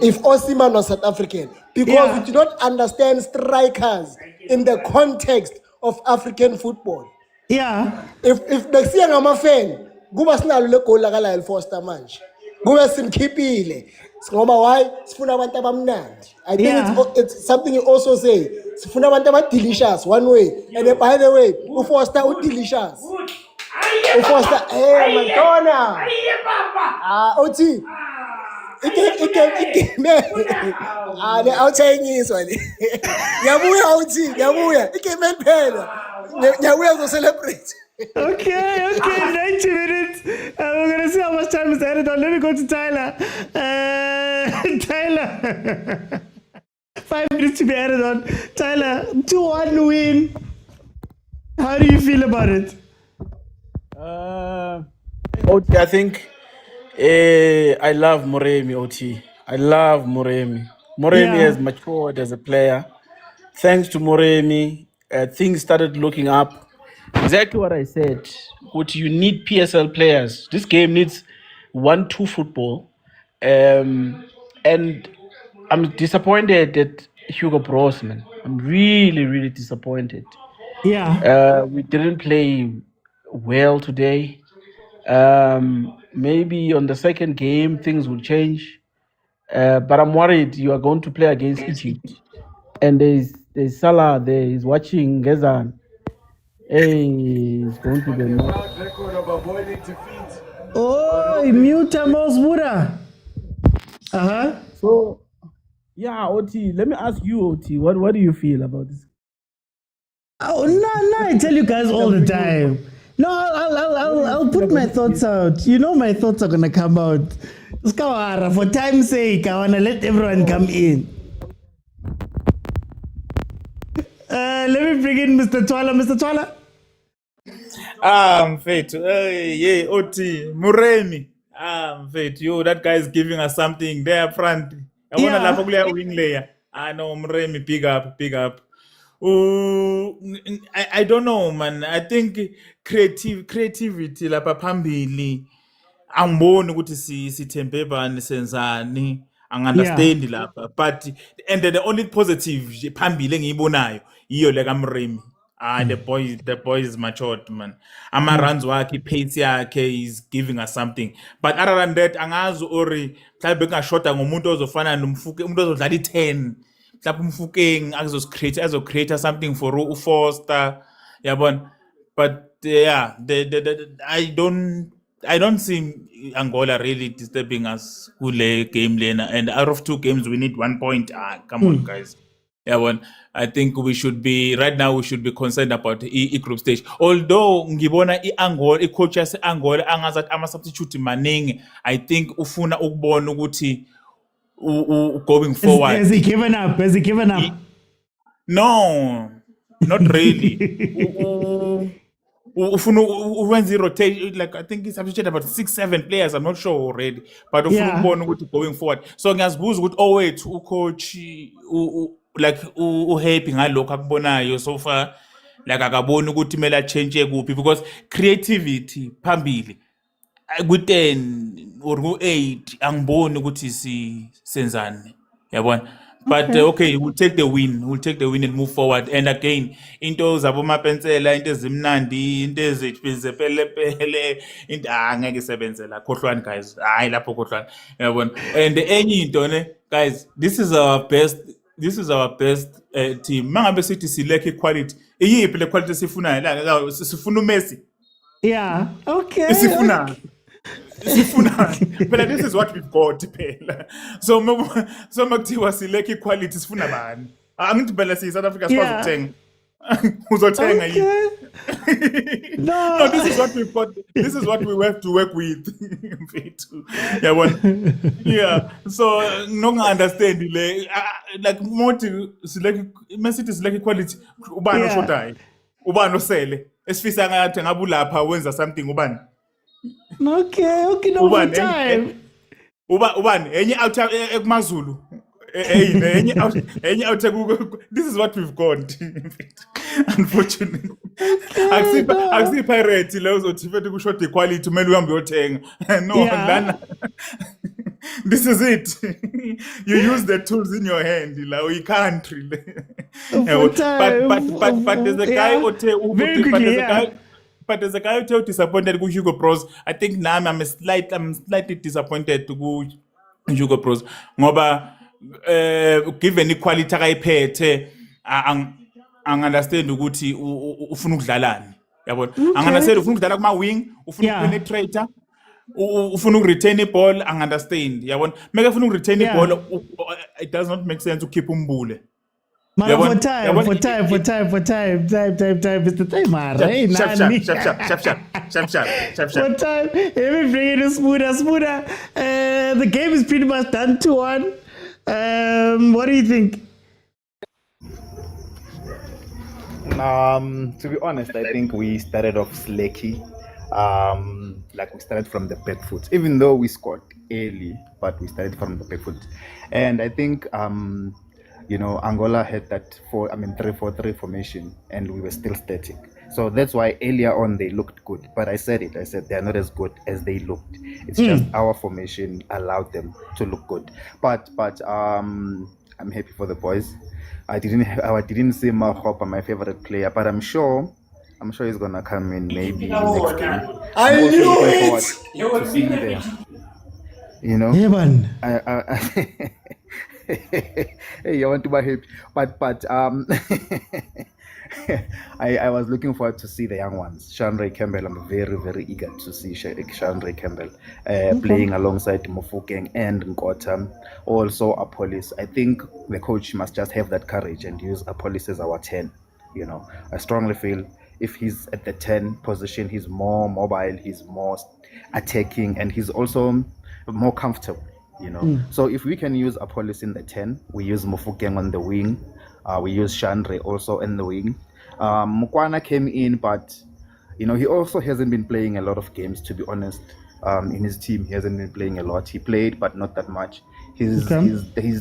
If Osimhen was South African, because we do not understand strikers in the context of African football. Yeah. If Bexia ngama fan, kuba sinalo le goal lakala El Foster manje. Kuba simkhipile. Ngoba why? Sifuna abantu abamnandi. I think it's something you also say. Sifuna abantu delicious one way. And by the way, uFoster delicious. uFoster Madonna. OT. It I'll tell you this one. Yabuya OT, yabuya. It came in pen. Nyawe will celebrate. Okay, 90 minutes. We're going to see how much time is added on. Let me go to Tyler. Tyler. 5 minutes to be added on. Tyler, 2-1 win. How do you feel about it? OT, I think I love Moremi, OT. I love Moremi. Moremi has matured as a player. Thanks to Moremi, things started looking up. Exactly what I said. What you need PSL players. This game needs 1-2 football. And I'm disappointed at Hugo Bros, man. I'm really, really disappointed. Yeah. We didn't play well today. Maybe on the second game things will change. But I'm worried you are going to play against Egypt. And there's Salah there. He's watching Gezan. Hey, he's going to the Oh, Muta Mosbura. So, yeah, OT. Let me ask you, OT. What do you feel about this? Oh no! I tell you guys all the time. No, I'll put my thoughts out. You know my thoughts are gonna come out. Skawara, for time's sake, I wanna let everyone come in. Let me bring in Mr. Twala. Mr. Twala. Mfethu, yeah, OT, Muremi. Mfethu, yo, that guy is giving us something there front. I wanna laugh at wing layer. I know Muremi, big up. I don't know, man. I think creativity lapha phambili angiboni ukuthi sithembe bani senzani angunderstand lapha, but and the only positive phambili engiyibonayo iyo le kaMremi. The boy is matured, man. Runs wakhe, pace yakhe is giving us something. But other than that, angazi ori mhlawumbe kungashota ngomuntu ozofana nomfuke, umuntu ozodlala i10. Mhlawumbe umfukeng azocreate something for uFoster, yabona. But yeah, I don't see Angola really disturbing us kule game lena, and out of 2 games we need 1 point. Come on, guys. Yeah, I think we should be concerned about the group stage. Although ngibona iAngola, coach Angola angazathi ama-substitute maningi, I think ufuna ukubona ukuthi going forward. Has he given up? No, not really. When rotate, like I think he's substituted about 6-7 players. I'm not sure already, but going forward. So ngiyazibuza ukuthi wait, coach like happy ngalokho akubonayo so far, like akaboni ukuthi kumele change kuphi, because creativity phambili ku-10 or ku-8 angiboni ukuthi senzani, yabona. But okay, we'll take the win and move forward. And again, into zabo mapensela, into ezimnandi, into eziphelepele, into angeke sebenzela khohlwana, guys. Hayi lapho khohlwana, yabona. And enye into ne, guys, this is our best team. Mangabe sithi sileke quality. Iyiphi le quality sifunayo la? Sifuna uMessi. Yeah. Okay. Sifuna. But this is what we've got, phela. So makuthiwa sileke quality sifuna bani? Angithi phela South Africa sikwazi ukuthenga. Uzothenga yini? No, this is what we've got. This is what we have to work with. Yeah. So no understand like moti sileke message sileke quality ubani oshotayo. Ubani osele. Esifisa ngathi ngabulapha wenza something ubani. Okay, no more time. Ubani enye out ekumazulu. Enye out this is what we've got. Unfortunately. Akusi pirate leyo uzothi fethu kushort equality kumele uhambe uyothenga. No, lana. This is it. You use the tools in your hand, like you can't really. But there's a guy But there's a guy who disappointed with Hugo Bros. I think now I'm slightly disappointed to go Hugo Bros. Ngoba given equality akayiphethe understand ukuthi ufuna ukudlalani. Yabona? Understand ufuna ukudlala kuma wing, ufuna penetrator, ufuna retain ball, understand. Yabona? Meke ufuna retain ball, it does not make sense to keep umbule. Mara, for time. It's the time, Mara. Hey, nani. Sharp. For time. Let me bring it to Smoother. The game is pretty much done 2-1. What do you think? To be honest, I think we started off slacky. Like we started from the back foot, even though we scored early, but we started from the back foot. And I think Angola had that 3-4-3 formation, and we were still static. So that's why earlier on they looked good. But I said they're not as good as they looked. It's just our formation allowed them to look good. But I'm happy for the boys. I didn't see Mahopa, my favorite player, but I'm sure he's gonna come in maybe next game. I knew it. To see you there. Yeah, man. Hey, I want to be happy, but I was looking forward to see the young ones. Shandray Campbell, I'm very, very eager to see Shandray Campbell playing alongside Mofokeng and Nkota. Also, Apollos. I think the coach must just have that courage and use Apollos as our 10. I strongly feel if he's at the 10 position, he's more mobile, he's more attacking, and he's also more comfortable. So if we can use Apollos in the 10, we use Mofokeng on the wing, we use Shandray also in the wing. Mokwena came in, but he also hasn't been playing a lot of games, to be honest. In his team, he hasn't been playing a lot. He played, but not that much. He's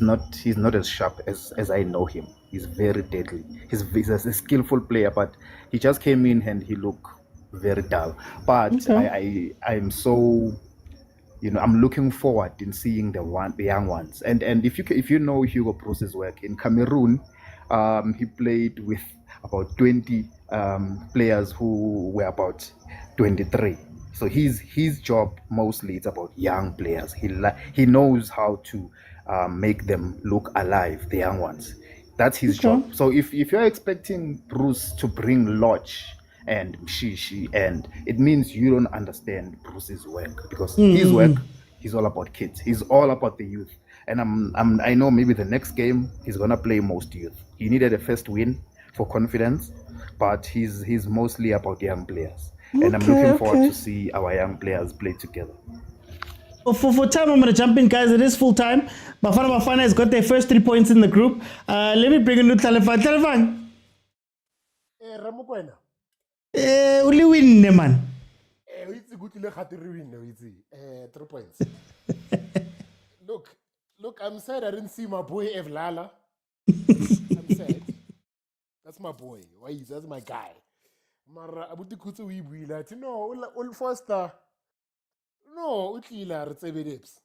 not as sharp as I know him. He's very deadly. He's a skillful player, but he just came in and he looked very dull. But I'm so I'm looking forward in seeing the young ones. And if you know Hugo Bruce's work in Cameroon, he played with about 20 players who were about 23. So his job mostly it's about young players. He knows how to make them look alive, the young ones. That's his job. So if you're expecting Bruce to bring Lodge and Mshishi, and it means you don't understand Bruce's work, because his work, he's all about kids. He's all about the youth. And I know maybe the next game he's gonna play most youth. He needed a first win for confidence, but he's mostly about young players. And I'm looking forward to see our young players play together. For time, I'm going to jump in, guys. It is full time. Bafana Bafana has got their first 3 points in the group. Let me bring in Tlhalefang. Ramokwena. Uli win, man. It's good to look at the win. 3 points. Look, I'm sad I didn't see my boy Evlala. I'm sad. That's my boy. Why? That's my guy. Mara abuti kutse we buila. No, ul Foster. No, utlila Retsebedebs.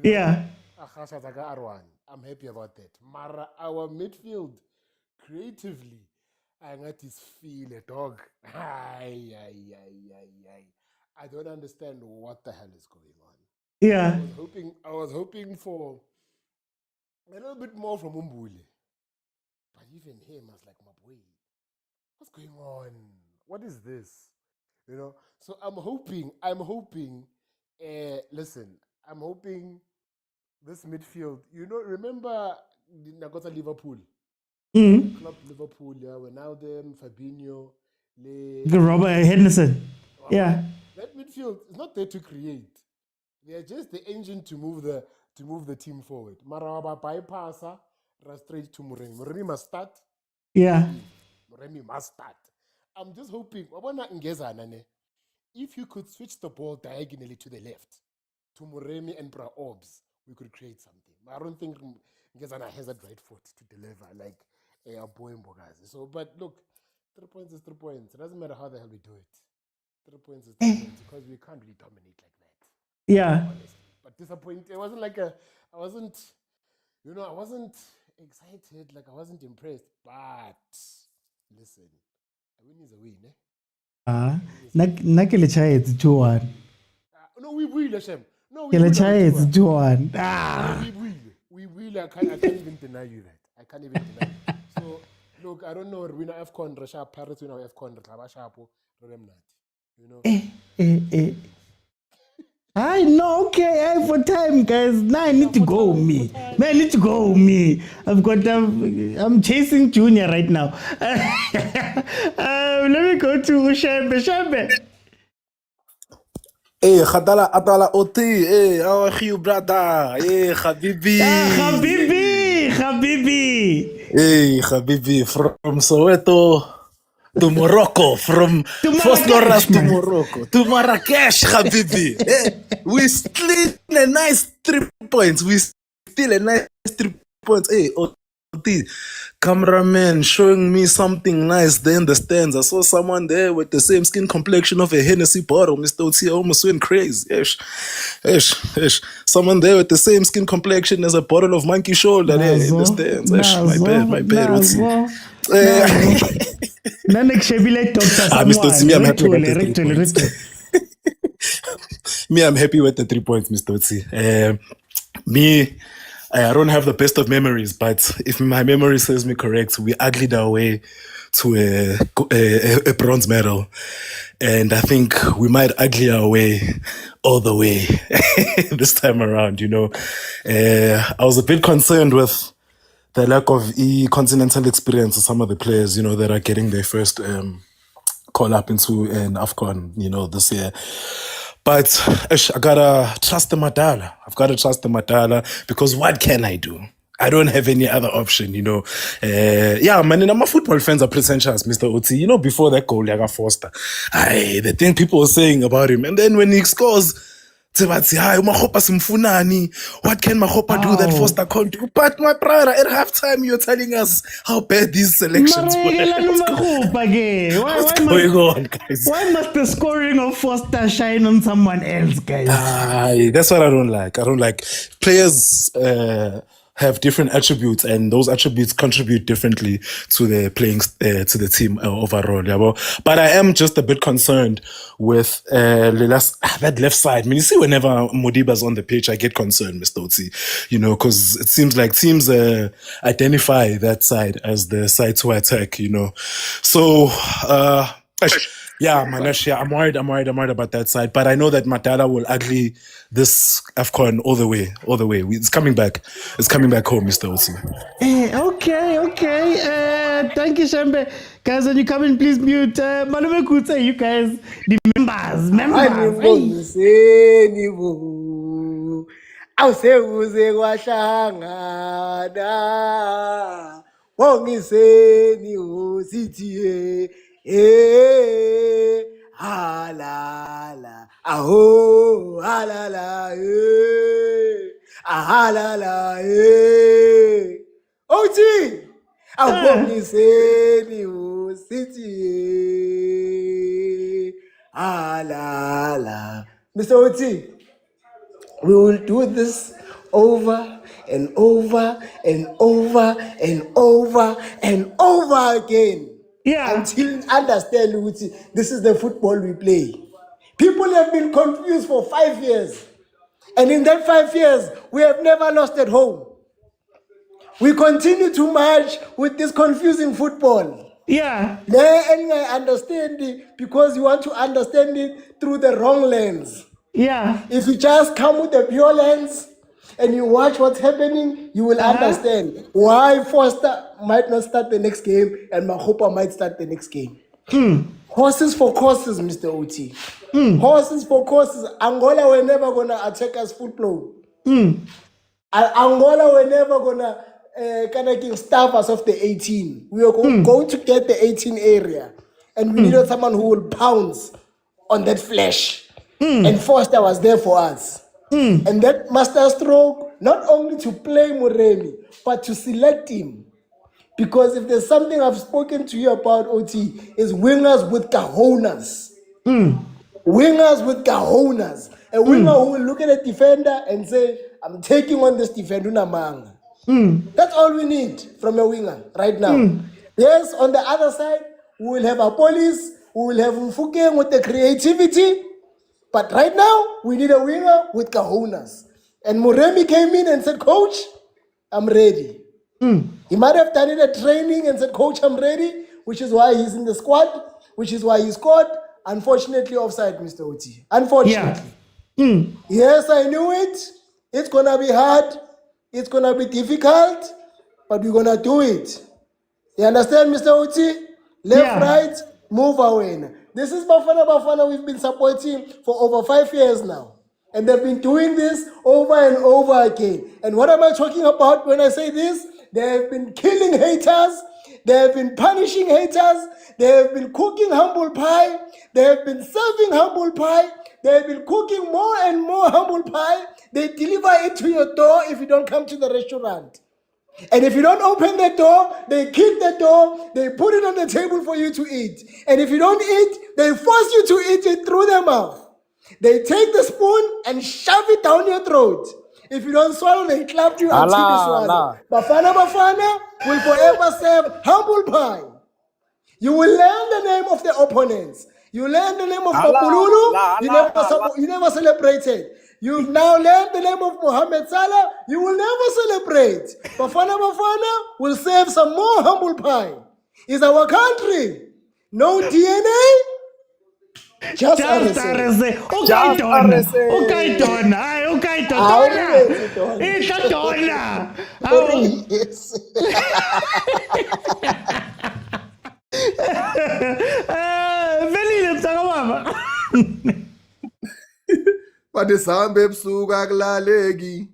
Yeah. I'm happy about that. Mara, our midfield, creatively, I got this feel a dog. I don't understand what the hell is going on. Yeah. I was hoping for a little bit more from Umbule. But even him, I was like, my boy, what's going on? What is this? So I'm hoping, listen, I'm hoping this midfield, remember Nagota Liverpool? Club Liverpool, yeah, Wijnaldum, Fabinho, Robert Henderson. Yeah. That midfield is not there to create. They are just the engine to move the team forward. Marawa bypasser, straight to Muremi. Muremi must start. Yeah. Muremi must start. I'm just hoping, if you could switch the ball diagonally to the left, to Muremi and Bra Orbs, we could create something. I don't think Ngezana has that right foot to deliver like a boy Mbogazi. So, but look, 3 points is 3 points. It doesn't matter how the hell we do it. 3 points is 3 points because we can't really dominate like that. Yeah. But disappointed. It wasn't like I wasn't excited, like I wasn't impressed. But listen, a win is a win, Nakele chai it's 2-1. No, we will, Hashem. No, we Kele will. chai it's 2-1. We will. I can't even deny you that. I can't even deny you. So, look, I don't know. We know AFCON, Russia, Paris, we know AFCon, Rabashapo, Rodemnat. I know, okay, for time, guys. Now I need to go, me. Man, I need to go, me. I'm chasing Junior right now. Let me go to Shambe. Hey, Atala Oti, hey, how are you, brother? Hey, Habibi. Habibi. Hey, Habibi, from Soweto to Morocco, from First Loras to Morocco, to Marrakesh, Habibi. Hey, we still a nice 3 points. Hey, Oti, cameraman showing me something nice there in the stands. I saw someone there with the same skin complexion of a Hennessy bottle. Mr. Oti almost went crazy. Ish. Someone there with the same skin complexion as a bottle of monkey shoulder there in the stands. My bad. Oti. Mr. Oti, me, I'm happy with the 3 points. Me, I'm happy with the 3 points, Mr. Oti. I don't have the best of memories, but if my memory serves me correct, we uglied our way to a bronze medal. And I think we might ugly our way all the way this time around, you know. I was a bit concerned with the lack of continental experience of some of the players, you know, that are getting their first call up into an AFCON, you know, this year. But I gotta trust the Madala. I've got to trust the Madala because what can I do? I don't have any other option, you know. Yeah, man, and my football fans are pretentious, Mr. Oti. You know, before that goal, Yaga Foster, the thing people were saying about him. And then when he scores, what can Mahopa do that Foster can't do? But my brother, at halftime, you're telling us how bad these selections were. What's going on, guys? Why must the scoring of Foster shine on someone else, guys? That's what I don't like. I don't like players have different attributes, and those attributes contribute differently to the playing to the team overall. Yeah, but I am just a bit concerned with that left side. I mean, you see, whenever Modiba's on the pitch, I get concerned, Mr. Oti, you know, because it seems like teams identify that side as the side to attack, you know. So, yeah, Manesh, I'm worried about that side. But I know that Madala will ugly this AFCON all the way. It's coming back. It's coming back home, Mr. Oti. Okay. Thank you, Shambe. Guys, when you come in, please mute. Malume Kutse, you guys, the members. Awusekuze kwahlangana wongiseni usithi halala aho halala halala Oti awongiseni usithi halala. Mr. Oti, we will do this over and over and over and over and over again. Yeah. Until you understand, this is the football we play. People have been confused for 5 years. And in that 5 years, we have never lost at home. We continue to march with this confusing football. Yeah. And I understand it because you want to understand it through the wrong lens. Yeah. If you just come with the pure lens and you watch what's happening, you will understand why Foster might not start the next game and Mahopa might start the next game. Horses for courses, Mr. Oti. Horses for courses. Angola were never going to attack us football. Angola were never going to starve us off the 18. We were going to get the 18 area. And we needed someone who will pounce on that flesh. And Foster was there for us. And that master stroke, not only to play Moremi, but to select him. Because if there's something I've spoken to you about, OT, is wingers with cajonas. Wingers with cajonas. A winger who will look at a defender and say, I'm taking on this defender. That's all we need from a winger right now. Yes, on the other side, we will have a police, we will have Mfuke with the creativity. But right now, we need a winger with cajonas. And Moremi came in and said, Coach, I'm ready. He might have done it at training and said, Coach, I'm ready, which is why he's in the squad, which is why he scored. Unfortunately, offside, Mr. Oti. Unfortunately. Yes, I knew it. It's gonna be hard. It's gonna be difficult, but we're gonna do it. You understand, Mr. Uti? Left, right, move away. This is Bafana Bafana we've been supporting for over 5 years now. And they've been doing this over and over again. And what am I talking about when I say this? They have been killing haters. They have been punishing haters. They have been cooking humble pie. They have been serving humble pie. They have been cooking more and more humble pie. They deliver it to your door if you don't come to the restaurant. And if you don't open the door, they kick the door, they put it on the table for you to eat. And if you don't eat, they force you to eat it through their mouth. They take the spoon and shove it down your throat. If you don't swallow, they clap you until you swallow. Bafana Bafana will forever serve humble pie. You will learn the name of the opponents. You learn the name of Mapululu. You never celebrated. You've now learned the name of Mohamed Salah. You will never celebrate. Bafana Bafana will serve some more humble pie. It's our country. No DNA. Just RSA. Okay, Donna. Okay, Donna. Okay, Donna. It's a Donna. Velile msakababa. Badisambe ebusuku akulaleki.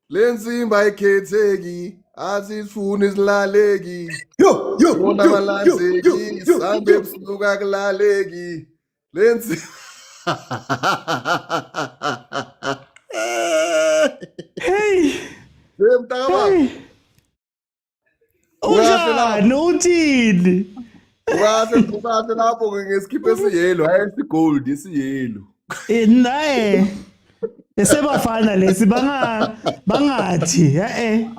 Lenzimba ayikhetheki. Asifuni isilaleki. Bona malanzeki. Sambe ebusuku akulaleki. Lenzi. Hey. Mtakababa. Unjani uthini? Ukahle lapho ngesikhiphe esiyelo, hayi isigold isiyelo. Naye esebafana lesi bangathi hayi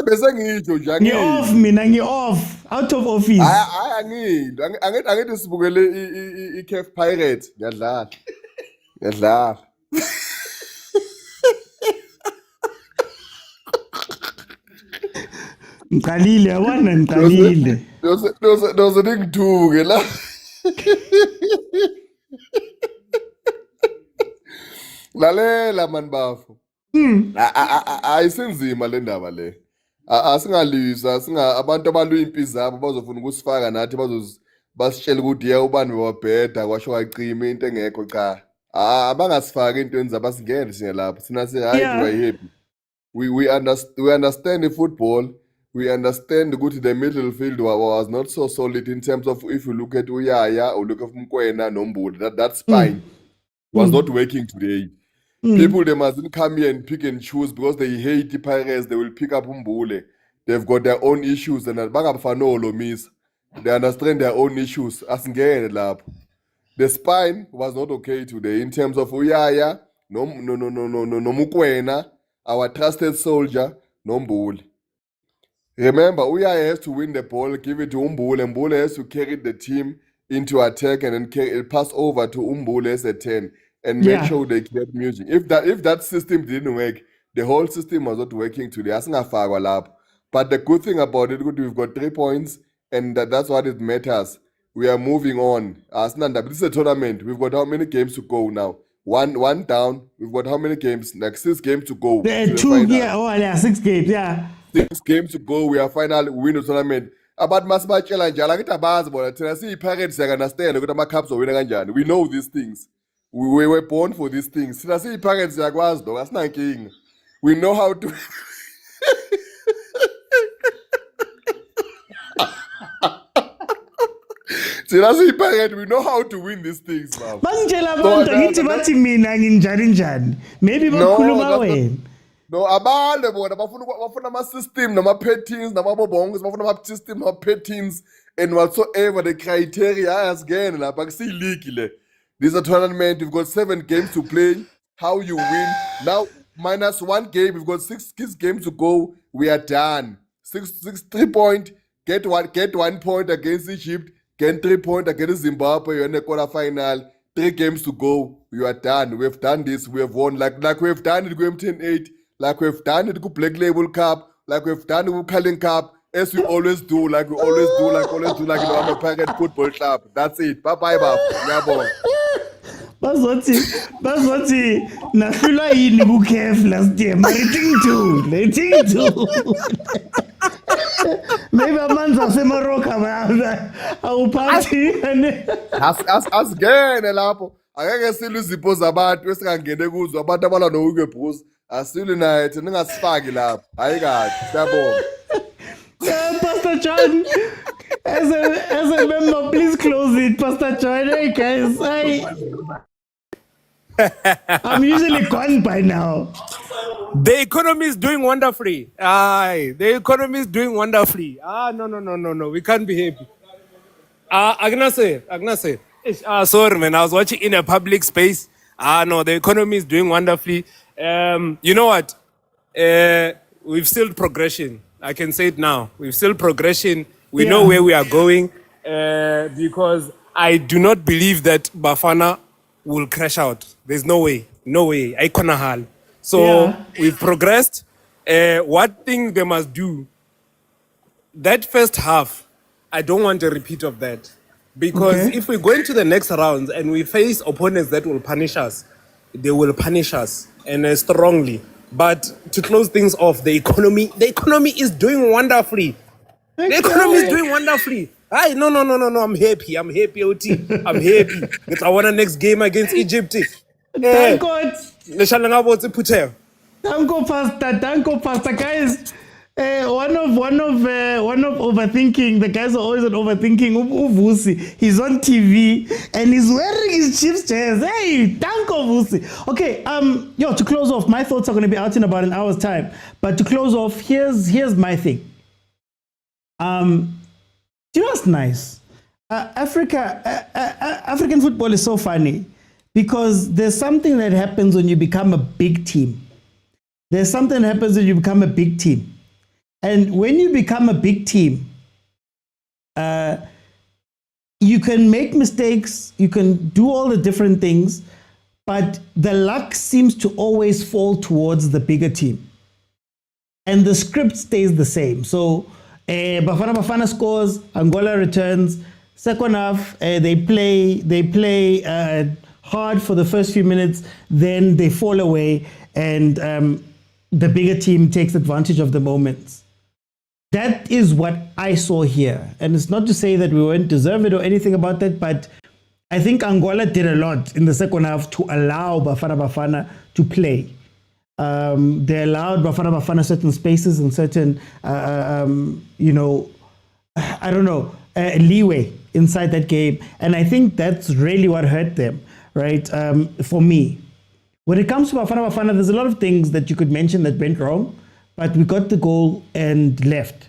bese ngitsho nje ngi-off mina ngi-off out of office. Hayi angithi sibukele i-CAF Pirates ngiyadlala. Ngiqalile yabona ngiqalile. Doze ngithuke la. Lalela man bafo. Ayisenzima le ndaba le. Asingalisa abantu abalwa impi zabo bazofuna ukusifaka nathi basitshela ukuthi ubani wabheda kwasho wacima into engekho cha. Abangasifaki into enza basingene sine lapha. Sina si hayi we happy. We understand the football. We understand ukuthi the middle field was not so solid in terms of if you look at Uyaya or look at Mokwena Nombuli. That spine was not working today. People, they mustn't come here and pick and choose because they hate the Pirates. They will pick up Umbule. They've got their own issues and they understand their own issues. The spine was not okay today in terms of Uyaya, no Mokwena, our trusted soldier, no Mbule. Remember, Uyaya has to win the ball, give it to Umbule. Umbule has to carry the team into attack and then pass over to Umbule as a 10 and make sure they get music. If that system didn't work, the whole system was not working today. But the good thing about it, we've got 3 points, and that's what it matters. We are moving on. This is a tournament. We've got how many games to go now? One down. We've got how many games? Like 6 games to go. 6 games, yeah. 6 games to go. We are finally win the tournament. About Masba challenge, like it Pirates understand cups we know these things. We were born for these things. Pirates we know how to. We know how to win these things, man. Maybe no, abantu bona bafuna ama-system nama-patterns namabobongs bafuna ama-system nama-patterns and whatsoever the criteria ayazingene lapha kusiyi-league le. This is a tournament. We've got 7 games to play. How you win now? -1 game. We've got 6 games to go. We are done. 3 point. Get 1 point against Egypt. Get 3 points against Zimbabwe. You're in the quarterfinal. 3 games to go. You are done. We have done this. We have won like we have done it. Game 10-8. Like we've done it with Black Label Cup, like we've done it with Cullen Cup, as we always do, like I'm a Pirate Football Club. That's it. Bye-bye, Baf. bazothi nahlulwa yini ku-CAF last year thing two maybe amanzi aseMorocco awuphathi asingene lapho angeke silwe izipho zabantu esingangene kuzo abantu abalwa no-Hugo Bruce asilwe naye thina ningasifaki lapho hayi kahle siyabonga. Pastor John, as a member, please close it, Pastor John. Hey guys, I'm usually gone by now. The economy is doing wonderfully. Aye, the economy is doing wonderfully. No. We can't be happy. Agnase. Sorry, man. I was watching in a public space. No, the economy is doing wonderfully. You know what? We've still progression. I can say it now. We've still progression. We know where we are going because I do not believe that Bafana will crash out. There's no way. I can't hal. So we've progressed. What thing they must do, that first half, I don't want a repeat of that. Because if we go into the next rounds and we face opponents that will punish us, they will punish us and strongly. But to close things off, the economy is doing wonderfully. The economy is doing wonderfully. Aye, no. I'm happy, OT. I'm happy. I want the next game against Egypt. Thank God. Danko Pastor, guys. One of overthinking. The guys are always on overthinking. Uvusi, he's on TV and he's wearing his Chiefs jersey. Hey, Danko Vusi. Okay, to close off, my thoughts are going to be out in about an hour's time. But to close off, here's my thing. Do you know what's nice? African football is so funny because there's something that happens when you become a big team. There's something that happens when you become a big team. And when you become a big team, you can make mistakes, you can do all the different things, but the luck seems to always fall towards the bigger team. And the script stays the same. So Bafana Bafana scores, Angola returns. Second half, they play hard for the first few minutes, then they fall away, and the bigger team takes advantage of the moments. That is what I saw here. And it's not to say that we won't deserve it or anything about that, but I think Angola did a lot in the second half to allow Bafana Bafana to play. They allowed Bafana Bafana certain spaces and certain, leeway inside that game. And I think that's really what hurt them, right? For me. When it comes to Bafana Bafana, there's a lot of things that you could mention that went wrong, but we got the goal and left.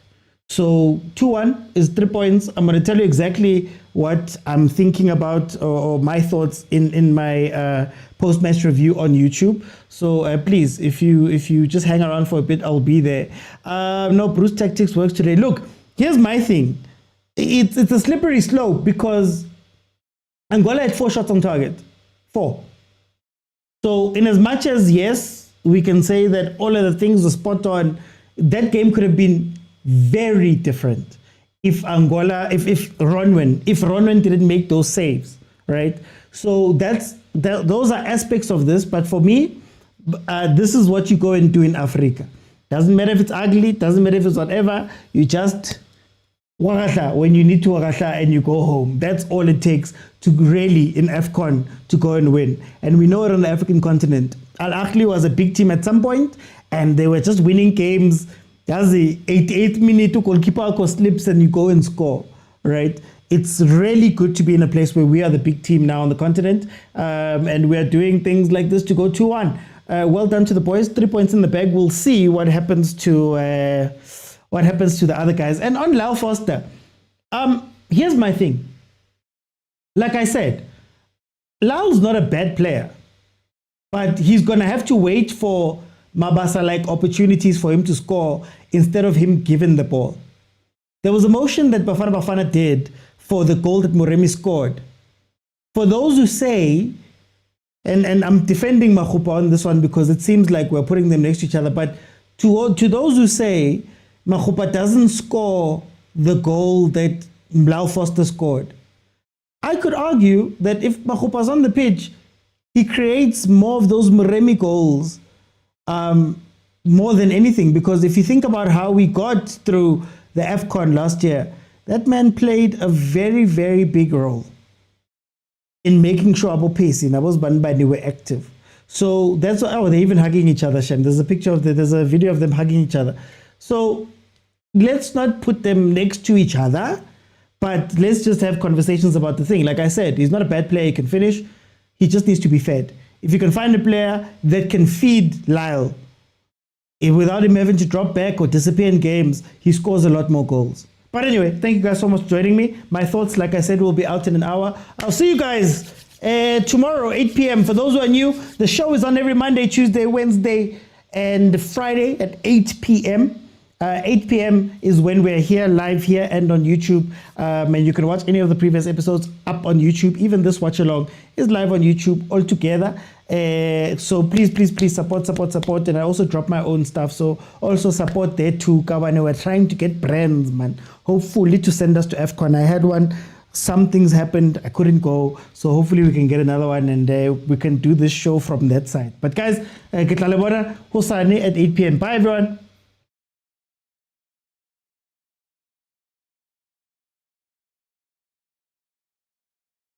So 2-1 is 3 points. I'm going to tell you exactly what I'm thinking about or my thoughts in my post-match review on YouTube. So please, if you just hang around for a bit, I'll be there. No, Bruce Tactics works today. Look, here's my thing. It's a slippery slope because Angola had 4 shots on target. 4. So in as much as, yes, we can say that all of the things were spot on, that game could have been very different if Ronwen didn't make those saves, right? So those are aspects of this. But for me, this is what you go and do in Africa. Doesn't matter if it's ugly, doesn't matter if it's whatever, you just wagasha when you need to wagasha and you go home. That's all it takes to really, in AFCON, to go and win. And we know it on the African continent. Ahly was a big team at some point, and they were just winning games. That's the 88th minute, goalkeeper slips and you go and score, right? It's really good to be in a place where we are the big team now on the continent, and we are doing things like this to go 2-1. Well done to the boys. 3 points in the bag. We'll see what happens to the other guys. And on Lau Foster, here's my thing. Like I said, Lau's not a bad player, but he's going to have to wait for Mabasa-like opportunities for him to score instead of him giving the ball. There was a motion that Bafana Bafana did for the goal that Moremi scored. For those who say, and I'm defending Makhupa on this one because it seems like we're putting them next to each other, but to those who say Makhupa doesn't score the goal that Lau Foster scored, I could argue that if Makhupa's on the pitch, He creates more of those Muremi goals more than anything, because if you think about how we got through the AFCON last year, that man played a very, very big role in making sure Abo Pacey and Abo's Banbani were active. So that's why, they're even hugging each other, Shem. There's a video of them hugging each other. So let's not put them next to each other, but let's just have conversations about the thing. Like I said, he's not a bad player, he can finish. He just needs to be fed. If you can find a player that can feed Lyle, without him having to drop back or disappear in games, he scores a lot more goals. But anyway, thank you guys so much for joining me. My thoughts, like I said, will be out in an hour. I'll see you guys tomorrow, 8 p.m. For those who are new, the show is on every Monday, Tuesday, Wednesday, and Friday at 8 p.m. 8 p.m. is when we're here, live here and on YouTube. And you can watch any of the previous episodes up on YouTube. Even this watch along is live on YouTube all together. So please support. And I also drop my own stuff. So also support there too, Kawane. We're trying to get brands, man. Hopefully to send us to AFCON. I had one. Some things happened. I couldn't go. So hopefully we can get another one and we can do this show from that side. But guys, get Lalebora, Hosane at 8 p.m. Bye everyone.